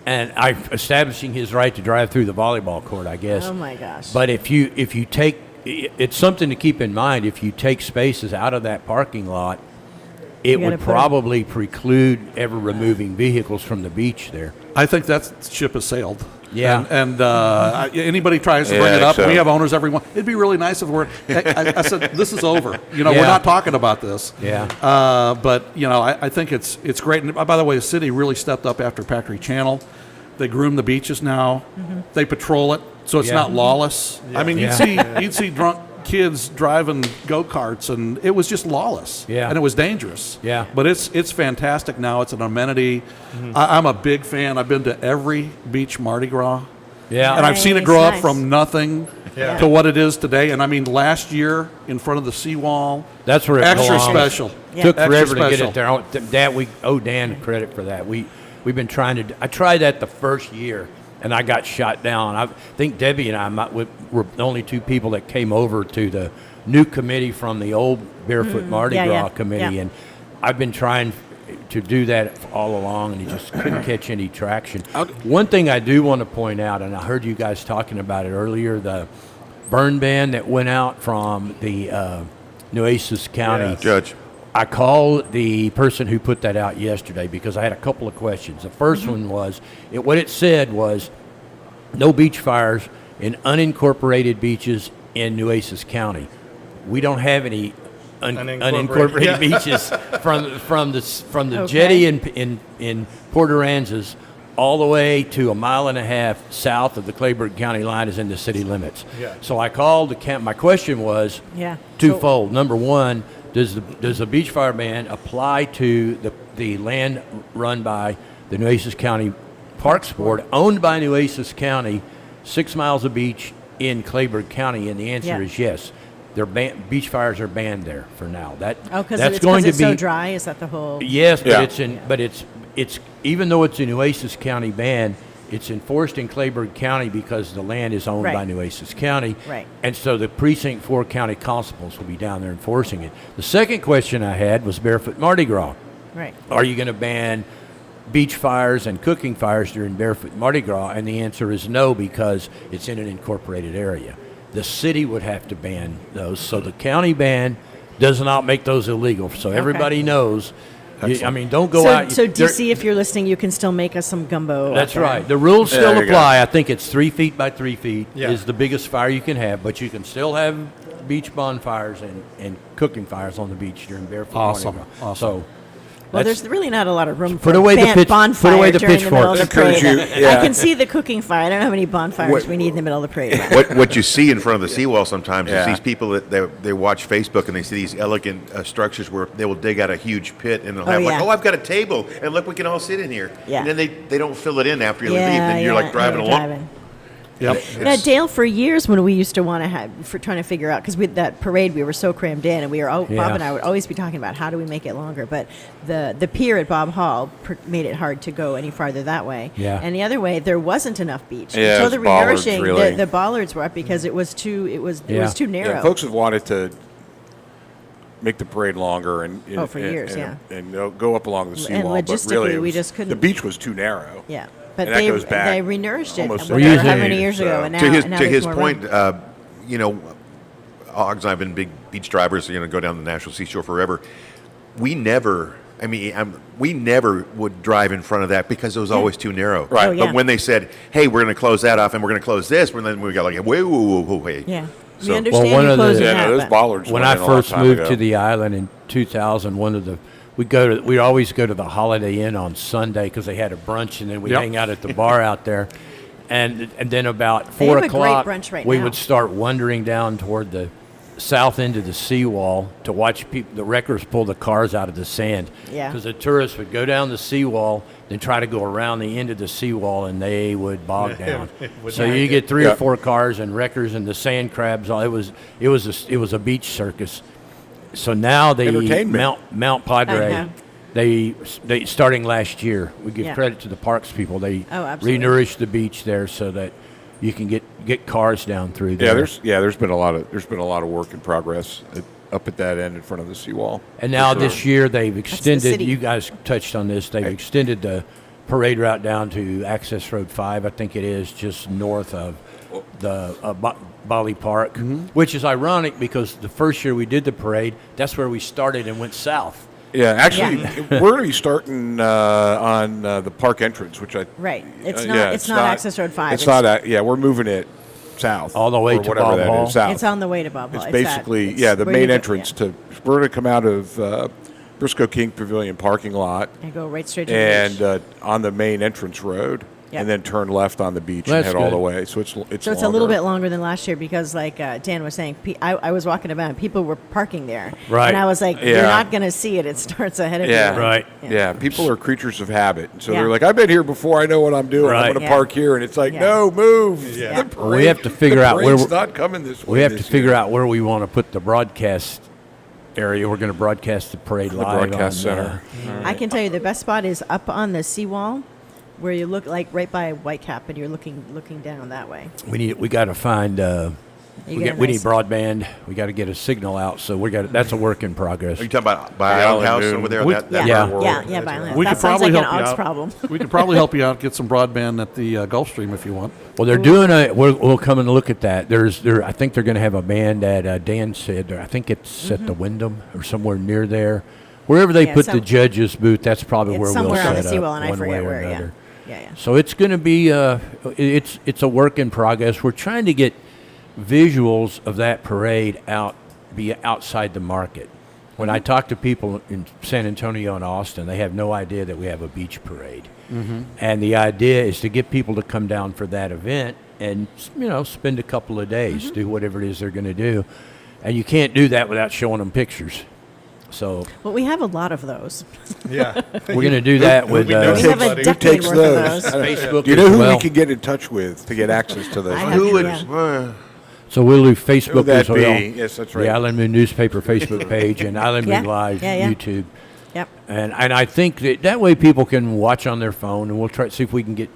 and establishing his right to drive through the volleyball court, I guess. Oh, my gosh. But if you take, it's something to keep in mind. If you take spaces out of that parking lot, it gotta would put 'em- probably preclude ever removing vehicles from the beach there. I think that ship has sailed. Yeah. And anybody tries to Yeah, bring I it up, think so. we have owners, everyone. It'd be really nice if I said, this is over. You know, Yeah. we're not talking about this. Yeah. But, you know, I think it's great. And by the way, the city really stepped up after Packery Channel. They groom the beaches now. They patrol it, so it's Yeah. not lawless. I mean, Yeah. you'd see drunk kids driving go-karts, and it was just lawless. Yeah. And it was dangerous. Yeah. But it's fantastic now. It's an amenity. I'm a big fan. I've been to every beach Mardi Gras. Yeah. And I've seen it Nice, grow up nice. from nothing Yeah. to what it is today. And I mean, last year in front of the seawall, That's where it extra belongs. special. Yeah. Took Extra forever to get special. it there. That we owe Dan credit for that. We've been trying to. I tried that the first year, and I got shot down. I think Debbie and I were the only two people that came over to the new committee from the old Barefoot Mardi Yeah, Gras yeah, committee, yeah. and I've been trying to do that all along, and he just couldn't catch any traction. One thing I do want to point out, and I heard you guys talking about it earlier, the burn ban that went out from the Nueces County. Judge. I called the person who put that out yesterday because I had a couple of questions. The first one was, what it said was, no beach fires in unincorporated beaches in Nueces County. We don't have any unincorporated Yeah. beaches from the Okay. jetty in Port Aransas all the way to a mile and a half south of the Clayburgh County line is in the city limits. Yeah. So I called the camp. My question was Yeah. twofold. Number one, does the beach fire ban apply to the land run by the Nueces County Parks Board, owned by Nueces County, 6 miles of beach in Clayburgh County? And the answer Yeah. is yes. Beach fires are banned there for now. Oh, because that's it's, going to it's be so dry. Is that the whole? Yes, Yeah. but it's even though it's a Nueces County ban, it's enforced in Clayburgh County because the land is owned by Right. Nueces County. Right. And so the Precinct 4 county constables will be down there enforcing it. The second question I had was Barefoot Mardi Gras. Right. Are you going to ban beach fires and cooking fires during Barefoot Mardi Gras? And the answer is no, because it's in an incorporated area. The city would have to ban those. So the county ban does not make those illegal. So everybody knows. I mean, don't go out. So there- DC, if you're listening, you can still make us some gumbo. That's out there. right. The rules still there you go. apply. I think it's 3 feet by 3 feet Yeah. is the biggest fire you can have, but you can still have beach bonfires and cooking fires on the beach during Barefoot Mardi Awesome. Gras. Awesome. So Well, that's- there's really not a lot of room Put for away the pitch- bonfire put away the during the middle of the pitchforks. parade. Encourage you, I yeah. can see the cooking fire. I don't know how many bonfires What- we need in the middle of the parade. What you see in front of the seawall sometimes Yeah. is these people that they watch Facebook and they see these elegant structures where they will dig out a huge pit and they'll have yeah. I've got a table and look, we can all sit in here. Yeah. And then they don't fill it in after you leave. Yeah, Then you're like driving you're along. driving. Yep. Now, Dale, for years when we used to want to have, for trying to figure out, because with that parade we were so crammed in, and we were, Bob Yeah. and I would always be talking about how do we make it longer. But the pier at Bob Hall made it hard to go any farther that way. Yeah. And the other way, there wasn't enough beach. Yeah, so it the was bollards, renourishing, really. the bollards were up because it was too, it was Yeah. too narrow. Yeah, folks have wanted to make the parade longer and Oh, for years, and, and go up along the seawall, but logistically, really it we was- just couldn't- The beach was too narrow. Yeah. But And that they goes back they renourished it. almost whatever, a how many decade, years ago? so- And now, to his and now to there's his more point, room. you know, Oggs and I've been big beach drivers. Go down the National Seashore forever. We never. We never would drive in front of that because it was always too narrow. Right. Oh, yeah. But when they said, "Hey, we're going to close that off and we're going to close this," well, then we got like, "Wait." Yeah. So- We understand one you of the- closing Yeah, that, no, those but- bollards when went I in a long first time moved ago. to the island in 2000, we always go to the Holiday Inn on Sunday because they had a brunch, and then we Yep. hang out at the bar out there. And then about They 4 have a great o'clock, brunch right we now. would start wandering down toward the south end of the seawall to watch the wreckers pull the cars out of the sand. Yeah. Because the tourists would go down the seawall, then try to go around the end of the seawall, and they would bog down. So you get 3 Yeah. or 4 cars and wreckers and the sand crabs. It was a beach circus. So now they Entertainment. Mount Padre. Uh-huh. They starting last year. We give Yeah. credit to the parks people. They Oh, absolutely. renourished the beach there so that you can get cars down through there. There's been a lot of work in progress up at that end in front of the seawall. And now For this sure. year they've extended. city. You guys touched on this. They've extended the parade route down to Access Road 5. I think it is just north of the Bali Park, which is ironic because the first year we did the parade, that's where we started and went south. Yeah, actually, Yeah. we're going to be starting on the park entrance, which I Right. It's not. yeah, it's not Access Road 5. It's not. Yeah, we're moving it south All the way or to whatever Bob that Hall? is, south. It's on the way to Bob Hall. It's basically the where main you go- entrance yeah. to. We're going to come out of Briscoe King Pavilion parking lot And go right straight to the and beach. on the main entrance road. Yep. and then turn left on the beach That's and head all the good. way. So it's So it's a longer. little bit longer than last year because, like Dan was saying, I was walking about and people were parking there. Right. And I was like, Yeah. you're not going to see it. It starts ahead of Yeah. you. Right. Yeah. People are creatures of habit. So Yeah. they're like, I've been here before. I know what I'm doing. Right. I'm going to Yeah. park here. And it's like, Yeah. no, move. Yeah. The Well, we have to figure the out where parade's we're- not coming this way. We have to this figure year. out where we want to put the broadcast area. We're going to broadcast the parade The live broadcast on, center. I can tell you the best spot is up on the seawall where you look like right by Whitecap and you're looking down that way. we got to find. You We get a need nice- broadband. We got to get a signal out. So that's a work in progress. Are you talking about by The Island Island House Moon. over there? We- That Yeah, Yeah. world? yeah, by Island. We That could sounds probably like an help you Ox out. problem. We could probably help you out get some broadband at the Gulfstream if you want. Well, they're doing we'll come and look at that. I think they're going to have a band at Dan said. I think it's at the Wyndham or somewhere near there. Wherever they Yeah, put some- the judges booth, that's probably It's where we'll somewhere on set the up seawall, and I one way forget or where. another. Yeah. So it's going to be it's a work in progress. We're trying to get visuals of that parade be outside the market. When I talk to people in San Antonio and Austin, they have no idea that we have a beach parade. And the idea is to get people to come down for that event and spend a couple of days, do whatever it is they're going to do. And you can't do that without showing them pictures. So Well, we have a lot of those. Yeah. we're going to do that with We know We have a somebody. decade takes worth those? of those. Facebook. Do you know as who well. we can get in touch with to get access to those? I have- Who would? Yeah. So we'll do Facebook Who would that as well. be? Yes, that's right. The Island Moon newspaper Facebook page and Island Moon Yeah, Live yeah, yeah. YouTube. Yep. And I think that way people can watch on their phone, and we'll try to see if we can get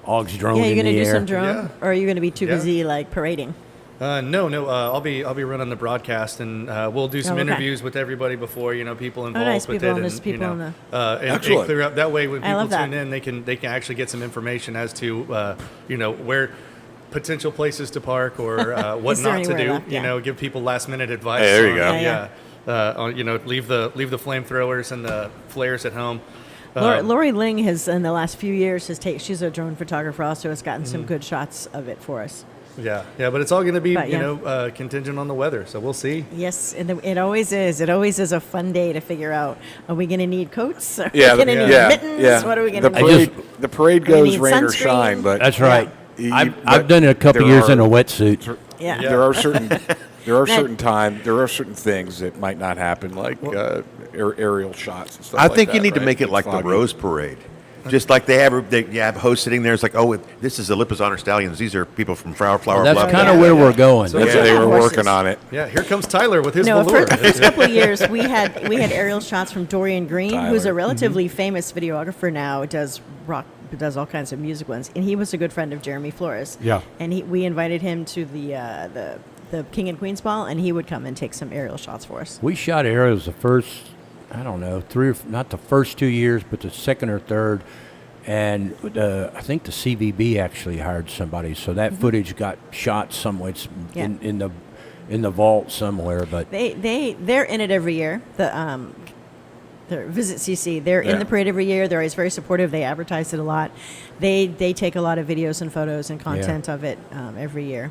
Aug's drone Yeah, in you're going the to do air. some drone, Yeah. or are you going to be too Yeah. busy like parading? No. I'll be running the broadcast, and we'll do some Oh, okay. interviews with everybody before people involved nice, with people it, on and this, people on and Excellent. clear up that way when I people love that. tune in, they can actually get some information as to where potential places to park or what Is there not to anywhere do. left? Yeah. Give people last minute advice. Hey, there you go. Yeah, leave the flamethrowers and the flares at home. Lori Ling has, in the last few years, she's a drone photographer also, has gotten some good shots of it for us. Yeah, but it's all going to be But, yeah. contingent on the weather, so we'll see. Yes, and it always is. It always is a fun day to figure out, are we going to need coats? Are Yeah, we going to need mittens? What are we going the to parade, need? the parade We goes need rain or sunscreen. shine, but That's right. You- I've done it a couple there years in a are- wetsuit. Yeah. There are certain there are That- certain things that might not happen, like aerial shots and stuff. I like think you that, need to right? make it It's like the foggy. Rose Parade. Just like they have hosts sitting there. It's like, oh, this is the Lippis Honor Stallions. These are people from Flower That's Bluff. kind of where we're going. So, That's yeah. they were Horses. working on it. Yeah, here comes Tyler with his No, velour. for the first couple of years, we had aerial shots from Dorian Green, who's Tyler. a relatively famous videographer now. Does all kinds of music ones, and he was a good friend of Jeremy Flores. Yeah. And we invited him to the King and Queen's Ball, and he would come and take some aerial shots for us. We shot aerials the first, I don't know, not the first 2 years, but the second or third. And I think the CVB actually hired somebody, so that footage got shot somewhere. It's Yeah. in the vault somewhere. But They're in it every year. The Visit CC. They're in Yeah. the parade every year. They're always very supportive. They advertise it a lot. They take a lot of videos and photos and content of it every year.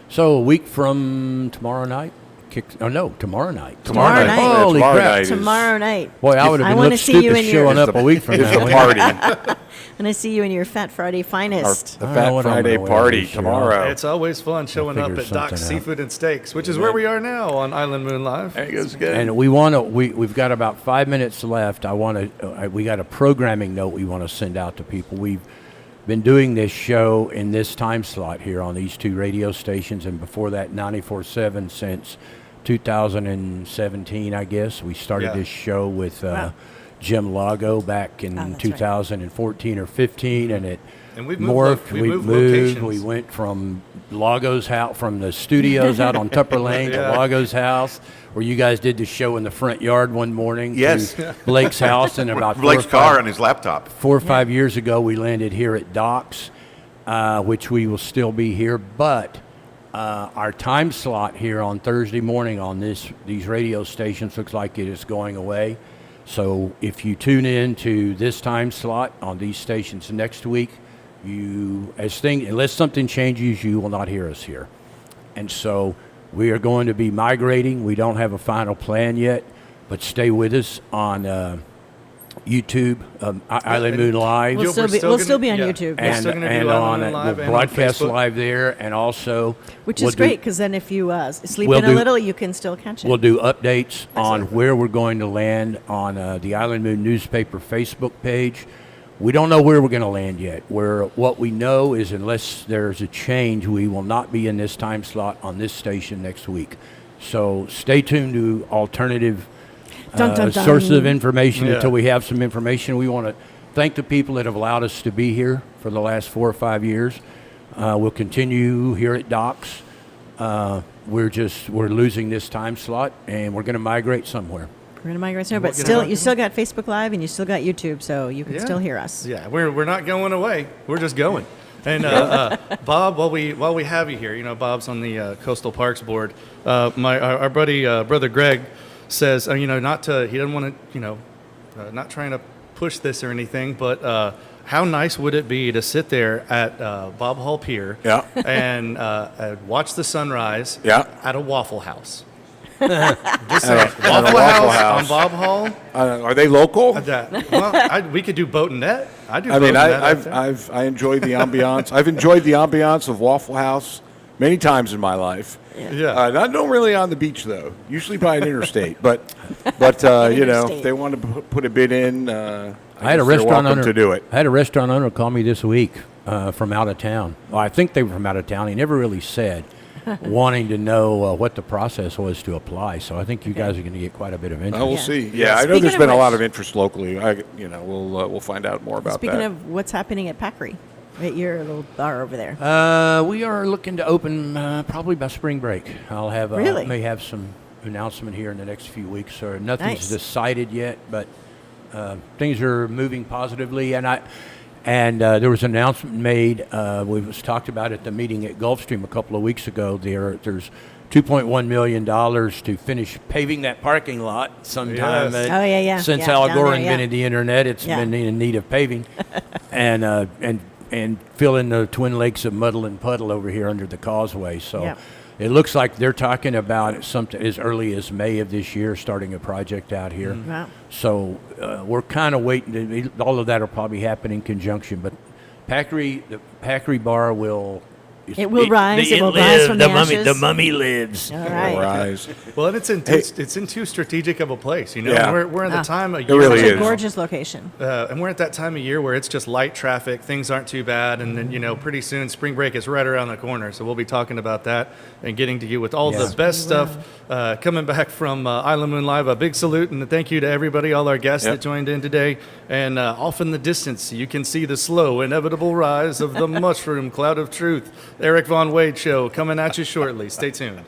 so a week from tomorrow night, tomorrow night. Tomorrow night. Holy Tomorrow crap! night is- Tomorrow night. Boy, I would I have been wanna looked see you stupid in your- showing up a week from It's now. the party. And I see you in your Fat Friday Our, finest. the I don't Fat know what I'm Friday gonna wear party this year. tomorrow. It's always fun showing up figure at Doc's something out. Seafood and Steaks, which is where we are now on Island Moon Live. There goes good. And we've got about 5 minutes left. We got a programming note we want to send out to people. We've been doing this show in this time slot here on these two radio stations, and before that 94.7 since 2017, I guess. We started Yeah. this show with Wow. Jim Lago back in Oh, that's right. 2014 or 15, and it And we've moved morphed. we we moved moved. locations. We went from Lago's house, from the studios out on Tupper Lane Yeah. to Lago's house, where you guys did the show in the front yard one morning. Yes. To Blake's house, and about Blake's car on his laptop. 4 or 5 years ago, we landed here at Docks, which we will still be here. But our time slot here on Thursday morning on these radio stations looks like it is going away. So if you tune in to this time slot on these stations next week, unless something changes, you will not hear us here. And so we are going to be migrating. We don't have a final plan yet, but stay with us on YouTube, Island Moon Live. We'll still be on YouTube. We're still gonna do Island Moon Live we'll and on broadcast Facebook. live there, and also Which we'll is great because then if you sleep we'll in a do- little, you can still catch it. We'll do updates on where we're going to land on the Island Moon newspaper Facebook page. We don't know where we're going to land yet. What we know is unless there's a change, we will not be in this time slot on this station next week. So stay tuned to alternative Dun, dun, dun. sources of information Yeah. until we have some information. We want to thank the people that have allowed us to be here for the last 4 or 5 years. We'll continue here at Docks. We're losing this time slot, and we're going to migrate somewhere. We're going to migrate somewhere, but We'll get still, out. you still got Facebook Live and you still got YouTube, so you can Yeah. still hear us. Yeah, we're not going away. We're just going. And Bob, while we have you here, Bob's on the Coastal Parks Board. Our buddy brother Greg says, he doesn't want to, not trying to push this or anything, but how nice would it be to sit there at Bob Hall Pier Yeah. and watch the sunrise Yeah. at a Waffle House? At Just a Waffle Waffle House House. on Bob Hall. Are they local? We could do boat and net. I do. I mean, boat and net out there. I enjoyed the ambiance. I've enjoyed the ambiance of Waffle House many times in my life. Yeah. Not really on the beach though. Usually by an interstate, but if they want to put a bid in, I had a guess they're restaurant welcome owner to do it. I had a restaurant owner call me this week from out of town. Well, I think they were from out of town. He never really said, wanting to know what the process was to apply. So I think you guys are going to get quite a bit of interest. We'll see. Yeah, I know Speaking there's of been a lot which- of interest locally. We'll find out more about Speaking that. of what's happening at Packery, at your little bar over there. We are looking to open probably by spring break. I'll have Really? may have some announcement here in the next few weeks. Or nothing's Nice. decided yet, but things are moving positively. And there was an announcement made. We was talked about at the meeting at Gulfstream a couple of weeks ago. There's $2.1 million to finish paving that parking lot sometime. Yes. Oh, yeah. Since Yeah, Al down Gore there, yeah. invented the internet, it's Yeah. been in need of paving, and fill in the Twin Lakes of Muddle and Puddle over here under the causeway. So Yeah. it looks like they're talking about something as early as May of this year, starting a project out here. Wow. So we're kind of waiting. All of that will probably happen in conjunction, but the Packery Bar will. It will rise. It will rise from the ashes. The mummy lives. All right. Rise. Well, and it's in too strategic of a place. Yeah. We're in the time of It year. really It's a is. gorgeous location. And we're at that time of year where it's just light traffic, things aren't too bad, and then pretty soon spring break is right around the corner. So we'll be talking about that and getting to you with all the best stuff coming back from Island Moon Live. A big salute and a thank you to everybody, all our guests Yep. that joined in today. And off in the distance, you can see the slow, inevitable rise of the mushroom cloud of truth. Eric Von Wade Show coming at you shortly. Stay tuned.